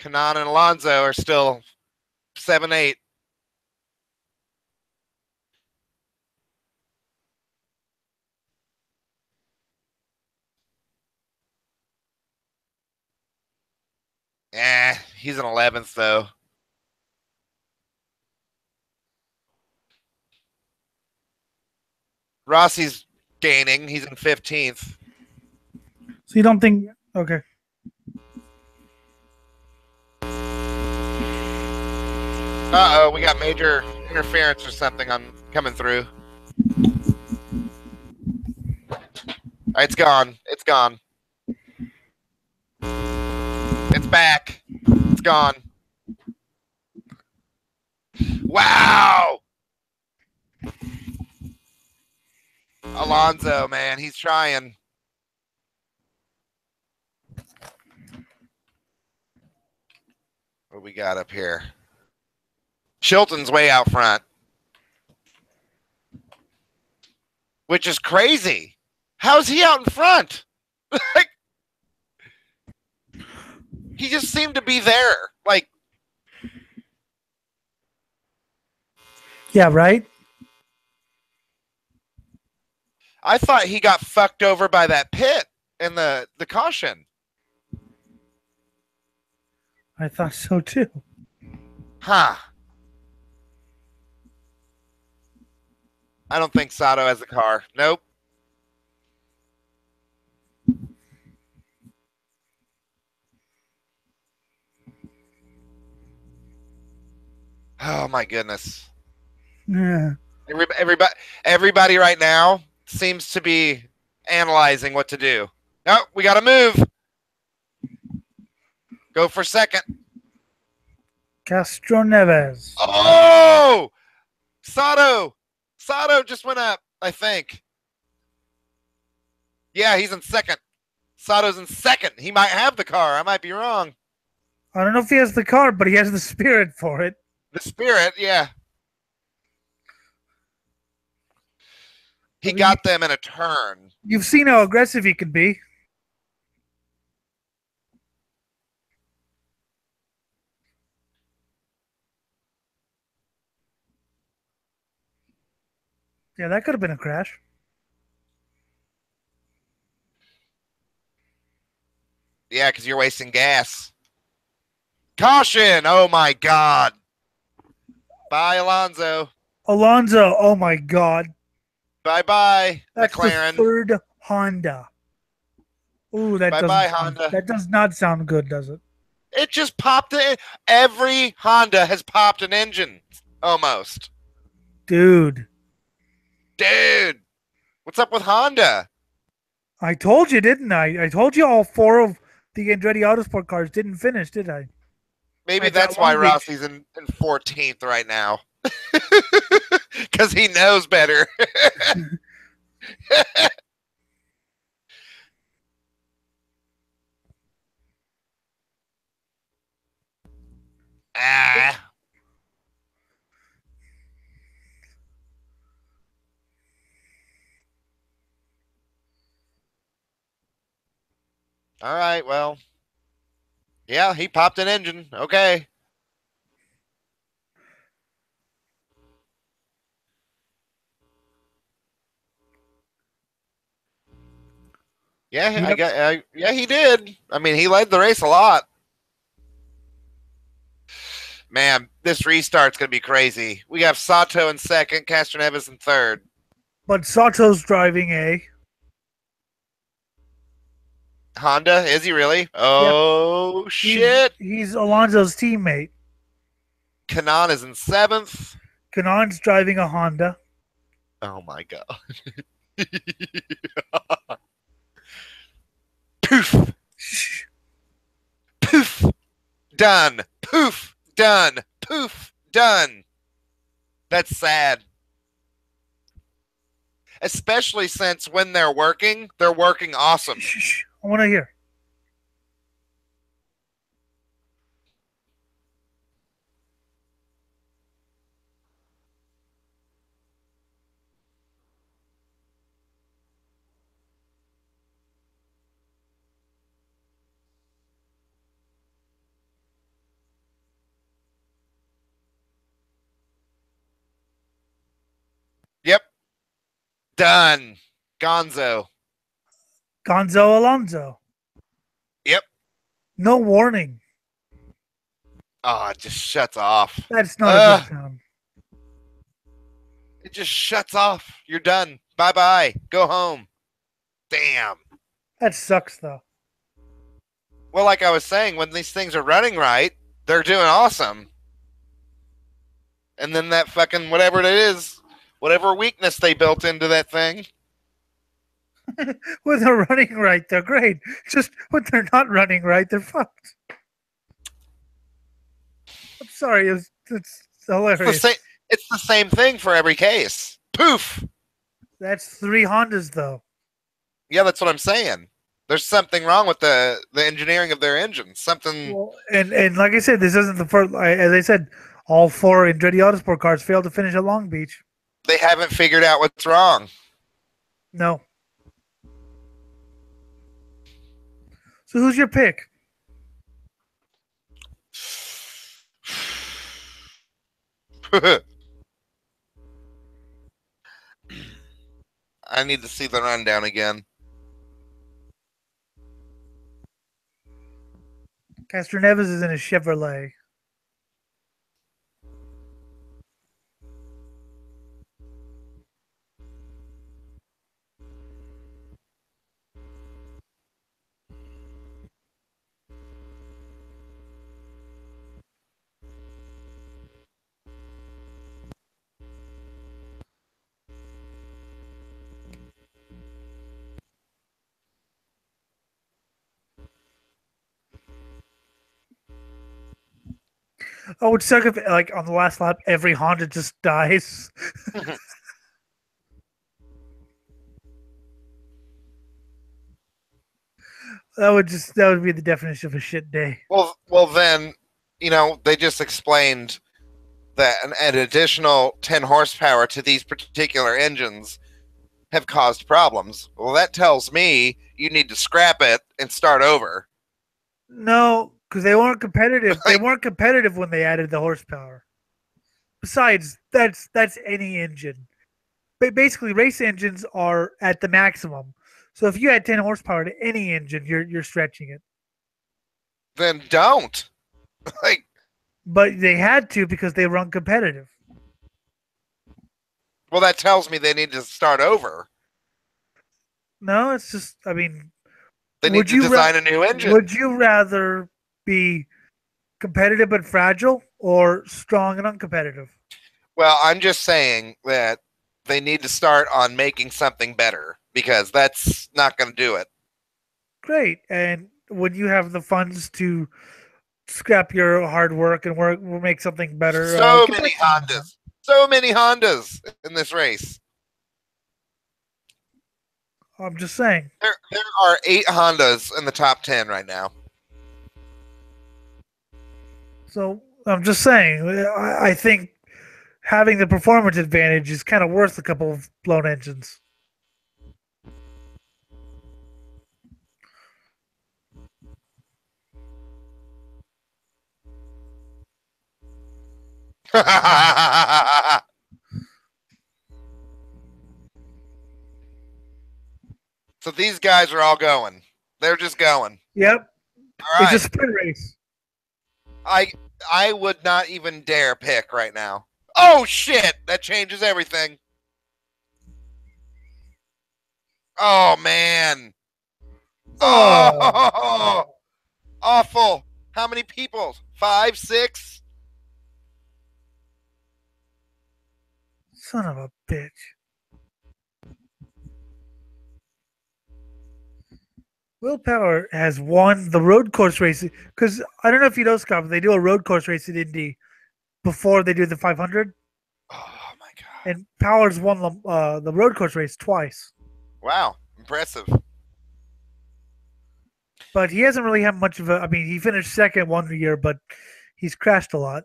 Kanan and Alonso are still 7-8. He's in 11th, though. Rossi's gaining. He's in 15th. So you don't think... Okay. Uh-oh, we got major interference or something coming through. It's gone. It's gone. It's back. It's gone. Wow! Alonso, man, he's trying. What we got up here? Chilton's way out front. Which is crazy. How's he out in front? He just seemed to be there. Like, yeah, right? I thought he got fucked over by that pit and the caution. I thought so too. Huh. I don't think Sato has the car. Nope. Oh my goodness. Yeah. Everybody right now seems to be analyzing what to do. No, we got to move. Go for second. Castro Neves. Oh! Sato just went up, I think. Yeah, he's in second. Sato's in second. He might have the car. I might be wrong. I don't know if he has the car, but he has the spirit for it. The spirit, yeah. He got them in a turn. You've seen how aggressive he can be. Yeah, that could have been a crash. Yeah, because you're wasting gas. Caution! Oh, my God. Bye, Alonso. Alonso, oh, my God. Bye-bye, That's McLaren. The third Honda. Ooh, that Bye-bye, doesn't sound, Honda. that does not sound good, does it? It just popped it. Every Honda has popped an engine, almost. Dude, Dude, what's up with Honda? I told you, didn't I? I told you all four of the Andretti Autosport cars didn't finish, did I? Maybe At that that's why Long Beach. Rossi's in 14th right now. Because he knows better. Ah. All right, well. Yeah, he popped an engine. Okay. Yeah, Yep. yeah, he did. I mean, he led the race a lot. Man, this restart's gonna be crazy. We have Sato in second, Castroneves in third. But Sato's driving a. Honda, is he really? Yep. Oh shit! He's Alonso's teammate. Kanan is in seventh. Kanan's driving a Honda. Oh my god! Poof, poof, done. Poof, done. Poof, done. That's sad. Especially since when they're working awesome. Shh. I want to hear. Yep, done. Gonzo. Gonzo Alonso. Yep. No warning. Oh, it just shuts off. That's not a good sound. It just shuts off. You're done. Bye-bye. Go home. Damn. That sucks, though. Well, like I was saying, when these things are running right, they're doing awesome. And then that fucking whatever it is, whatever weakness they built into that thing. When they're running right, they're great. Just when they're not running right, they're fucked. I'm sorry, it's hilarious. It's the same thing for every case. Poof. That's 3 Hondas, though. Yeah, that's what I'm saying. There's something wrong with the engineering of their engines. Something. Well, and like I said, this isn't the first. As I said, all 4 Andretti Autosport cars failed to finish at Long Beach. They haven't figured out what's wrong. No. So who's your pick? I need to see the rundown again. Castroneves is in a Chevrolet. Oh, it would suck if, like, on the last lap, every Honda just dies. that would be the definition of a shit day. Well, then, they just explained that an additional 10 horsepower to these particular engines have caused problems. Well, that tells me you need to scrap it and start over. No, because they weren't competitive. They weren't competitive when they added the horsepower. Besides, that's any engine. But basically, race engines are at the maximum. So if you add 10 horsepower to any engine, you're stretching it. Then don't. But they had to because they run competitive. Well, that tells me they need to start over. No, it's just, I mean, They need to design a new engine. Would you rather be competitive but fragile or strong and uncompetitive? Well, I'm just saying that they need to start on making something better because that's not going to do it. Great. And would you have the funds to scrap your hard work and make something better? So many Hondas. So many Hondas in this race. I'm just saying. There are 8 Hondas in the top 10 right now. So I'm just saying. I think having the performance advantage is kind of worth a couple of blown engines. So these guys are all going. They're just going. Yep. All right. It's a sprint race. I would not even dare pick right now. Oh shit! That changes everything. Oh man. Oh, awful. How many people? 5, 6? Son of a bitch. Will Power has won the road course race because I don't know if you know, Scott, but they do a road course race in Indy before they do the 500. Oh my god! And Power's won the road course race twice. Wow, impressive. But he hasn't really had much of a. I mean, he finished second one year, but he's crashed a lot.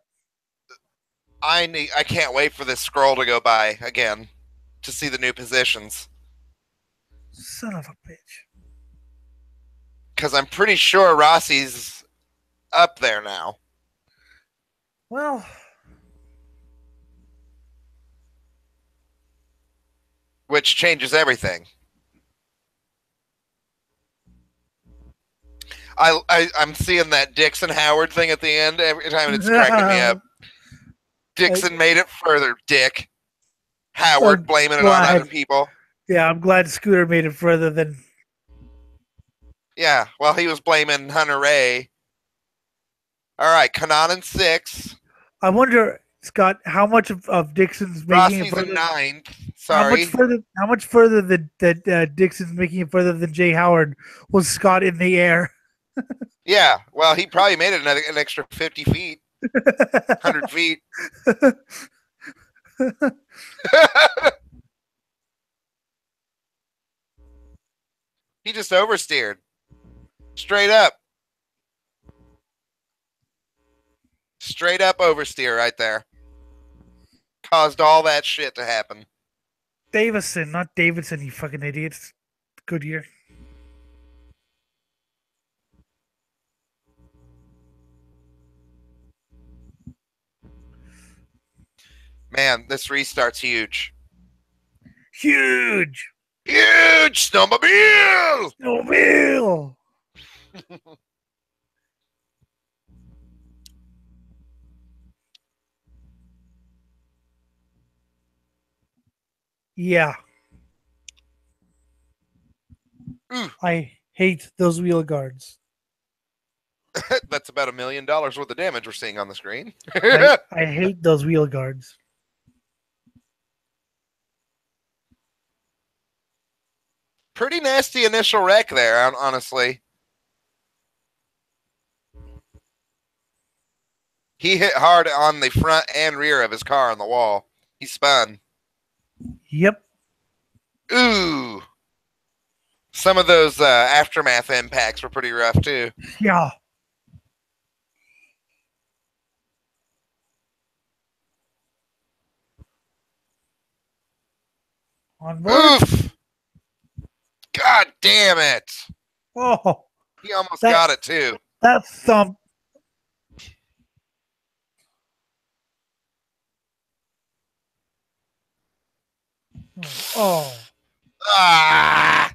I can't wait for this scroll to go by again to see the new positions. Son of a bitch. Because I'm pretty sure Rossi's up there now. Well, which changes everything. I'm seeing that Dixon Howard thing at the end every time, and it's cracking me up. Dixon made it further, Dick. Howard blaming it on other people. Yeah, I'm glad Scooter made it further than. Yeah, well, he was blaming Hunter Ray. All right, Kanan in 6. I wonder, Scott, how much of Dixon's making Rossi's it further? In 9th. Sorry. How much further that Dixon's making it further than Jay Howard was Scott in the air? Yeah, well, he probably made it an extra 50 feet, 100 feet. He just oversteered. Straight up. Straight up oversteer right there. Caused all that shit to happen. Davison, not Davidson, you fucking idiots. Goodyear. Man, this restart's huge. Huge. Huge snowmobile. Snowmobile. Yeah. Ooh. I hate those wheel guards. That's about $1 million worth of damage we're seeing on the screen. I hate those wheel guards. Pretty nasty initial wreck there, honestly. He hit hard on the front and rear of his car on the wall. He spun. Yep. Ooh. Some of those aftermath impacts were pretty rough, too. Yeah. On board. Oof. God damn it. Oh. He almost got it, too. That thump. Oh. Ah.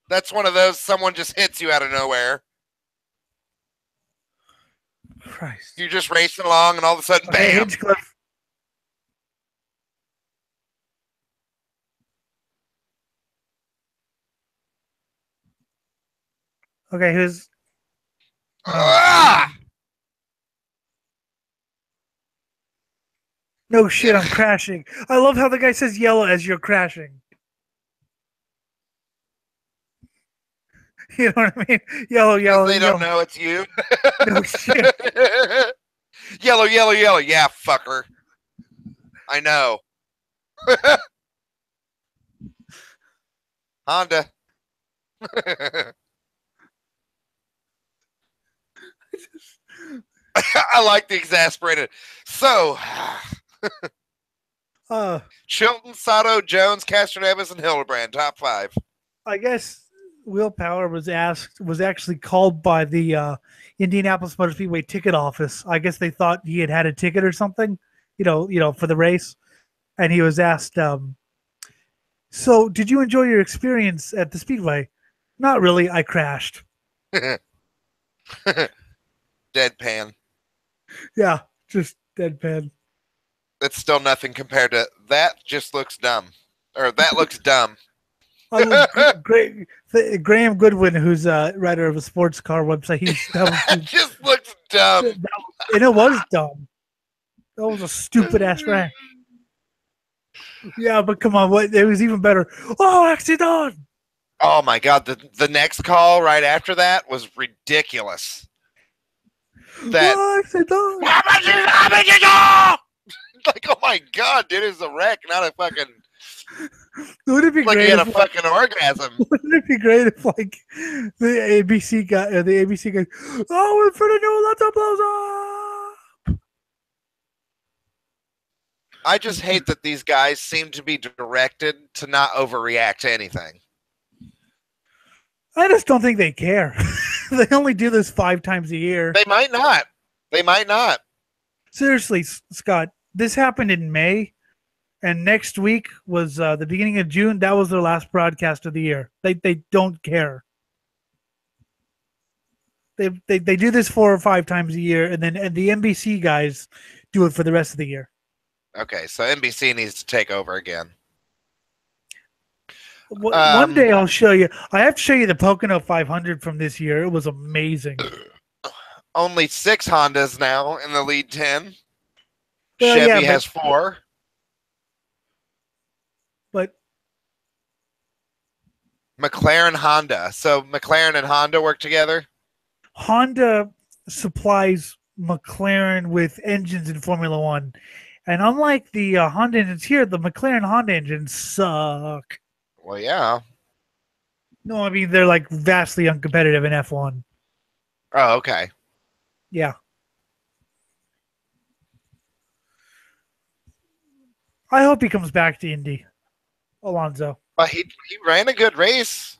That's one of those someone just hits you out of nowhere. Christ. You're just racing along and all of a sudden, Okay, bam. Hinchcliffe. Okay, who's? Ah! No shit, I'm crashing. I love how the guy says yellow as you're crashing. You know what I mean? Yellow, Because yellow, they don't yellow. know it's you. No shit. Yellow, yellow, yellow. Yeah, fucker. I know. Honda. I like the exasperated. So, Uh, Chilton, Sato, Jones, Castro Neves, and Hildebrand, top 5. I guess Will Power was actually called by the Indianapolis Motor Speedway ticket office. I guess they thought he had a ticket or something, for the race, and he was asked, "So, did you enjoy your experience at the speedway?" Not really. I crashed. Deadpan. Yeah, just deadpan. That's still nothing compared to that. Just looks dumb, or that looks dumb. I love great Graham Goodwin, who's a writer of a sports car website. It just looks dumb. And it was dumb. That was a stupid ass rack. Yeah, but come on, what? It was even better. Oh, accident! Oh my god, the next call right after that was ridiculous. That Oh, accident! like, oh my god, dude, it's a wreck, not a fucking Wouldn't it be like great? he had a If, fucking orgasm. wouldn't it be great if like the ABC guy, oh, we're for the new, let's blows up. I just hate that these guys seem to be directed to not overreact to anything. I just don't think they care. They only do this 5 times a year. They might not. They might not. Seriously, Scott, this happened in May, and next week was the beginning of June. That was their last broadcast of the year. They don't care. They do this 4 or 5 times a year, and the NBC guys do it for the rest of the year. Okay, so NBC needs to take over again. One day I'll show you. I have to show you the Pocono 500 from this year. It was amazing. Only 6 Hondas now in the lead 10. Well, Chevy yeah, has 4. But McLaren, Honda. So McLaren and Honda work together? Honda supplies McLaren with engines in Formula One. And unlike the Honda engines here, the McLaren Honda engines suck. Well, yeah. No, I mean, they're like vastly uncompetitive in F1. Oh, okay. Yeah. I hope he comes back to Indy, Alonso. But he ran a good race.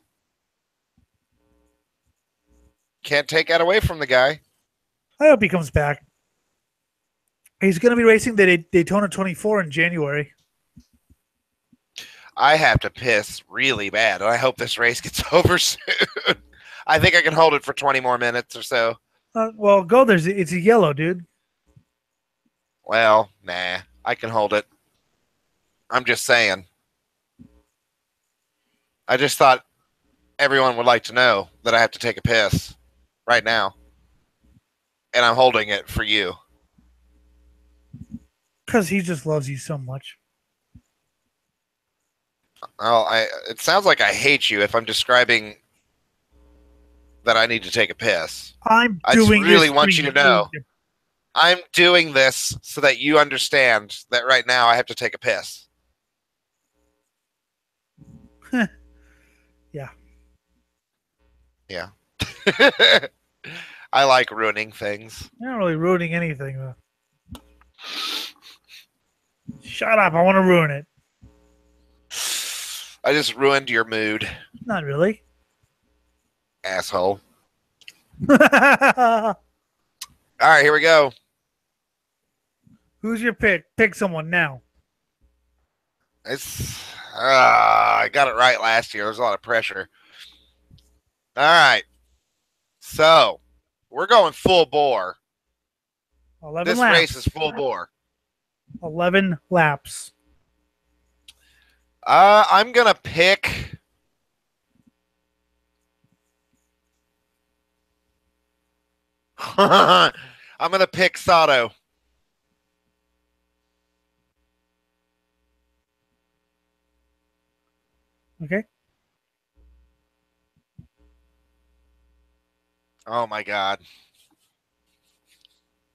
Can't take that away from the guy. I hope he comes back. He's going to be racing the Daytona 24 in January. I have to piss really bad, and I hope this race gets over soon. I think I can hold it for 20 more minutes or so. Well, go there. It's a yellow, dude. Well, nah. I can hold it. I'm just saying. I just thought everyone would like to know that I have to take a piss right now. And I'm holding it for you. Because he just loves you so much. Well, it sounds like I hate you if I'm describing that I need to take a piss. I just really want you to know. I'm doing this so that you understand that right now I have to take a piss. Yeah. Yeah. I like ruining things. You're not really ruining anything, though. Shut up. I want to ruin it. I just ruined your mood. Not really. Asshole. All right, here we go. Who's your pick? Pick someone now. I got it right last year. There's a lot of pressure. All right. So, we're going full bore. 11 this laps. Race is full bore. 11 laps. I'm going to pick I'm going to pick Sato. Okay. Oh, my God.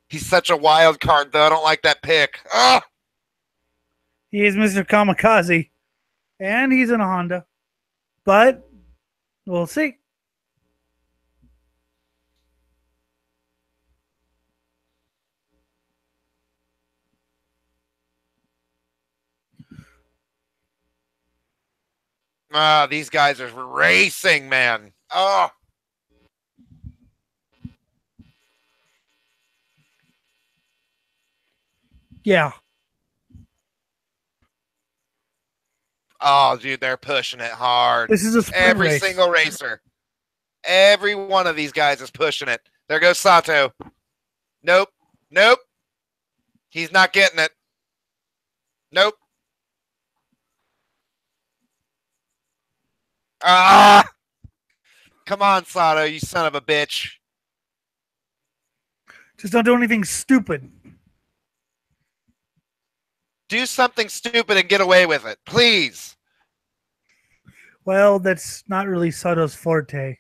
He's such a wild card, though. I don't like that pick. Ah! He is Mr. Kamikaze, and he's in a Honda. But we'll see. These guys are racing, man. Oh. Yeah. Oh, dude, they're pushing it hard. This is a sprint Every race. single racer. Every one of these guys is pushing it. There goes Sato. Nope. Nope. He's not getting it. Nope. Ah! Come on, Sato, you son of a bitch. Just don't do anything stupid. Do something stupid and get away with it, please. Well, that's not really Sato's forte.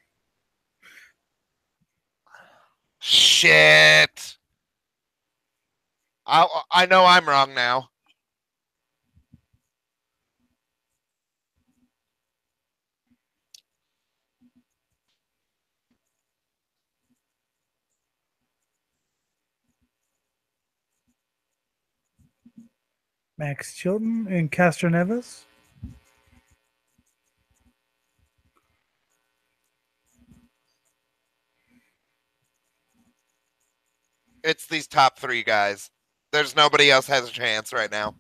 Shit. I know I'm wrong now. Max Chilton and Castro Neves. It's these top three guys. There's nobody else has a chance right now.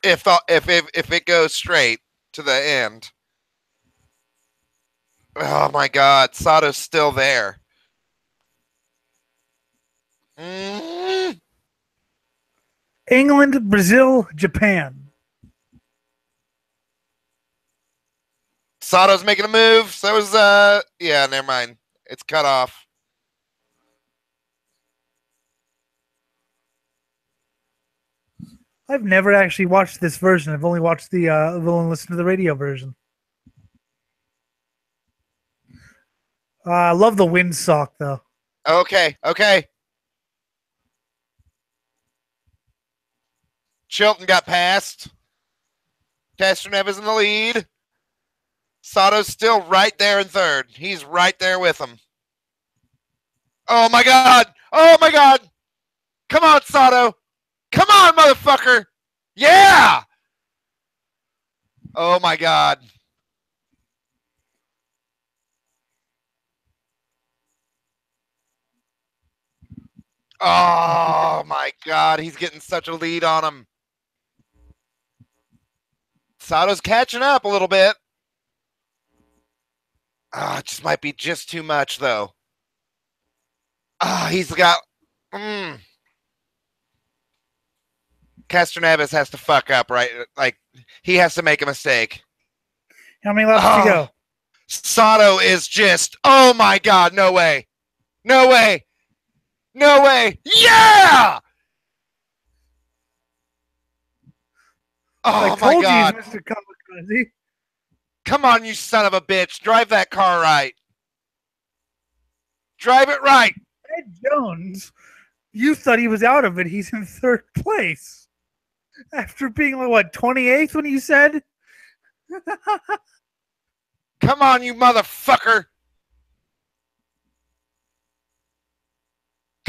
If it goes straight to the end. Oh my God, Sato's still there. England, Brazil, Japan. Sato's making a move. So is yeah, never mind. It's cut off. I've never actually watched this version. I've only watched I've only listened to the radio version. I love the windsock though. Okay. Chilton got passed. Castroneves in the lead. Sato's still right there in third. He's right there with him. Oh my God. Oh my God. Come on, Sato. Come on, motherfucker. Yeah. Oh my God. Oh my God. He's getting such a lead on him. Sato's catching up a little bit. It just might be just too much, though. He's got... Castroneves has to fuck up, right? Like, he has to make a mistake. How many laps to go? Sato is just... Oh, my God. No way. No way. No way. Yeah! Oh, my God. I told you, Mr. Kamikaze. Come on, you son of a bitch. Drive that car right. Drive it right. Ed Jones, you thought he was out of it. He's in third place. After being like, what, 28th when you said? Come on, you motherfucker.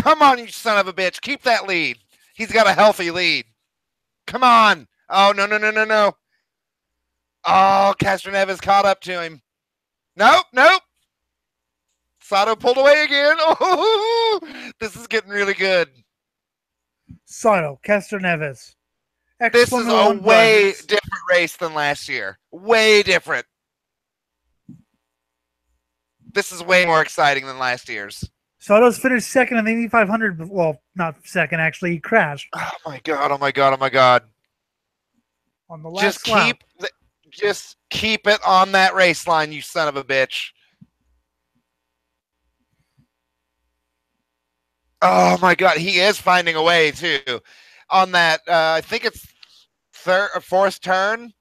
Come on, you son of a bitch. Keep that lead. He's got a healthy lead. Come on. Oh, no. Oh, Castroneves caught up to him. Nope. Sato pulled away again. Oh, this is getting really good. Sato, Castroneves. This is a way different race than last year. Way different. This is way more exciting than last year's. Sato's finished second in the Indy 500. Well, not second, actually. He crashed. Oh, my God. On the last lap. Just keep it on that race line, you son of a bitch. Oh my god, he is finding a way too. On that, I think it's third or fourth turn.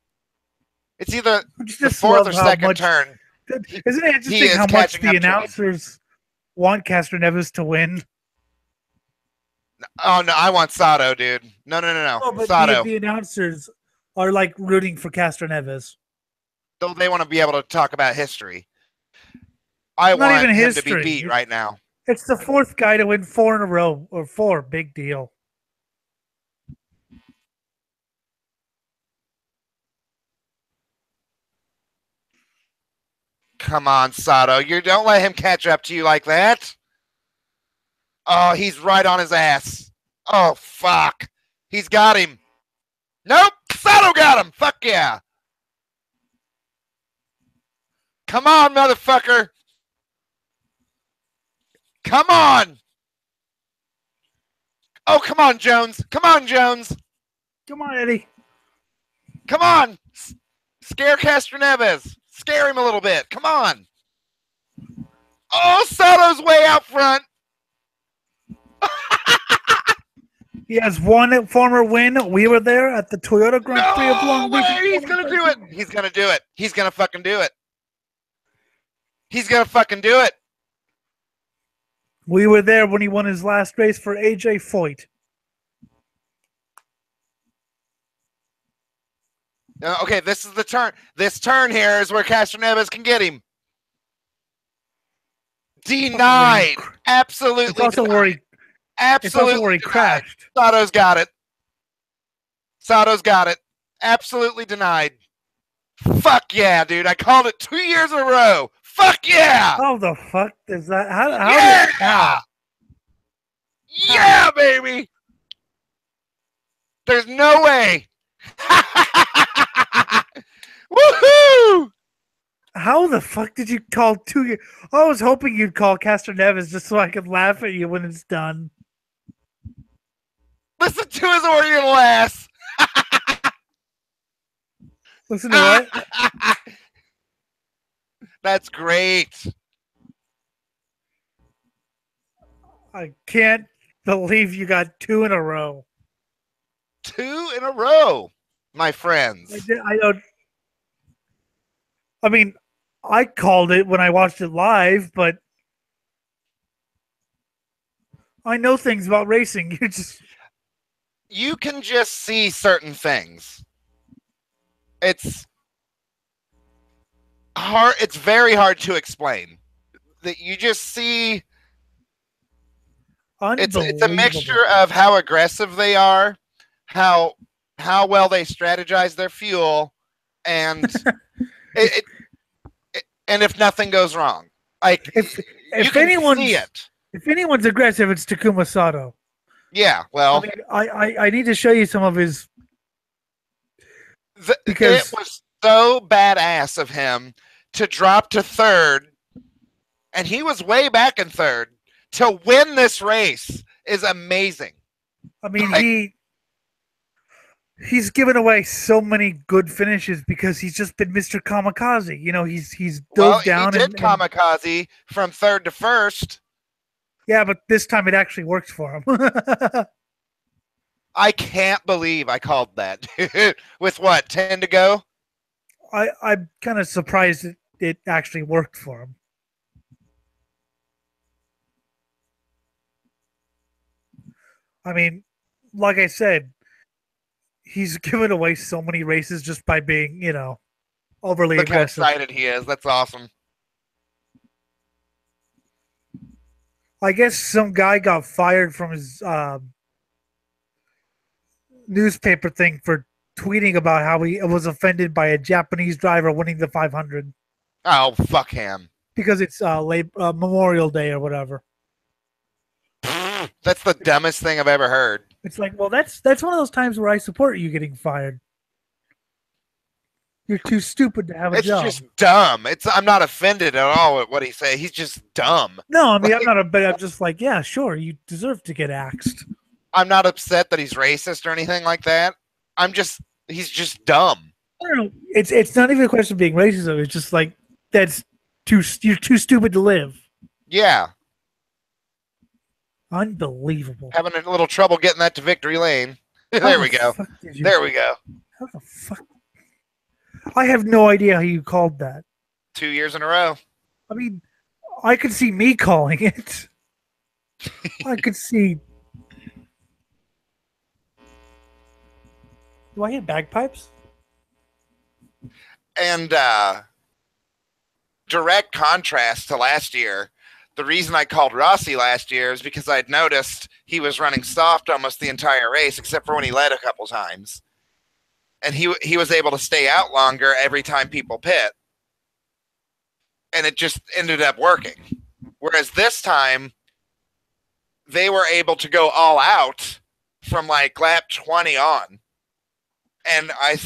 It's either the fourth or second turn. Isn't it interesting how much the announcers want Castroneves to win? Oh no, I want Sato, dude. No. Oh, but Sato. the announcers are like rooting for Castroneves. Though they want to be able to talk about history. I want him to be beat right now. It's the fourth guy to win 4 in a row, or 4. Big deal. Come on, Sato. You don't let him catch up to you like that. Oh, he's right on his ass. Oh, fuck. He's got him. Nope. Sato got him. Fuck yeah. Come on, motherfucker. Come on. Oh, come on, Jones. Come on, Jones. Come on, Eddie. Come on. Scare Castroneves. Scare him a little bit. Come on. Oh, Sato's way out front. He has one former win. We were there at the Toyota Grand Prix of Long Beach. He's going to do it. He's going to do it. He's going to fucking do it. He's going to fucking do it. We were there when he won his last race for AJ Foyt. Okay, this is the turn. This turn here is where Castroneves can get him. Denied. Absolutely. It's also denied. where he Absolutely. It's also where he crashed. Sato's got it. Sato's got it. Absolutely denied. Fuck yeah, dude. I called it 2 years in a row. Fuck yeah. How the fuck is that? How yeah. Yeah, baby. There's no way. Woohoo! How the fuck did you call 2 years? I was hoping you'd call Castroneves just so I could laugh at you when it's done. Listen to his oriental ass. Listen to what? That's great. I can't believe you got 2 in a row. 2 in a row, my friends. I don't. I mean, I called it when I watched it live, but I know things about racing. You can just see certain things. It's hard. It's very hard to explain. That you just see. It's a mixture of how aggressive they are, how well they strategize their fuel, and and if nothing goes wrong, like if you can see it. If anyone's aggressive, it's Takuma Sato. Yeah, well, I mean, I need to show you some of his. It was so badass of him to drop to third, and he was way back in third to win this race is amazing. I mean, he's given away so many good finishes because he's just been Mr. Kamikaze. You know, he's dove down. He did kamikaze from third to first. Yeah, but this time it actually works for him. I can't believe I called that. With what, 10 to go? I'm kind of surprised it actually worked for him. I mean, like I said, he's given away so many races just by being, you know, overly aggressive. Look how excited he is. That's awesome. I guess some guy got fired from his newspaper thing for tweeting about how he was offended by a Japanese driver winning the 500. Oh, fuck him. Because it's Memorial Day or whatever. That's the dumbest thing I've ever heard. It's like, well, that's one of those times where I support you getting fired. You're too stupid to have a job. It's just dumb. I'm not offended at all at what he said. He's just dumb. No, I mean, I'm just like, yeah, sure, you deserve to get axed. I'm not upset that he's racist or anything like that. He's just dumb. I don't know. It's not even a question of being racist, though. It's just like, you're too stupid to live. Yeah. Unbelievable. Having a little trouble getting that to victory lane. How There the we go. fuck did you? There we go. How the fuck? I have no idea how you called that. 2 years in a row. I mean, I could see me calling it. I could see. Do I hit bagpipes? And direct contrast to last year, the reason I called Rossi last year is because I'd noticed he was running soft almost the entire race, except for when he led a couple times. And he was able to stay out longer every time people pit. And it just ended up working. Whereas this time, they were able to go all out from like lap 20 on. And I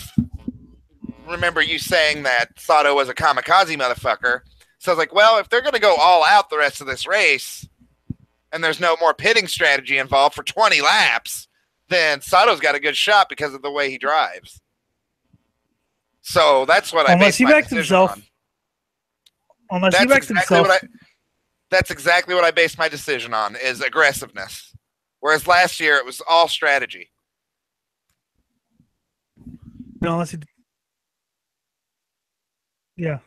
remember you saying that Sato was a kamikaze motherfucker. So I was like, well, if they're going to go all out the rest of this race and there's no more pitting strategy involved for 20 laps, then Sato's got a good shot because of the way he drives. So that's what I based my decision on. Unless he backs himself. That's exactly what I based my decision on, is aggressiveness. Whereas last year, it was all strategy. No, unless he... Yeah.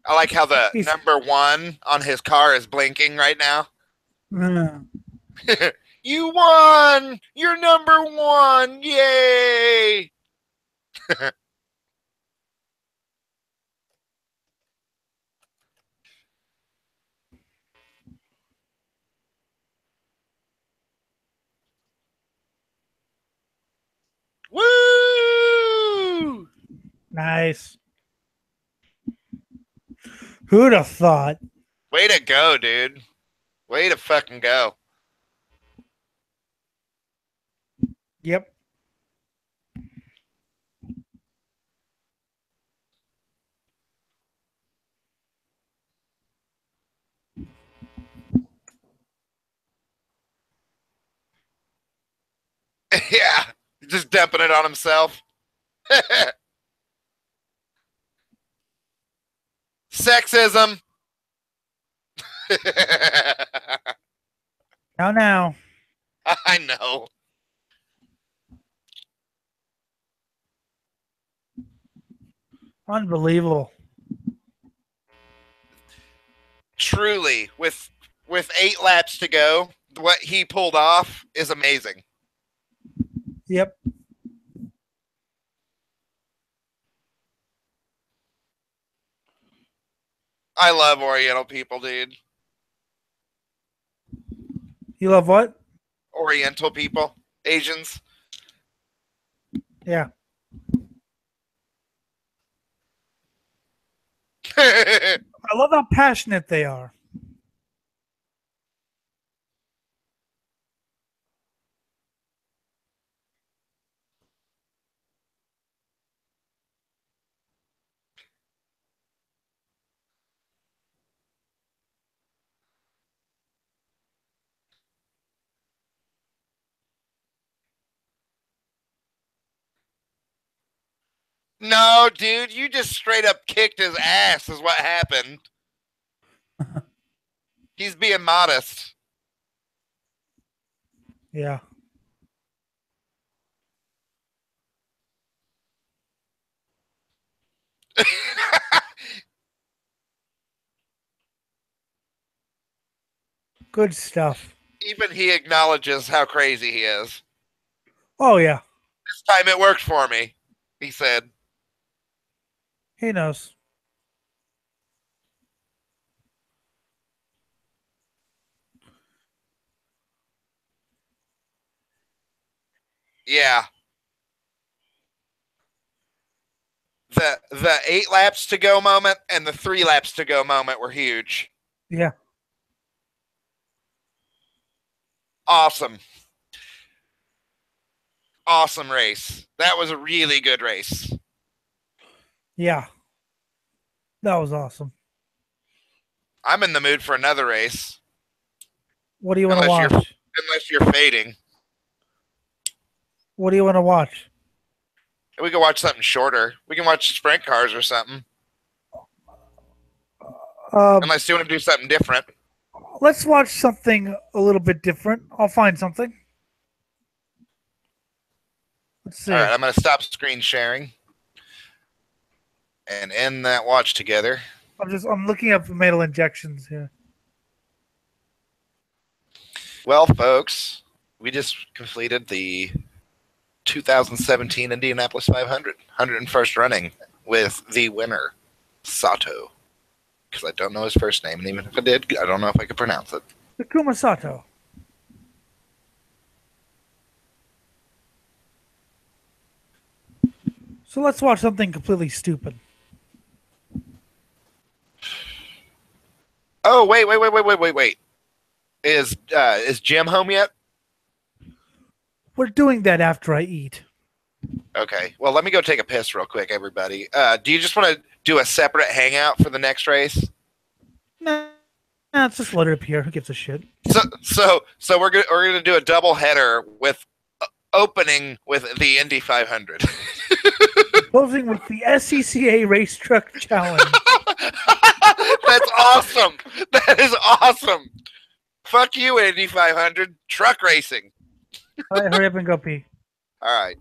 I like how the number 1 on his car is blinking right now. You won! You're number 1! Yay! Woo! Nice. Who'd have thought? Way to go, dude. Way to fucking go. Yep. Yeah. Just dumping it on himself. Sexism. Now. I know. Unbelievable. Truly, with 8 laps to go, what he pulled off is amazing. Yep. I love Oriental people, dude. You love what? Oriental people. Asians. Yeah. I love how passionate they are. No, dude, you just straight up kicked his ass is what happened. He's being modest. Yeah. Good stuff. Even he acknowledges how crazy he is. Oh, yeah. This time it worked for me, he said. He knows. Yeah. The 8 laps to go moment and the 3 laps to go moment were huge. Yeah. Awesome. Awesome race. That was a really good race. Yeah. That was awesome. I'm in the mood for another race. What do you want to watch? Unless you're fading. What do you want to watch? We can watch something shorter. We can watch sprint cars or something. Unless you want to do something different. Let's watch something a little bit different. I'll find something. Let's see. All right, I'm going to stop screen sharing and end that watch together. I'm looking up metal injections here. Well, folks, we just completed the 2017 Indianapolis 500, 101st running with the winner, Sato. Because I don't know his first name, and even if I did, I don't know if I could pronounce it. Takuma Sato. So let's watch something completely stupid. Oh, wait. Is Jim home yet? We're doing that after I eat. Okay. Well, let me go take a piss real quick, everybody. Do you just want to do a separate hangout for the next race? Nah, let's just let it appear. Who gives a shit? So we're gonna do a double header with opening with the Indy 500. Closing with the SCCA Race Truck Challenge. That's awesome. That is awesome. Fuck you, Indy 500. Truck racing. All right, hurry up and go pee. All right.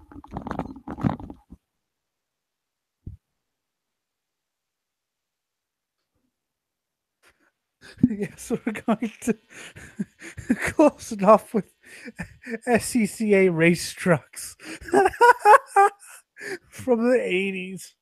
Yes, we're going to close it off with SCCA race trucks from the 80s.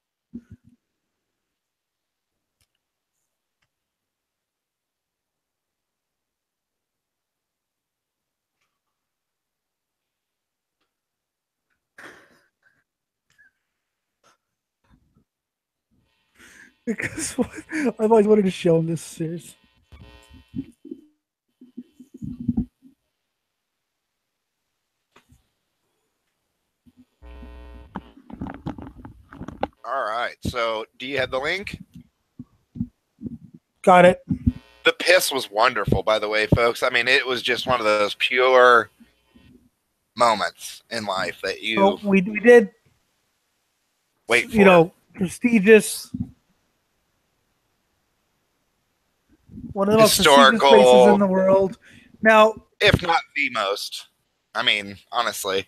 Because I've always wanted to show him this series. All right. So, do you have the link? Got it. The piss was wonderful, by the way, folks. I mean, it was just one of those pure moments in life that you So we did wait for. You know, prestigious. One of the most prestigious races in the world. Now, if not the most. I mean, honestly.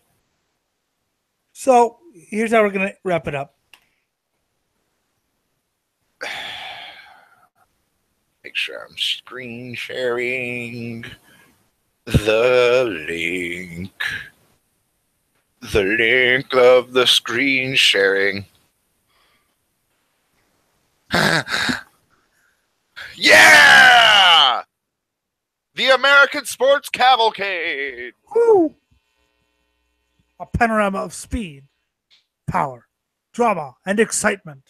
So here's how we're going to wrap it up. Make sure I'm screen sharing the link. The link of the screen sharing. Yeah! The American Sports Cavalcade. Woo! A panorama of speed, power, drama, and excitement.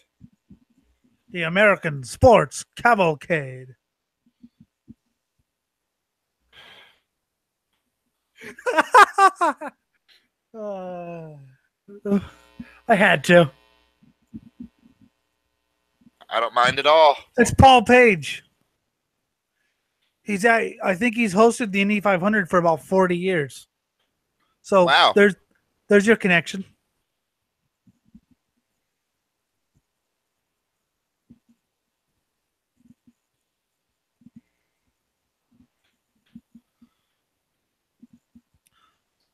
The American Sports Cavalcade. I had to. I don't mind at all. It's Paul Page. I think he's hosted the Indy 500 for about 40 years. So wow. There's your connection.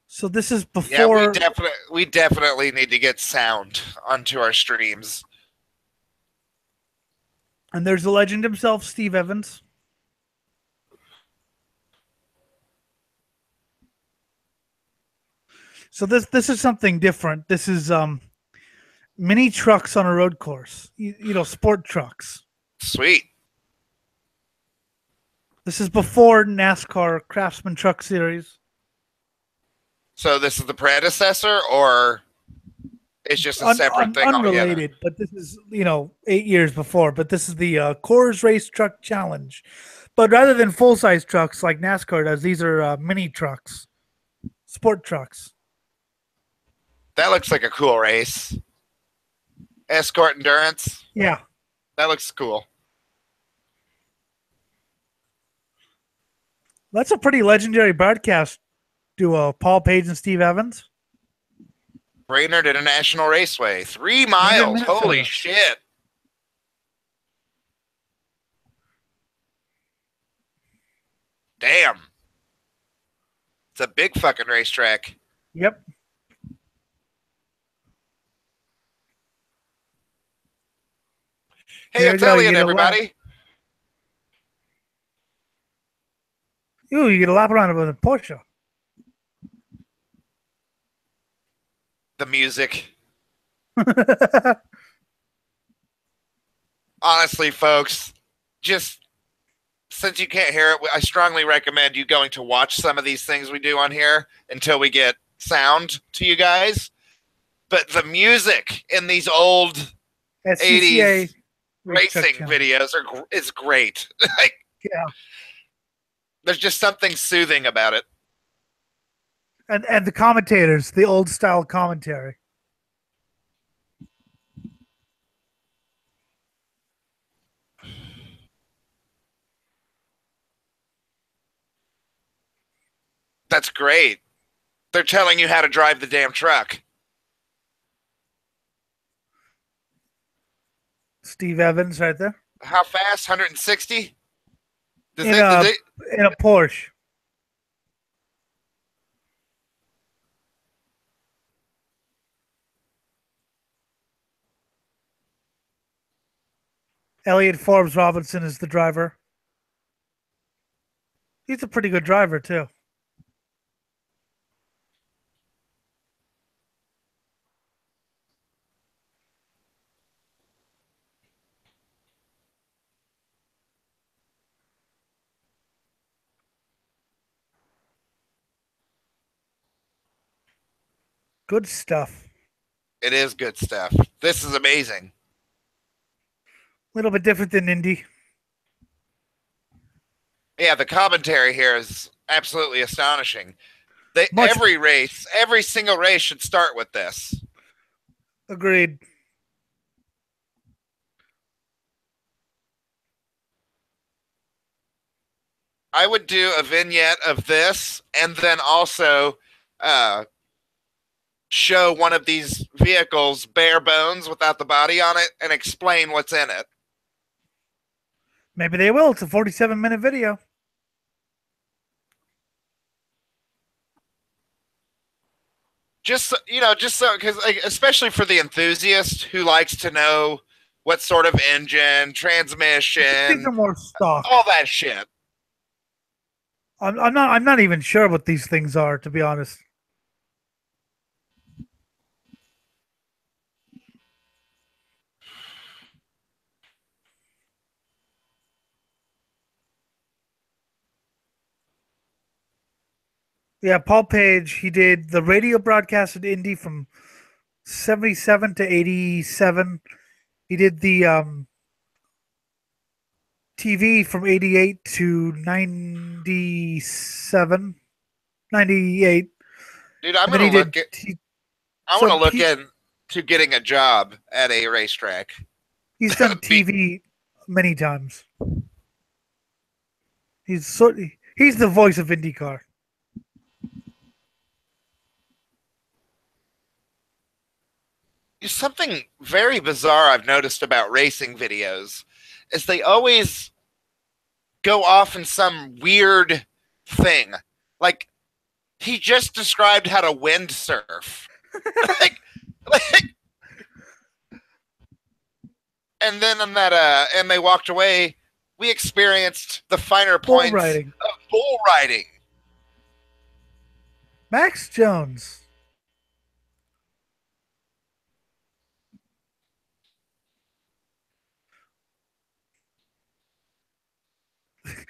So this is before. Yeah, we definitely need to get sound onto our streams. And there's the legend himself, Steve Evans. So this is something different. This is mini trucks on a road course. You know, sport trucks. Sweet. This is before NASCAR Craftsman Truck Series. So this is the predecessor, or it's just a separate thing unrelated, altogether? But this is, 8 years before. But this is the Coors Race Truck Challenge. But rather than full-size trucks like NASCAR does, these are mini trucks, sport trucks. That looks like a cool race. Escort endurance. Yeah. That looks cool. That's a pretty legendary broadcast duo, Paul Page and Steve Evans. Brainerd International Raceway. 3 miles. Holy shit. Damn. It's a big fucking racetrack. Yep. Hey, it's Elliot, everybody. Ooh, you get a lap around with a Porsche. The music. Honestly, folks, just since you can't hear it, I strongly recommend you going to watch some of these things we do on here until we get sound to you guys. But the music in these old SCCA 80s racing videos is great. Like, yeah. There's just something soothing about it. And the commentators, the old style commentary. That's great. They're telling you how to drive the damn truck. Steve Evans right there. How fast? 160? In a Porsche. Elliot Forbes Robinson is the driver. He's a pretty good driver, too. Good stuff. It is good stuff. This is amazing. A little bit different than Indy. Yeah, the commentary here is absolutely astonishing. Every single race should start with this. Agreed. I would do a vignette of this and then also show one of these vehicles bare bones without the body on it and explain what's in it. Maybe they will. It's a 47-minute video. Just so, because especially for the enthusiast who likes to know what sort of engine, transmission, These are more stock. All that shit. I'm not even sure what these things are, to be honest. Yeah, Paul Page, he did the radio broadcast at Indy from 77 to 87. He did the TV from 88 to 97, 98. Dude, I want to look into getting a job at a racetrack. He's done TV many times. He's the voice of IndyCar. Something very bizarre I've noticed about racing videos is they always go off in some weird thing. Like, he just described how to windsurf. And then on that, and they walked away, we experienced the finer points of bull riding. Max Jones.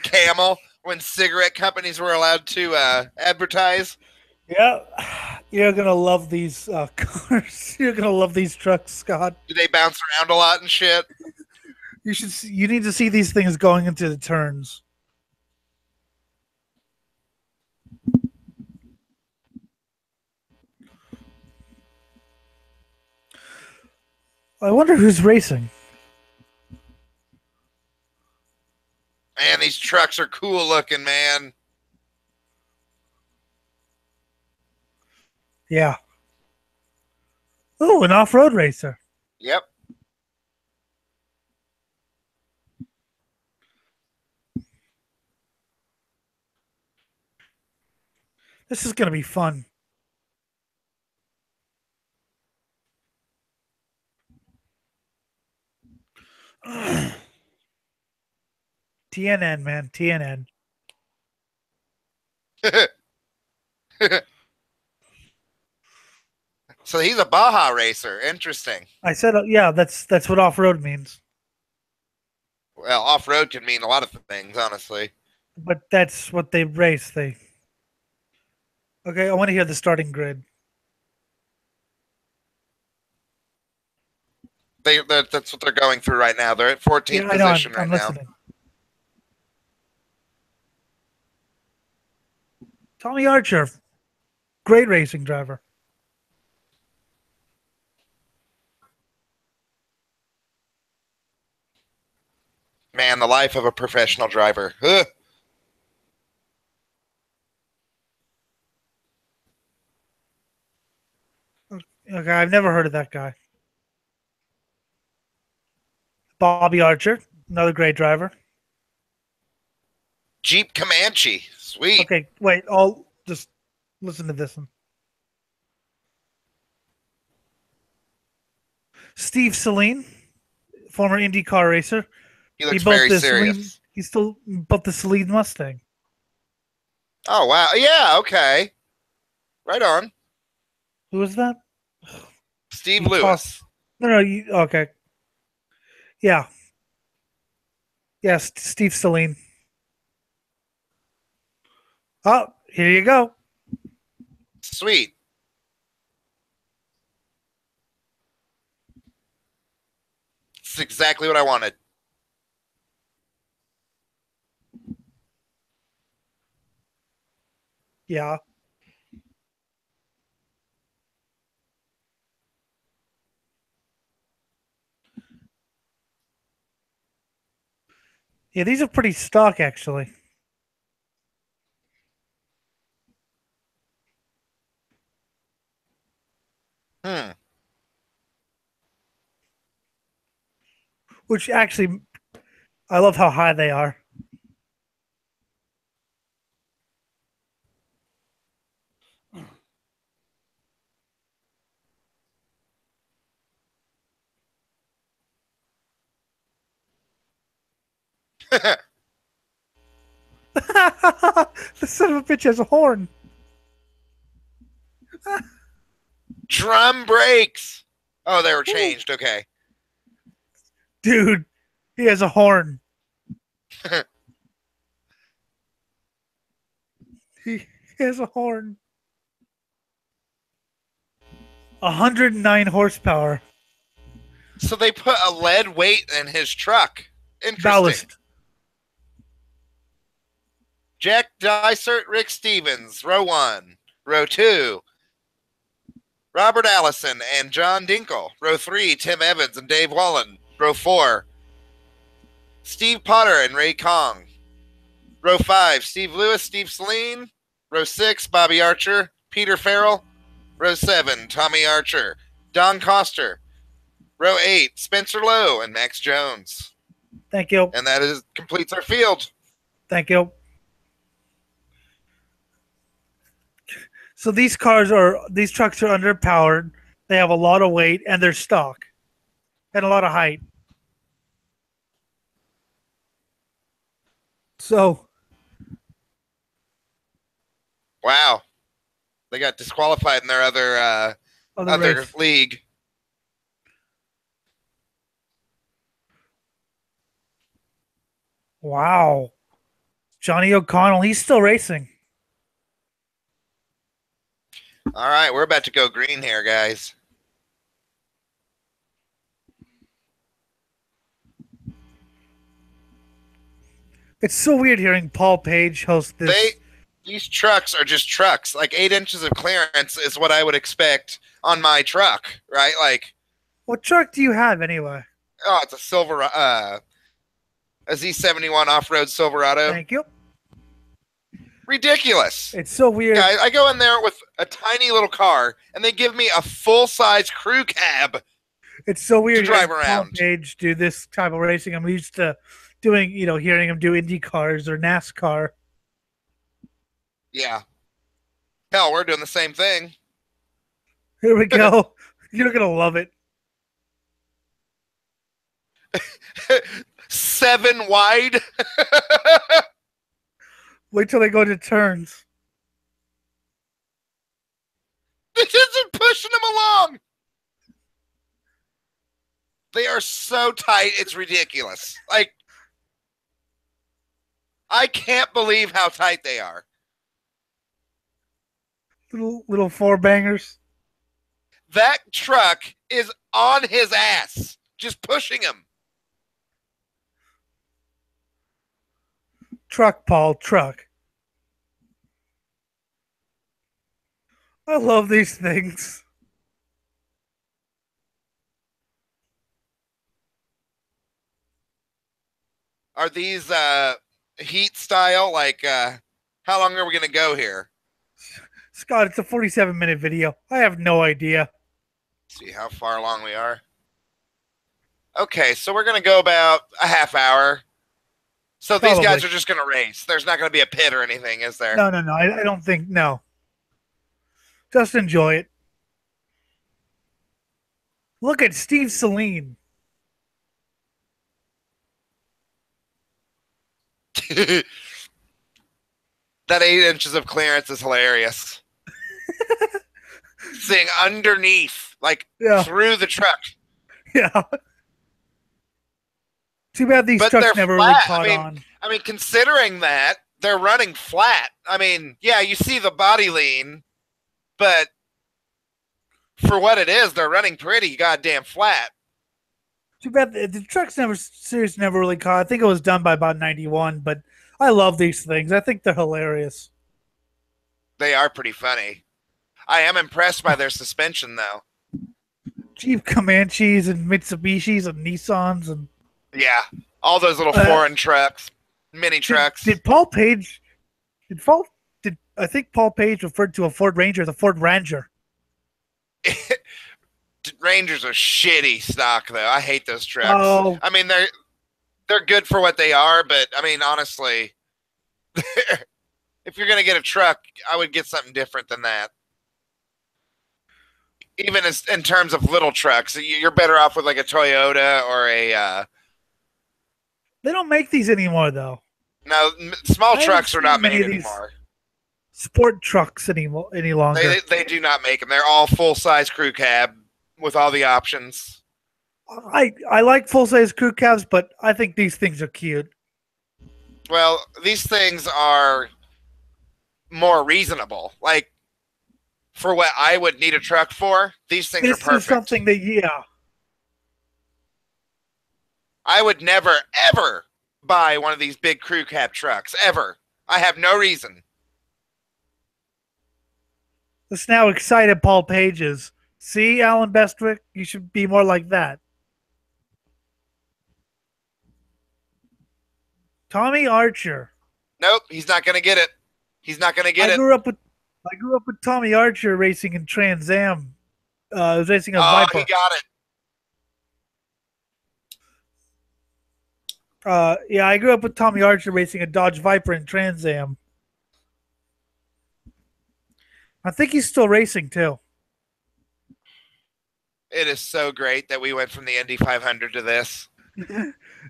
Camel, when cigarette companies were allowed to advertise. Yeah, you're gonna love these cars. You're gonna love these trucks, Scott. Do they bounce around a lot and shit? You need to see these things going into the turns. I wonder who's racing. Man, these trucks are cool looking, man. Yeah. Oh, an off-road racer. Yep. This is gonna be fun. TNN, man, TNN. So he's a Baja racer. Interesting. I said, yeah, that's what off road means. Well, off road can mean a lot of things, honestly. But that's what they race. They okay. I want to hear the starting grid. That's what they're going through right now. They're at 14th Yeah, I know. position I'm right now. listening. Tommy Archer, great racing driver. Man, the life of a professional driver. Ugh. Okay, I've never heard of that guy. Bobby Archer, another great driver. Jeep Comanche. Sweet. Okay, wait. I'll just listen to this one. Steve Saleen, former IndyCar racer. He looks very serious. Saleen, he still built the Saleen Mustang. Oh, wow. Yeah, okay. Right on. Who was that? Steve Lewis. No, okay. Yeah. Yes, Steve Saleen. Oh, here you go. Sweet. It's exactly what I wanted. Yeah. Yeah, these are pretty stock, actually. Which actually, I love how high they are. The son of a bitch has a horn. Drum brakes. Oh, they were changed. Okay. Dude, he has a horn. He has a horn. 109 horsepower. So they put a lead weight in his truck. Interesting. Ballast. Jack Dysert, Rick Stevens, row 1. Row 2, Robert Allison and John Dinkle. Row 3, Tim Evans and Dave Wallen. Row 4, Steve Potter and Ray Kong. Row 5, Steve Lewis, Steve Saleen. Row 6, Bobby Archer, Peter Farrell. Row 7, Tommy Archer, Don Coster. Row 8, Spencer Lowe and Max Jones. Thank you. And that completes our field. Thank you. So these trucks are underpowered. They have a lot of weight and they're stock and a lot of height. So, wow, they got disqualified in their other league. Wow, Johnny O'Connell, he's still racing. All right, we're about to go green here, guys. It's so weird hearing Paul Page host this. These trucks are just trucks. Like 8 inches of clearance is what I would expect on my truck, right? Like, what truck do you have anyway? Oh, it's a Z71 off-road Silverado. Thank you. Ridiculous. It's so weird. Yeah, I go in there with a tiny little car, and they give me a full-size crew cab. It's so weird to drive around. Paul Page do this type of racing. I'm used to doing, hearing him do Indy cars or NASCAR. Yeah. hell, we're doing the same thing. Here we go. You're gonna love it. 7 wide. Wait till they go to turns. This isn't pushing them along. They are so tight, it's ridiculous. Like, I can't believe how tight they are. Little four bangers. That truck is on his ass, just pushing him. Truck, Paul, truck. I love these things. Are these heat style? Like, how long are we going to go here? Scott, it's a 47-minute video. I have no idea. Let's see how far along we are. Okay, so we're going to go about a half hour. So these Probably. guys are just going to race. There's not going to be a pit or anything, is there? No. I don't think, no. Just enjoy it. Look at Steve Saline. That 8 inches of clearance is hilarious. Seeing underneath, like through the truck. Yeah. Too bad these trucks never really caught on. I mean, considering that, they're running flat. I mean, yeah, you see the body lean, but for what it is, they're running pretty goddamn flat. Too bad the trucks never really caught. I think it was done by about 91, but I love these things. I think they're hilarious. They are pretty funny. I am impressed by their suspension, though. Jeep Comanches and Mitsubishis and Nissans and yeah, all those little foreign trucks, mini trucks. Did I think Paul Page referred to a Ford Ranger as a Ford Ranger? Rangers are shitty stock, though. I hate those trucks. Oh. I mean, they're good for what they are, but I mean, honestly, if you're gonna get a truck, I would get something different than that. Even in terms of little trucks, you're better off with like a Toyota or a. They don't make these anymore, though. No, small trucks are not made anymore. Sport trucks any longer. They do not make them. They're all full-size crew cab with all the options. I like full-size crew cabs, but I think these things are cute. Well, these things are more reasonable. Like, for what I would need a truck for, these things are perfect. This is something that, I would never, ever buy one of these big crew cab trucks. Ever. I have no reason. This now excited Paul Page is. See, Alan Bestwick? You should be more like that. Tommy Archer. Nope, he's not going to get it. He's not going to get it. I grew up with Tommy Archer racing in Trans Am. Was racing a Viper. He got it. Yeah, I grew up with Tommy Archer racing a Dodge Viper in Trans Am. I think he's still racing too. It is so great that we went from the Indy 500 to this.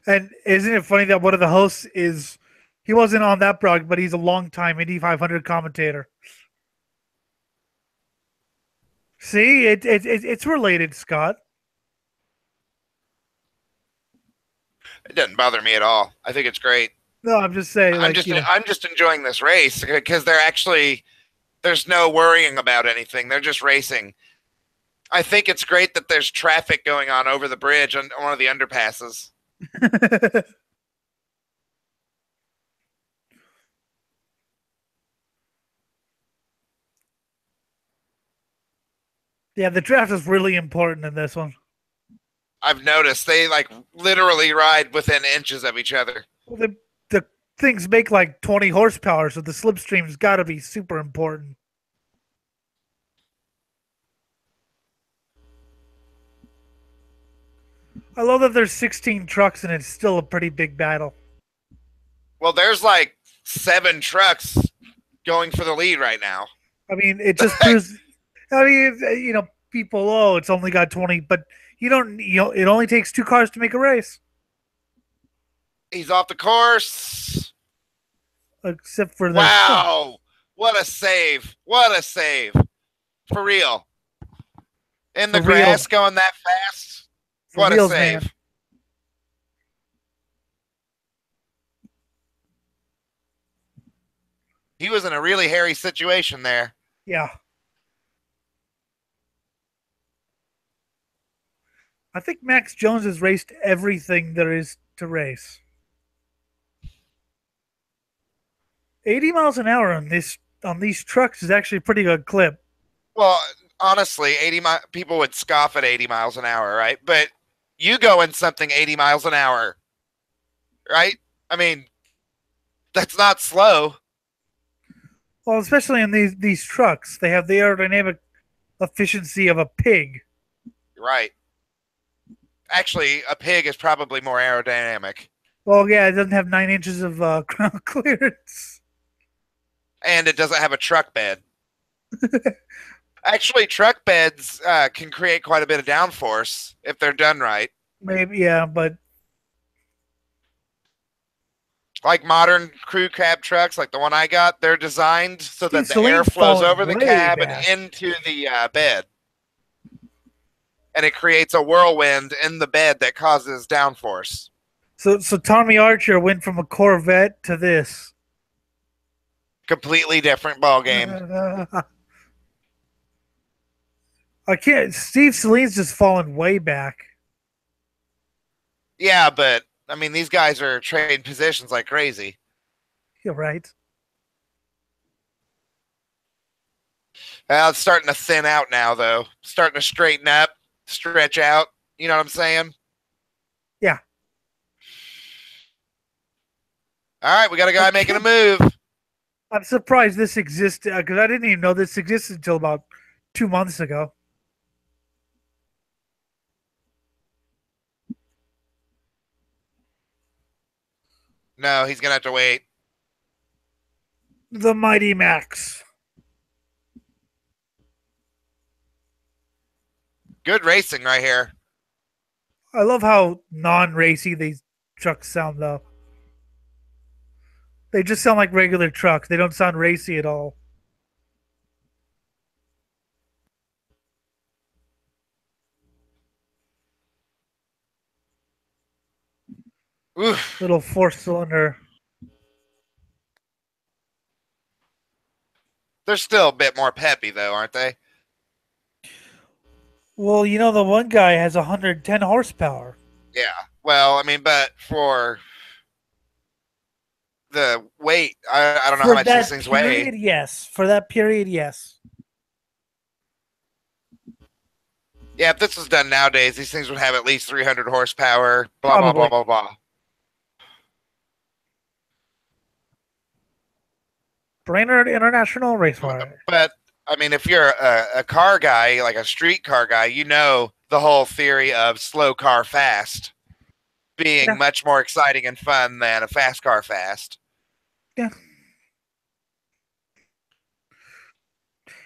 And isn't it funny that one of the hosts he wasn't on that blog, but he's a longtime Indy 500 commentator. See, it's related, Scott. It doesn't bother me at all. I think it's great. No, I'm just saying. I'm just enjoying this race because there's no worrying about anything. They're just racing. I think it's great that there's traffic going on over the bridge on one of the underpasses. Yeah, the draft is really important in this one. I've noticed they like literally ride within inches of each other. Well, the things make like 20 horsepower, so the slipstream's got to be super important. I love that there's 16 trucks and it's still a pretty big battle. Well, there's like 7 trucks going for the lead right now. I mean, it just proves. I mean, people. Oh, it's only got 20, but you don't. It only takes 2 cars to make a race. He's off the course. Except for the Wow. What a save. What a save. For real. In the grass going that fast. What a save. Man. He was in a really hairy situation there. Yeah. I think Max Jones has raced everything there is to race. 80 miles an hour on these trucks is actually a pretty good clip. Well, honestly, people would scoff at 80 miles an hour, right? But you go in something 80 miles an hour, right? I mean, that's not slow. Well, especially in these trucks, they have the aerodynamic efficiency of a pig. Right. Actually, a pig is probably more aerodynamic. Well, yeah, it doesn't have 9 inches of ground clearance. And it doesn't have a truck bed. Actually, truck beds can create quite a bit of downforce if they're done right. Maybe, yeah, but like modern crew cab trucks, like the one I got, they're designed so that the air flows over the cab and into the bed. And it creates a whirlwind in the bed that causes downforce. So Tommy Archer went from a Corvette to this. Completely different ball game. I can't. Steve Saline's just fallen way back. Yeah, but I mean, these guys are trading positions like crazy. You're right. It's starting to thin out now, though. Starting to straighten up, stretch out. You know what I'm saying? Yeah. All right, we got a guy making a move. I'm surprised this existed because I didn't even know this existed until about 2 months ago. No, he's going to have to wait. The Mighty Max. Good racing right here. I love how non-racy these trucks sound, though. They just sound like regular trucks. They don't sound racy at all. Oof. Little 4-cylinder. They're still a bit more peppy, though, aren't they? Well, the one guy has 110 horsepower. Yeah. Well, I mean, but for the weight, I don't know how much these things weigh. Yes. For that period, yes. Yeah, if this was done nowadays, these things would have at least 300 horsepower, blah, blah, blah, blah, blah. Brainerd International Raceway. But, I mean, if you're a car guy, like a street car guy, you know the whole theory of slow car fast being much more exciting and fun than a fast car fast. Yeah.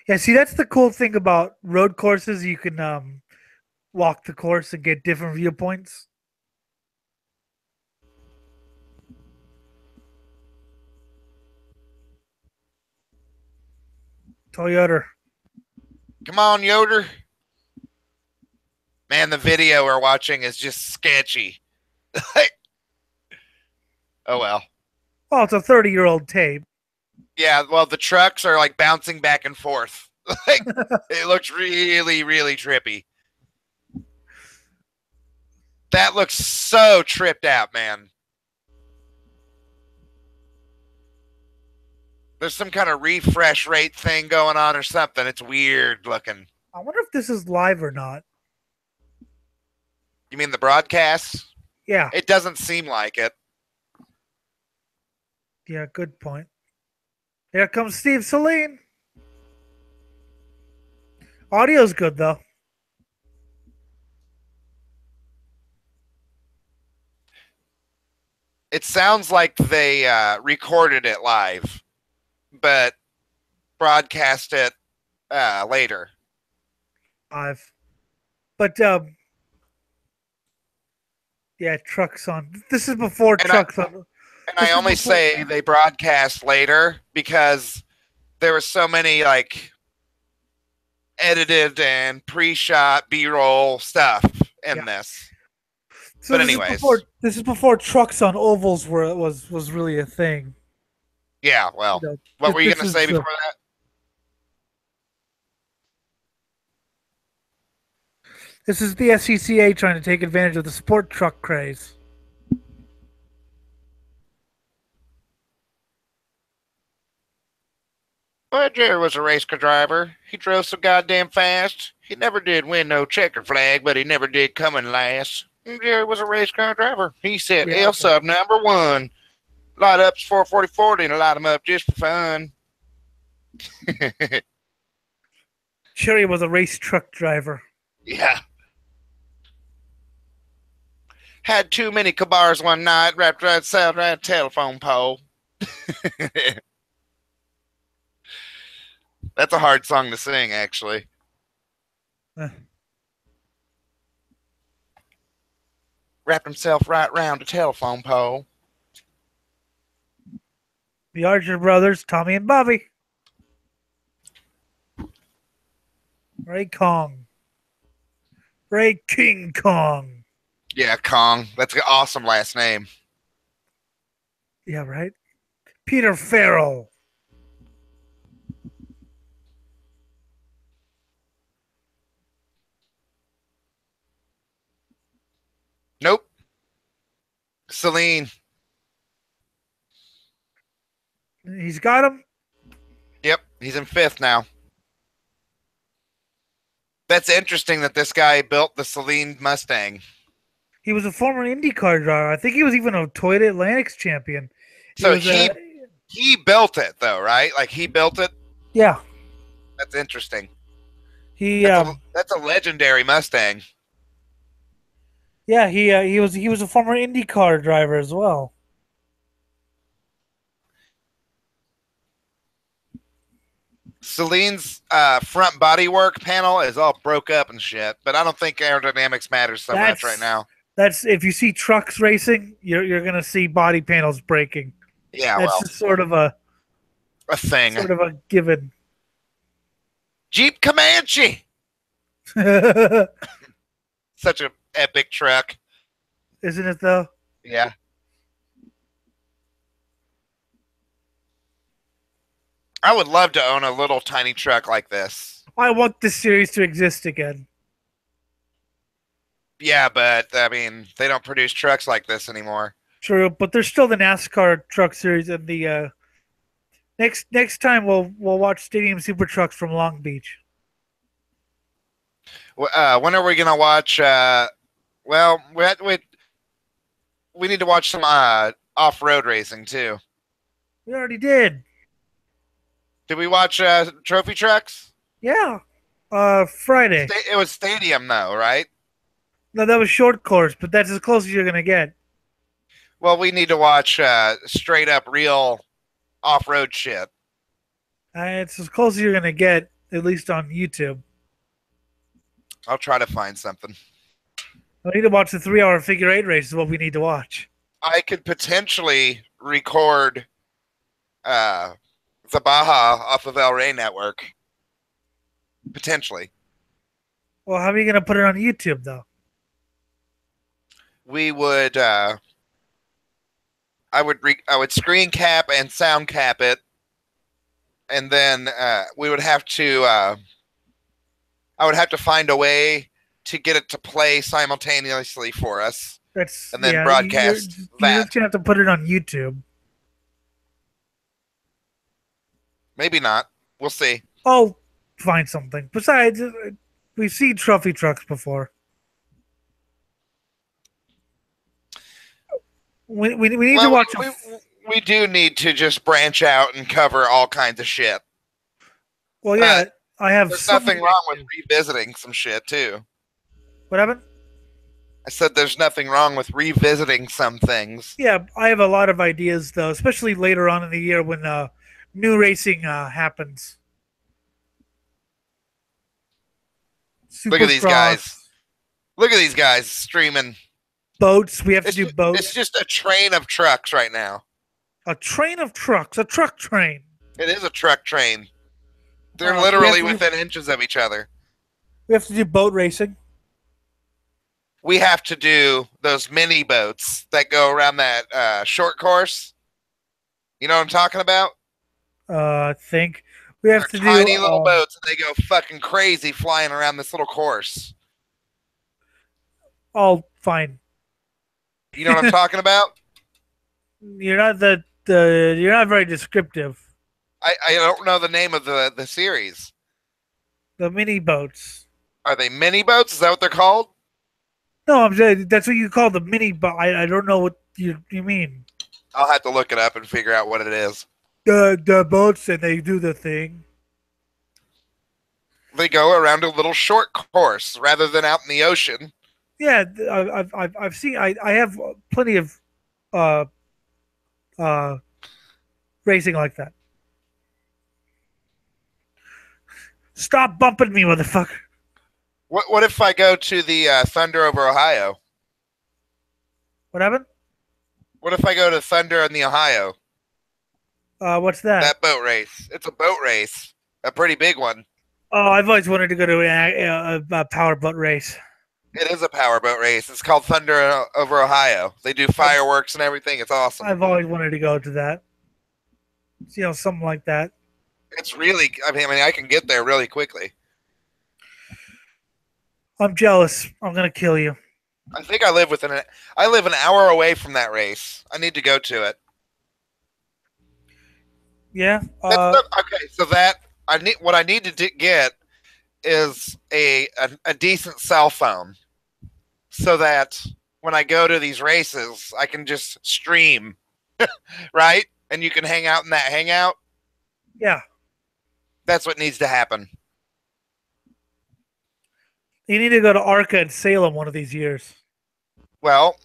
Yeah, see, that's the cool thing about road courses. You can walk the course and get different viewpoints. Toyota. Come on, Yoder. Man, the video we're watching is just sketchy. Oh, well. Oh, it's a 30-year-old tape. Yeah, well, the trucks are like bouncing back and forth. It looks really, really trippy. That looks so tripped out, man. There's some kind of refresh rate thing going on or something. It's weird looking. I wonder if this is live or not. You mean the broadcast? Yeah. It doesn't seem like it. Yeah, good point. Here comes Steve Saline. Audio's good, though. It sounds like they recorded it live, but broadcast it later. 5. But yeah, trucks on. This is before trucks on. And I only say they broadcast later because there were so many like edited and pre-shot B-roll stuff in this. So but anyways, this is before trucks on ovals was really a thing. Yeah, well, what were you going to say before that? This is the SCCA trying to take advantage of the sport truck craze. Well, Jerry was a race car driver. He drove so goddamn fast. He never did win no checker flag, but he never did come in last. Jerry was a race car driver. He said, L sub number 1. Light ups 440 and light them up just for fun. Jerry was a race truck driver. Yeah. Had too many cabars one night, wrapped around a telephone pole. That's a hard song to sing, actually. Wrapped himself right round a telephone pole. The Archer brothers, Tommy and Bobby. Ray Kong. Ray King Kong. Yeah, Kong. That's an awesome last name. Yeah, right? Peter Farrell. Nope. Celine. He's got him? Yep, he's in 5th now. That's interesting that this guy built the Celine Mustang. He was a former IndyCar driver. I think he was even a Toyota Atlantics champion. So he built it, though, right? Like, he built it? Yeah. That's interesting. That's a legendary Mustang. Yeah, he was a former IndyCar driver as well. Celine's front bodywork panel is all broke up and shit, but I don't think aerodynamics matters so much right now. That's if you see trucks racing, you're gonna see body panels breaking. Yeah, that's just sort of a thing, sort of a given. Jeep Comanche. Such an epic truck, isn't it? Though. Yeah. I would love to own a little tiny truck like this. I want this series to exist again. Yeah, but I mean, they don't produce trucks like this anymore. True, but there's still the NASCAR truck series, and the next time we'll watch Stadium Super Trucks from Long Beach. When are we gonna watch? Well, we need to watch some off-road racing too. We already did. Did we watch Trophy Trucks? Yeah. Friday. It was Stadium, though, right? No, that was short course, but that's as close as you're going to get. Well, we need to watch straight-up real off-road shit. It's as close as you're going to get, at least on YouTube. I'll try to find something. We need to watch the 3-hour figure 8 race is what we need to watch. I could potentially record the Baja off of El Rey Network. Potentially. Well, how are you going to put it on YouTube, though? We would, I would screen cap and sound cap it, and then we would have to, I would have to find a way to get it to play simultaneously for us. And then broadcast that. You're just going to have to put it on YouTube. Maybe not. We'll see. I'll find something. Besides, we've seen trophy trucks before. We need to watch. We do need to just branch out and cover all kinds of shit. Well, yeah, I have. There's nothing wrong with revisiting some shit too. What happened? I said there's nothing wrong with revisiting some things. Yeah, I have a lot of ideas though, especially later on in the year when new racing happens. Look at these Supercross, guys. Look at these guys streaming. boats. We have to do It's boats. just a train of trucks right now. A train of trucks. A truck train. It is a truck train. They're So literally within inches of each other. we have to do boat racing. We have to do those mini boats that go around that short course. You know what I'm talking about? I think we have They're to tiny do. little boats, and they go fucking crazy flying around this little course. Oh, fine. You know what I'm talking about? You're not you're not very descriptive. I don't know the name of the series. The mini boats. Are they mini boats? Is that what they're called? No, I'm saying that's what you call the mini boat. I don't know what you mean. I'll have to look it up and figure out what it is. The boats and they do the thing. They go around a little short course rather than out in the ocean. Yeah, I've seen. I have plenty of uh uh racing like that. Stop bumping me, motherfucker. What if I go to the Thunder over Ohio? What happened? What if I go to Thunder in the Ohio? What's that? That boat race. It's a boat race. A pretty big one. Oh, I've always wanted to go to a power boat race. It is a power boat race. It's called Thunder over Ohio. They do fireworks and everything. It's awesome. I've always wanted to go to that. Something like that. It's really. I mean, I can get there really quickly. I'm jealous. I'm gonna kill you. I think I live I live an hour away from that race. I need to go to it. Yeah. Okay, so that what I need to get is a decent cell phone, so that when I go to these races, I can just stream, right? And you can hang out in that hangout. Yeah. That's what needs to happen. You need to go to Arca and Salem one of these years. Well,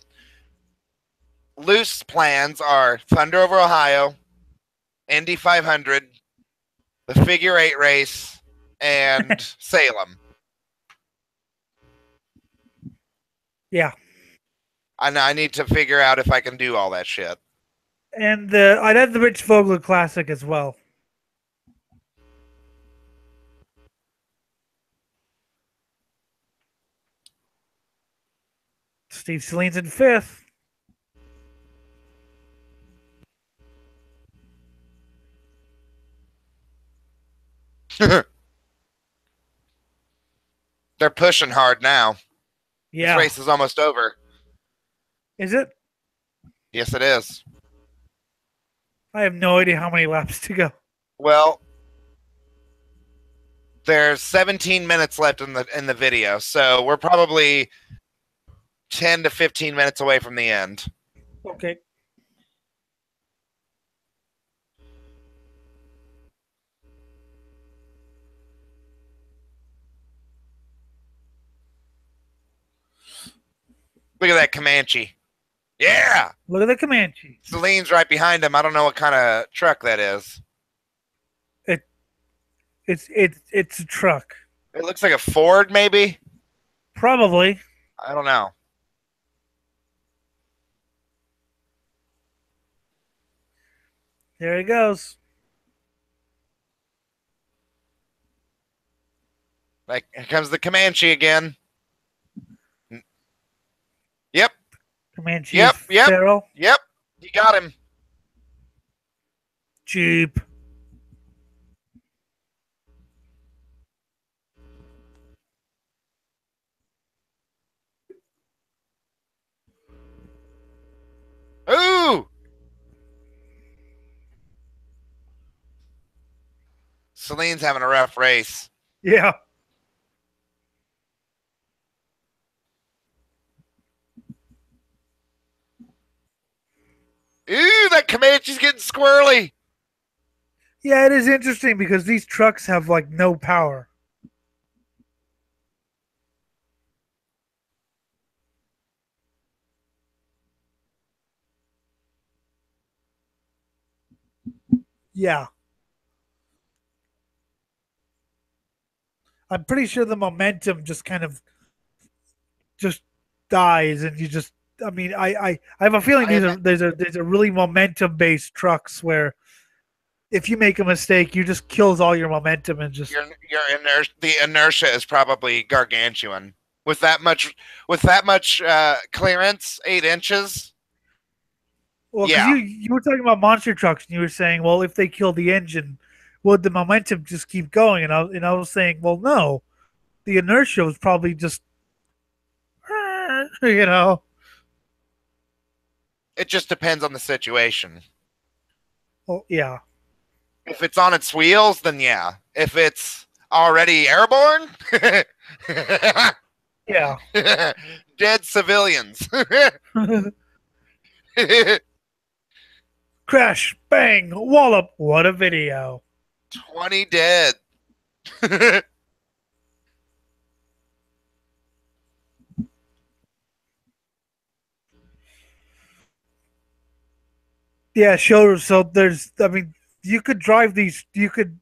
loose plans are Thunder over Ohio, Indy 500, the Figure 8 race, and Salem. Yeah. I need to figure out if I can do all that shit. And I'd have the Rich Vogler Classic as well. Steve Selene's in fifth. They're pushing hard now. Yeah. This race is almost over. Is it? Yes, it is. I have no idea how many laps to go. Well, there's 17 minutes left in the video, so we're probably 10 to 15 minutes away from the end. Okay. Look at that Comanche. Yeah. Look at the Comanche. Celine's right behind him. I don't know what kind of truck that is. It's a truck. It looks like a Ford, maybe. Probably. I don't know. There he goes. Like, here comes the Comanche again. Yep. Comanche. Yep. Feral. Yep. You got him. Jeep. Ooh. Celine's having a rough race. Yeah. Ooh, that Comanche's getting squirrely. Yeah, it is interesting because these trucks have like no power. Yeah. I'm pretty sure the momentum just kind of just dies, and you just. I mean, I have a feeling these are really momentum based trucks where if you make a mistake, you just kills all your momentum and just the inertia is probably gargantuan with that much clearance, 8 inches. well, because you were talking about monster trucks and you were saying, well, if they kill the engine, would the momentum just keep going? And I was saying, well, no, the inertia was probably just you know. It just depends on the situation. Well, yeah. If it's on its wheels, then yeah. If it's already airborne, Yeah. dead civilians. Crash, bang, wallop. What a video. 20 dead. Yeah, sure. So there's, I mean, you could drive these. You could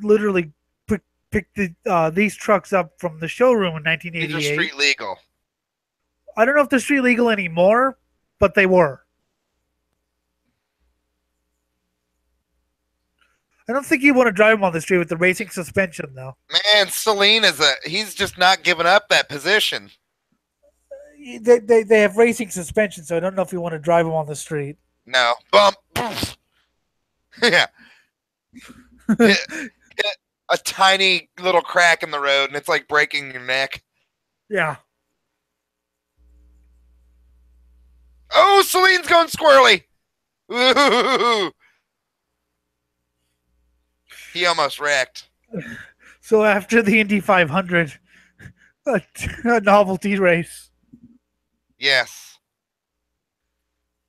literally pick these trucks up from the showroom in These are 1988. street legal. I don't know if they're street legal anymore, but they were. I don't think you want to drive them on the street with the racing suspension, though. Man, Celine he's just not giving up that position. They have racing suspension, so I don't know if you want to drive them on the street. No. Bump. Poof. Yeah. hit a tiny little crack in the road, and it's like breaking your neck. Yeah. Oh, Celine's going squirrely. Ooh. He almost wrecked. So after the Indy 500, a novelty race. Yes.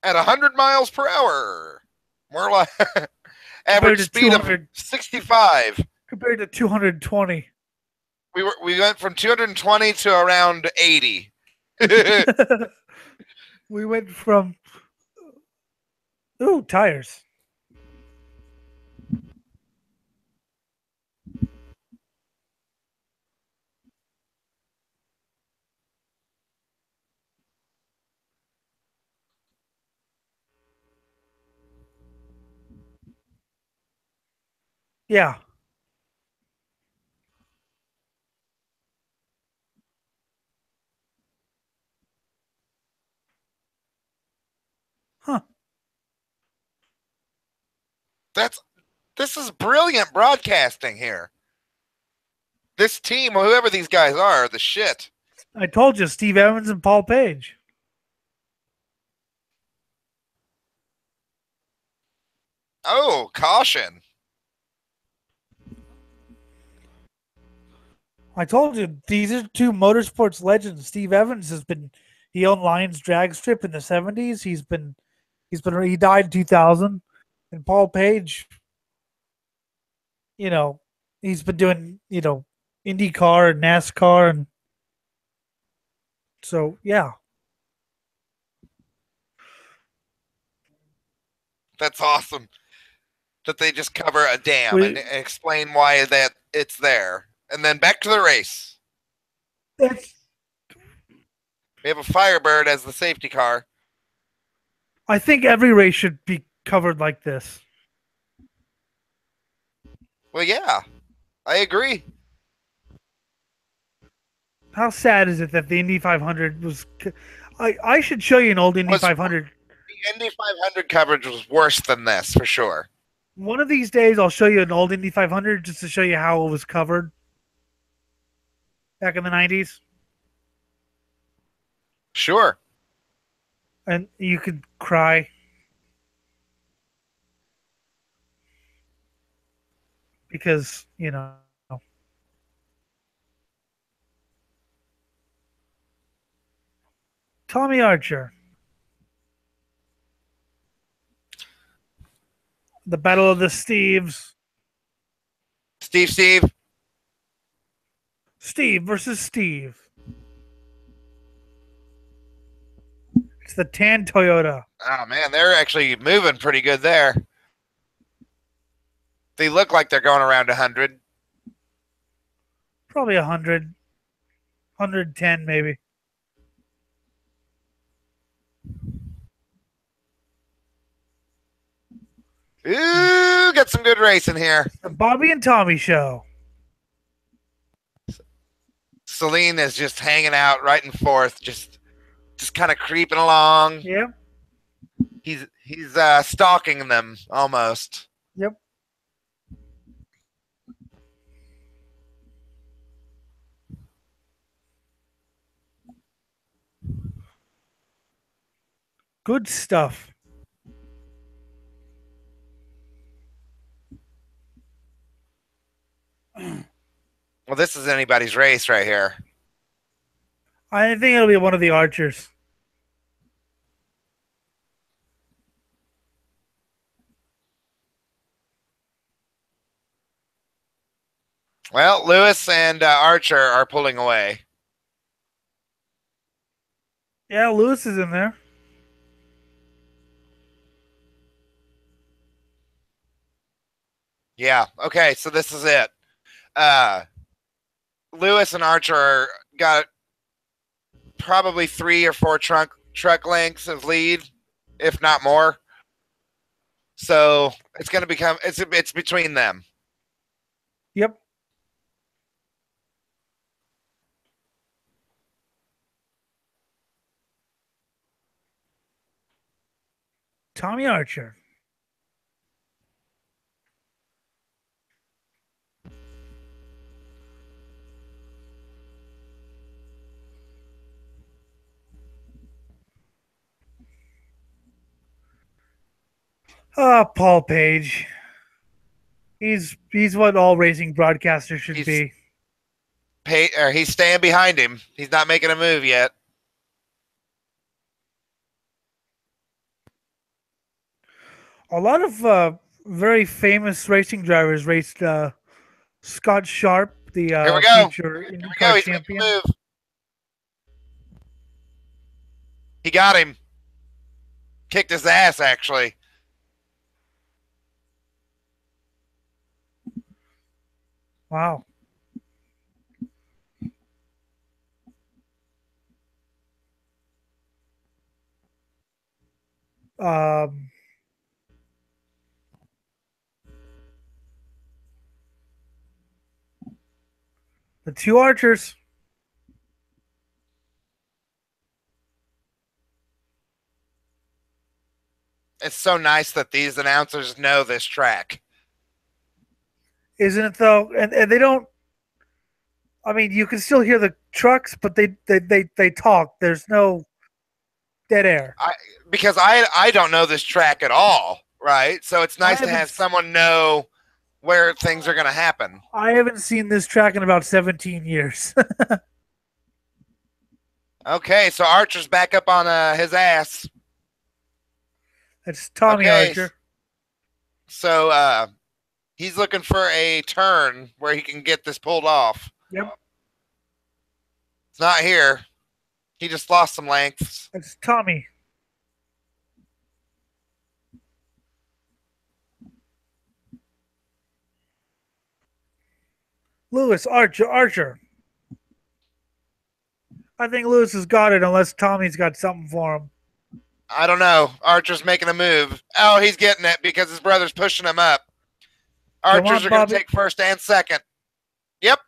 At 100 miles per hour. More like average speed of 65. Compared to 220. We went from 220 to around 80. We went from tires. Yeah. Huh. This is brilliant broadcasting here. This team, whoever these guys are the shit. I told you, Steve Evans and Paul Page. Oh, caution. I told you, these are two motorsports legends. Steve Evans he owned Lions Drag Strip in the 70s. He died in 2000. And Paul Page, he's been doing, IndyCar and NASCAR. And so, yeah. That's awesome. That they just cover a dam and explain why that it's there. And then back to the race. We have a Firebird as the safety car. I think every race should be covered like this. Well, yeah, I agree. How sad is it that the Indy 500 was... I should show you an old Indy 500. The Indy 500 coverage was worse than this, for sure. One of these days, I'll show you an old Indy 500 just to show you how it was covered back in the 90s. Sure. And you could cry. Because, Tommy Archer. The Battle of the Steves. Steve. Steve versus Steve. It's the tan Toyota. Oh, man, they're actually moving pretty good there. They look like they're going around 100. Probably 100, 110 maybe. Ooh, got some good racing here. The Bobby and Tommy show. Celine is just hanging out right and forth, just kind of creeping along. Yeah. He's stalking them almost. Yep. Good stuff. Well, this is anybody's race right here. I think it'll be one of the archers. Well, Lewis and Archer are pulling away. Yeah, Lewis is in there. Yeah. Okay. So this is it. Lewis and Archer got probably 3 or 4 truck lengths of lead, if not more. So it's going to become it's between them. Yep. Tommy Archer. Paul Page. He's what all racing broadcasters should be. He's staying behind him. He's not making a move yet. A lot of very famous racing drivers raced Scott Sharp, the future IndyCar champion. Move. He got him. Kicked his ass, actually. Wow. The two archers. It's so nice that these announcers know this track. Isn't it though? And they don't. I mean, you can still hear the trucks, but they talk. There's no dead air. Because I don't know this track at all, right? So it's nice to have someone know where things are going to happen. I haven't seen this track in about 17 years. Okay, so Archer's back up on his ass. It's Tommy Archer. So he's looking for a turn where he can get this pulled off. Yep. It's not here. He just lost some lengths. It's Tommy. Lewis, Archer. I think Lewis has got it unless Tommy's got something for him. I don't know. Archer's making a move. Oh, he's getting it because his brother's pushing him up. Archers are going to take first and second. Yep.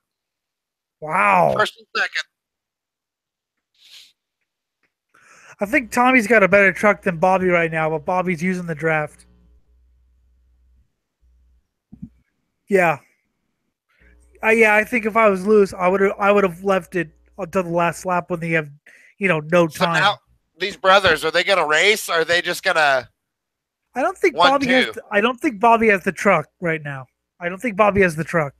Wow. First and second. I think Tommy's got a better truck than Bobby right now, but Bobby's using the draft. Yeah. I think if I was Lewis, I would have left it until the last lap when they have, no time. So now, these brothers, are they going to race? Or are they just going to? I don't think Bobby has the truck right now. I don't think Bobby has the truck.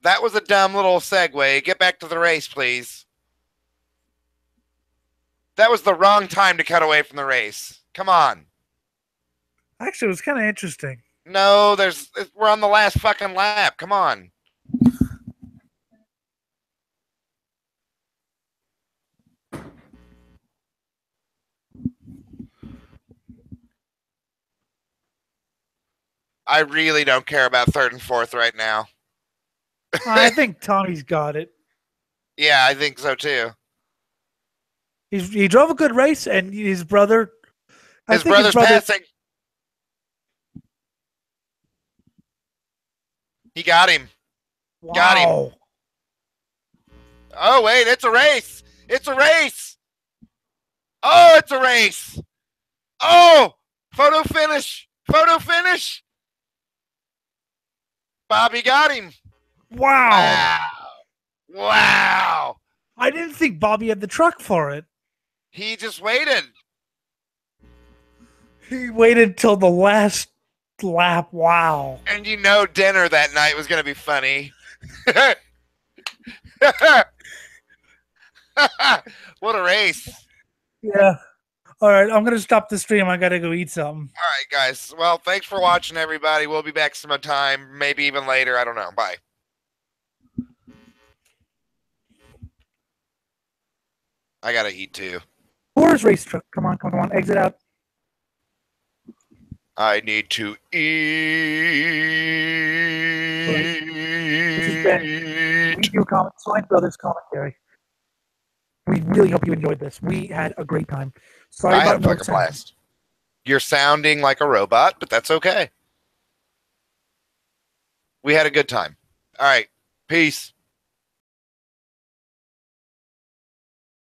That was a dumb little segue. Get back to the race, please. That was the wrong time to cut away from the race. Come on. Actually, it was kind of interesting. No, we're on the last fucking lap. Come on. I really don't care about third and fourth right now. I think Tommy's got it. Yeah, I think so too. He drove a good race, and his brother. His brother's passing. He got him. Wow. Got him. Oh, wait, it's a race. It's a race. Oh, it's a race. Oh, photo finish. Photo finish. Bobby got him. Wow. Wow. I didn't think Bobby had the truck for it. He just waited. He waited till the last lap. Wow. And you know dinner that night was going to be funny. What a race. Yeah. All right, I'm going to stop the stream. I got to go eat something. All right, guys. Well, thanks for watching, everybody. We'll be back some time, maybe even later. I don't know. Bye. I got to eat too. Where's race truck? Come on, come on, come on. Exit out. I need to eat. This has been Swine Brothers commentary. We really hope you enjoyed this. We had a great time. Sorry I about had a fucking blast. You're sounding like a robot, but that's okay. We had a good time. All right. Peace.